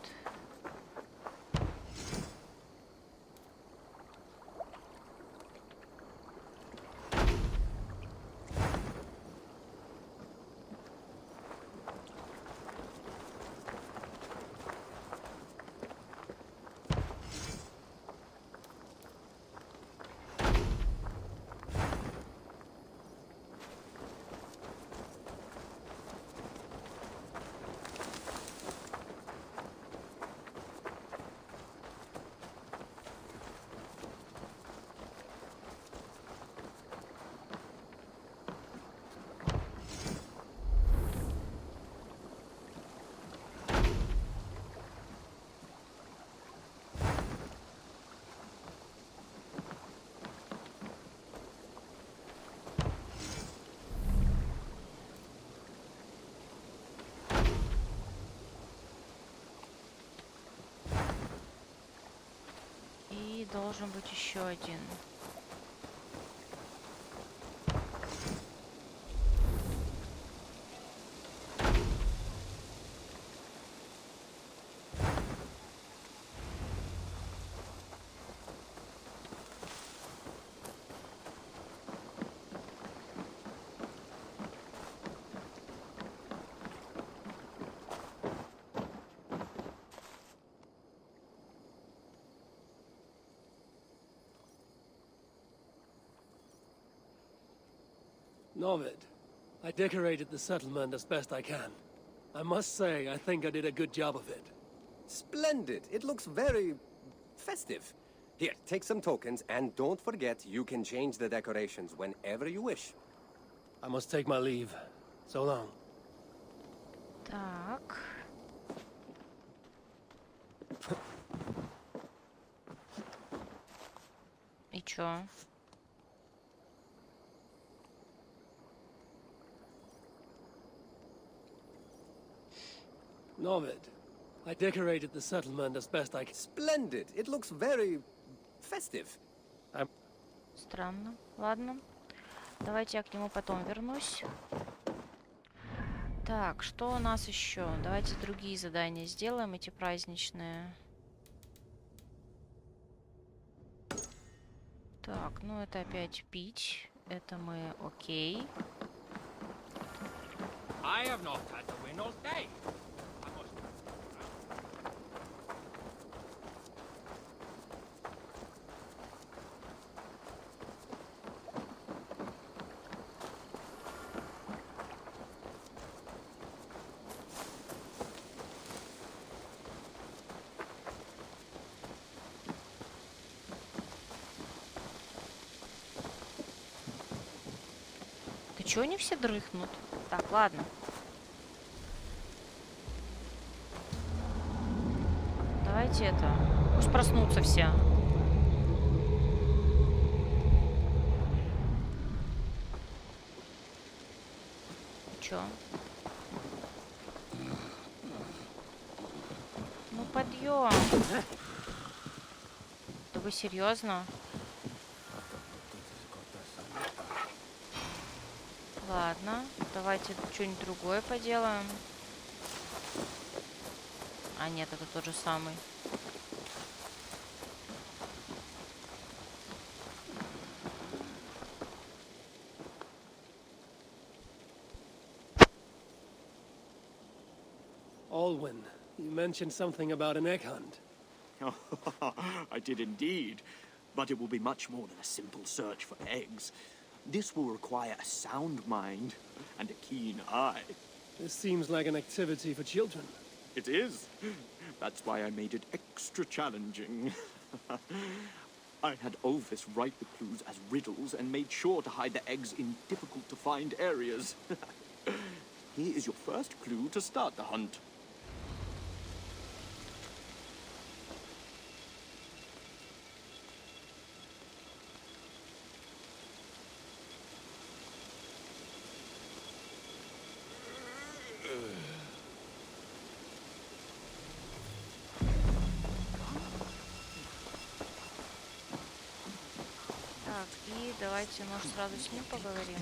И должен быть еще один. Novid, I decorated the settlement as best I can. I must say, I think I did a good job of it. Splendid. It looks very festive. Here, take some tokens, and don't forget you can change the decorations whenever you wish. I must take my leave. So long. Так. И чё? Novid, I decorated the settlement as best I can. Splendid. It looks very festive. Странно. Ладно. Давайте я к нему потом вернусь. Так, что у нас еще? Давайте другие задания сделаем, эти праздничные. Так, ну это опять пить. Это мы окей. I have not had to win all day. Ты чё, они все дрыхнут? Так, ладно. Давайте это. Пусть проснутся все. Чё? Ну, подъем. Да вы серьезно? Ладно, давайте что-нибудь другое поделаем. А нет, это тот же самый. Alwyn, you mentioned something about an egg hunt. I did indeed. But it will be much more than a simple search for eggs. This will require a sound mind and a keen eye. This seems like an activity for children. It is. That's why I made it extra challenging. I had Ovis write the clues as riddles and made sure to hide the eggs in difficult-to-find areas. Here is your first clue to start the hunt. Так, и давайте, может, сразу с ним поговорим.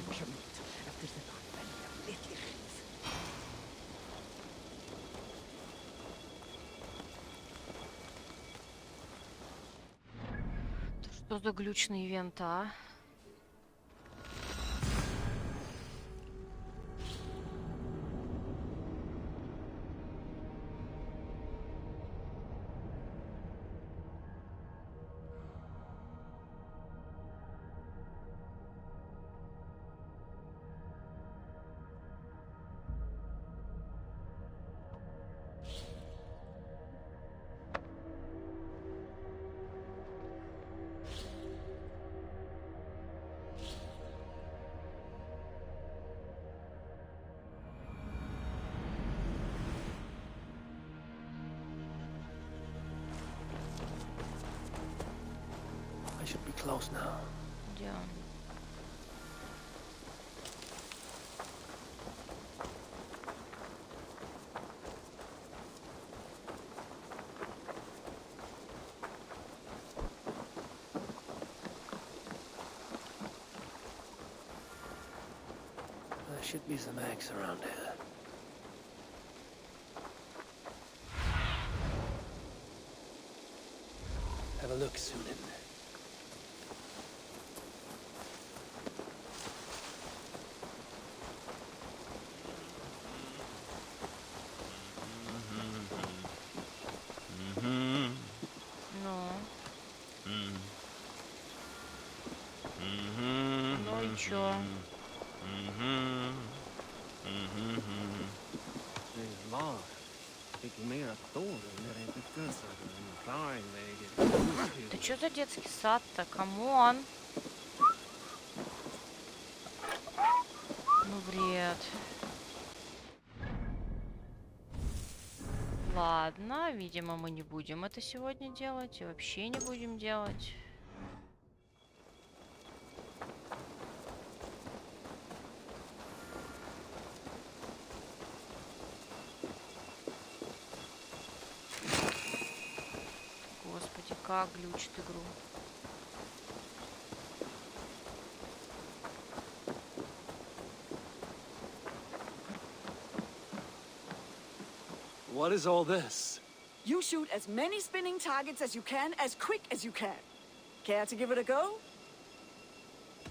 Что за глючный ивент, а? I should be close now. Где он? should be some eggs around here. Have a look, Sunan. Ну и чё? Да чё за детский сад-то? Камон! Ну, бред. Ладно, видимо, мы не будем это сегодня делать. И вообще не будем делать. Господи, как глючит игру. What is all this? You shoot as many spinning targets as you can, as quick as you can. Care to give it a go?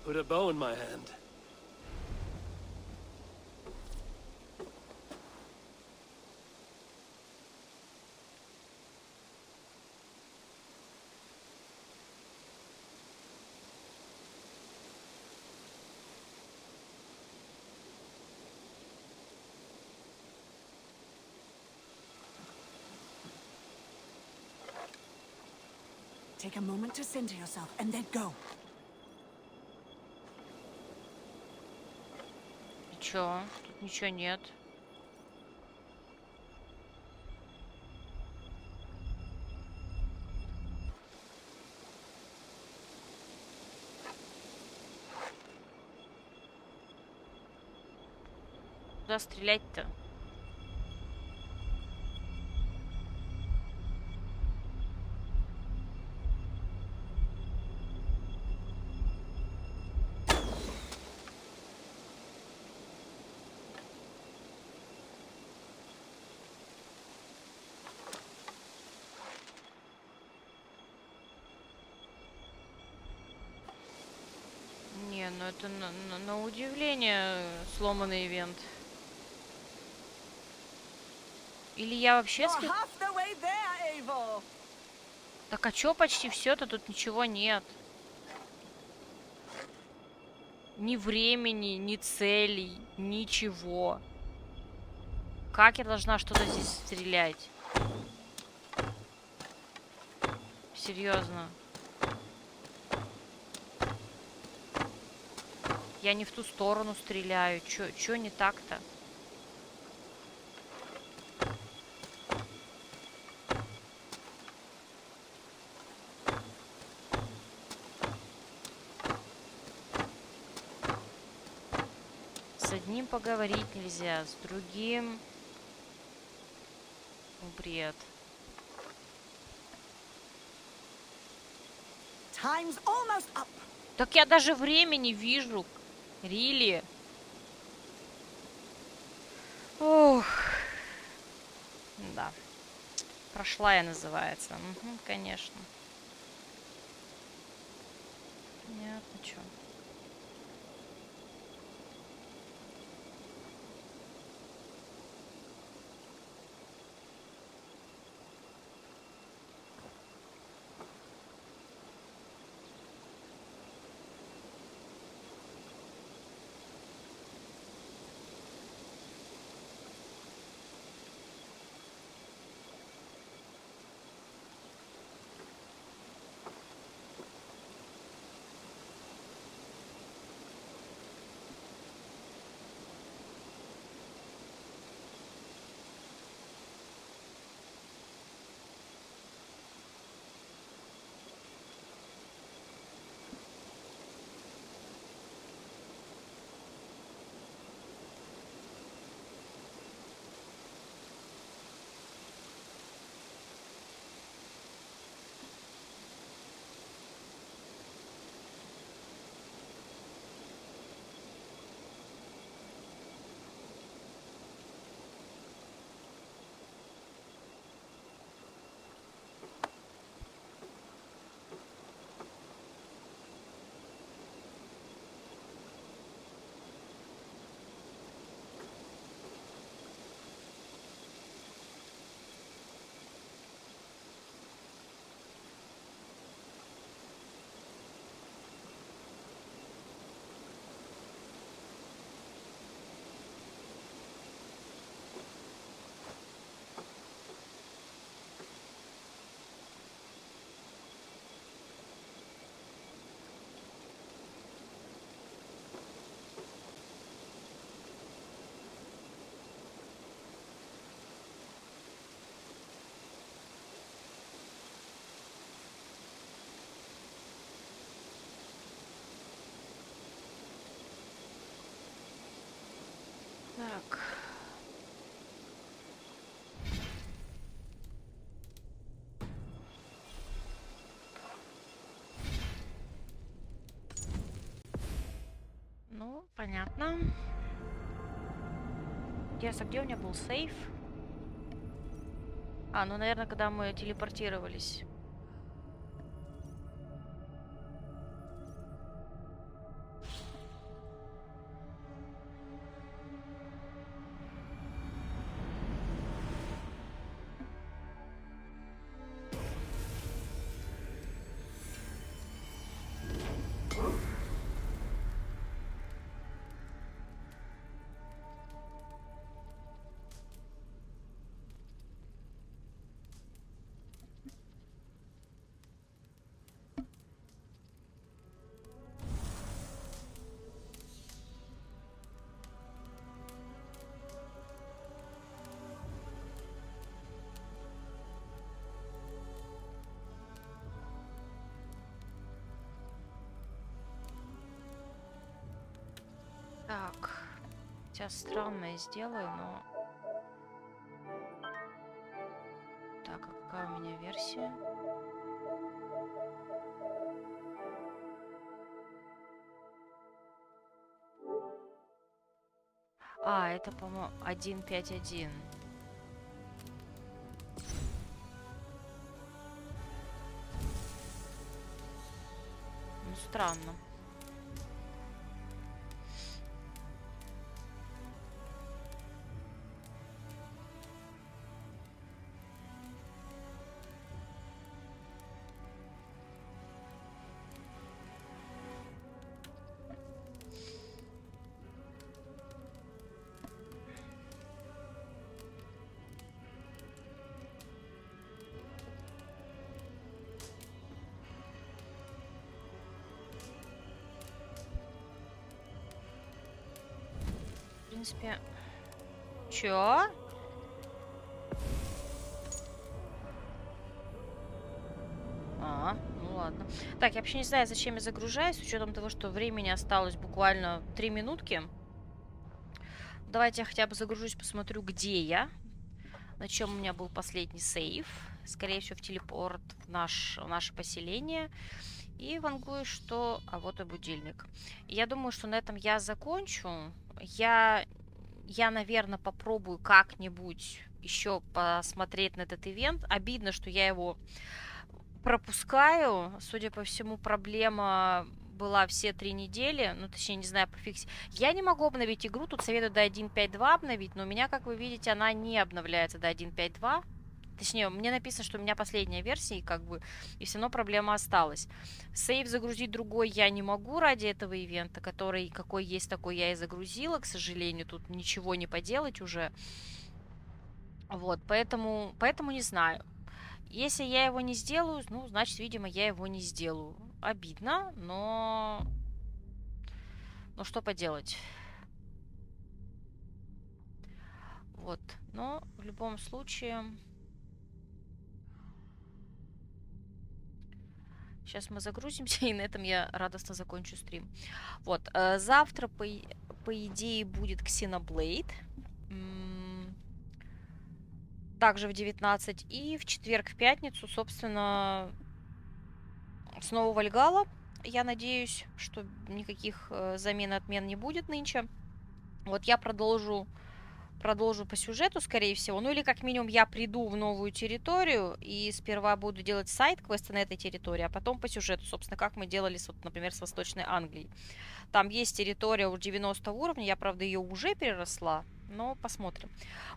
Put a bow in my hand. Take a moment to center yourself, and then go. И чё? Тут ничего нет. Куда стрелять-то? Не, ну это на удивление сломанный ивент. Или я вообще You're half the way there, Eivor. Так а чё почти все-то? Тут ничего нет. Ни времени, ни целей, ничего. Как я должна что-то здесь стрелять? Серьезно. Я не в ту сторону стреляю. Чё не так-то? С одним поговорить нельзя, с другим... Бред. Time's almost up. Так я даже времени вижу. Рили. Ох. Да. Прошла я, называется. Угу, конечно. Понятно, чё. Понятно. Интересно, где у меня был сейф? А, ну, наверное, когда мы телепортировались. Так, сейчас странное сделаю, но... Так, а какая у меня версия? А, это, по-моему, 1.5.1. Ну, странно. В принципе... Чё? А, ну ладно. Так, я вообще не знаю, зачем я загружаюсь, с учетом того, что времени осталось буквально 3 минутки. Давайте я хотя бы загружусь, посмотрю, где я. На чем у меня был последний сейв. Скорее всего, в телепорт в наше поселение. И вангую, что... А вот и будильник. Я думаю, что на этом я закончу. Я наверное, попробую как-нибудь еще посмотреть на этот ивент. Обидно, что я его пропускаю. Судя по всему, проблема была все 3 недели. Ну, точнее, не знаю, пофиксить. Я не могу обновить игру. Тут советую до 1.5.2 обновить. Но у меня, как вы видите, она не обновляется до 1.5.2. Точнее, мне написано, что у меня последняя версия, и как бы, и все равно проблема осталась. Сейв загрузить другой я не могу ради этого ивента, который какой есть, такой я и загрузила, к сожалению, тут ничего не поделать уже. Вот, поэтому не знаю. Если я его не сделаю, ну, значит, видимо, я его не сделаю. Обидно, но... Ну, что поделать. Вот, но в любом случае... Сейчас мы загрузимся, и на этом я радостно закончу стрим. Вот, завтра, по идее, будет Xenoblade. Также в 19. И в четверг, в пятницу, собственно, снова Вальгалла. Я надеюсь, что никаких замен и отмен не будет нынче. Вот я продолжу по сюжету, скорее всего. Ну или как минимум я приду в новую территорию и сперва буду делать сайд-квесты на этой территории, а потом по сюжету, собственно, как мы делали, вот, например, с Восточной Англией. Там есть территория у 90 уровня, я, правда, ее уже переросла, но посмотрим.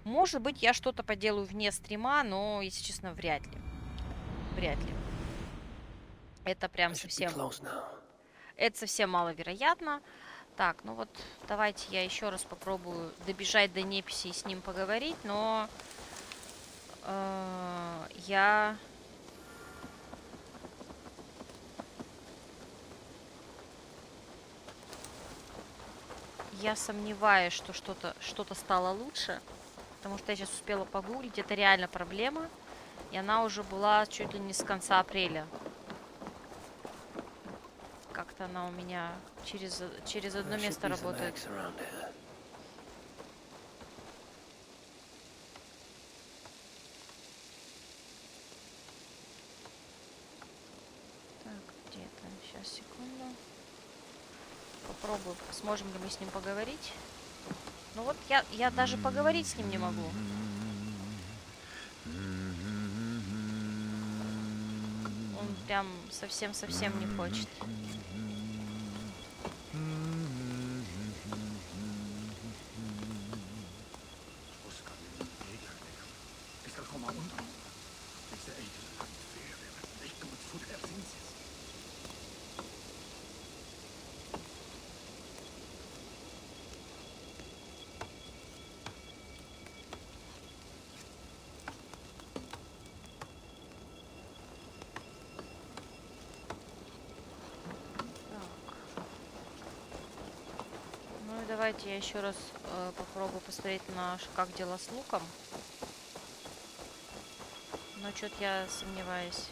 Может быть, я что-то поделаю вне стрима, но, если честно, вряд ли. Вряд ли. Это прям совсем... Это совсем маловероятно. Так, ну вот, давайте я еще раз попробую добежать до Неписи и с ним поговорить, но я сомневаюсь, что что-то стало лучше, потому что я сейчас успела погуглить, это реально проблема, и она уже была чуть ли не с конца апреля. Как-то она у меня через одно место работает. Так, где это? Сейчас, секунду. Попробую, сможем ли мы с ним поговорить. Ну вот я даже поговорить с ним не могу. Он прям совсем-совсем не хочет. Ну и давайте я еще раз попробую посмотреть как дела с луком. Но что-то я сомневаюсь.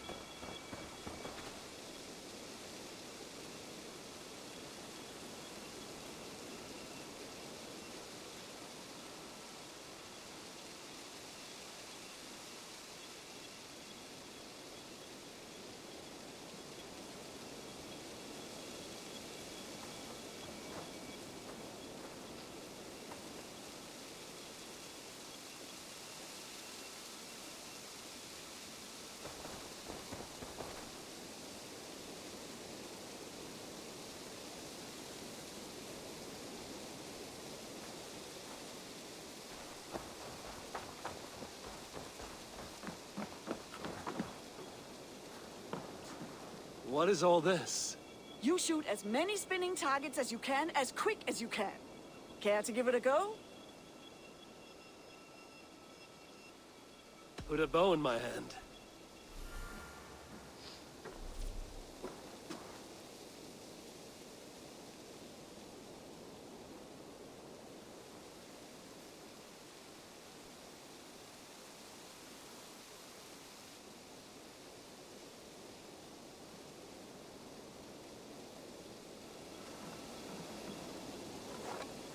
What is all this? You shoot as many spinning targets as you can, as quick as you can. Care to give it a go? Put a bow in my hand.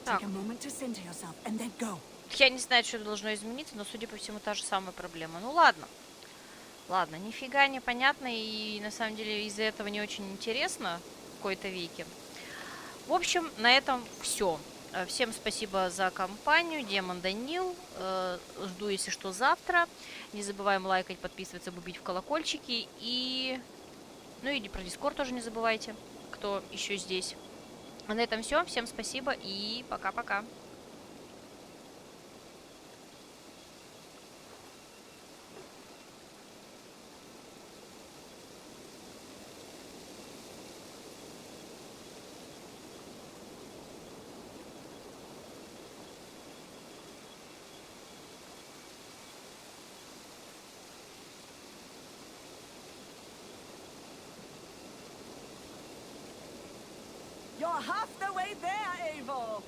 Take a moment to center yourself and then go. Я не знаю, что должно измениться, но, судя по всему, та же самая проблема. Ну ладно. Ладно, нифига непонятно, и на самом деле из-за этого не очень интересно в какой-то веке. В общем, на этом все. Всем спасибо за компанию. Демон Данил. Жду, если что, завтра. Не забываем лайкать, подписываться, бубить в колокольчики. И... Ну или про Дискорд тоже не забывайте, кто еще здесь. А на этом все. Всем спасибо и пока-пока. You're half the way there, Eivor!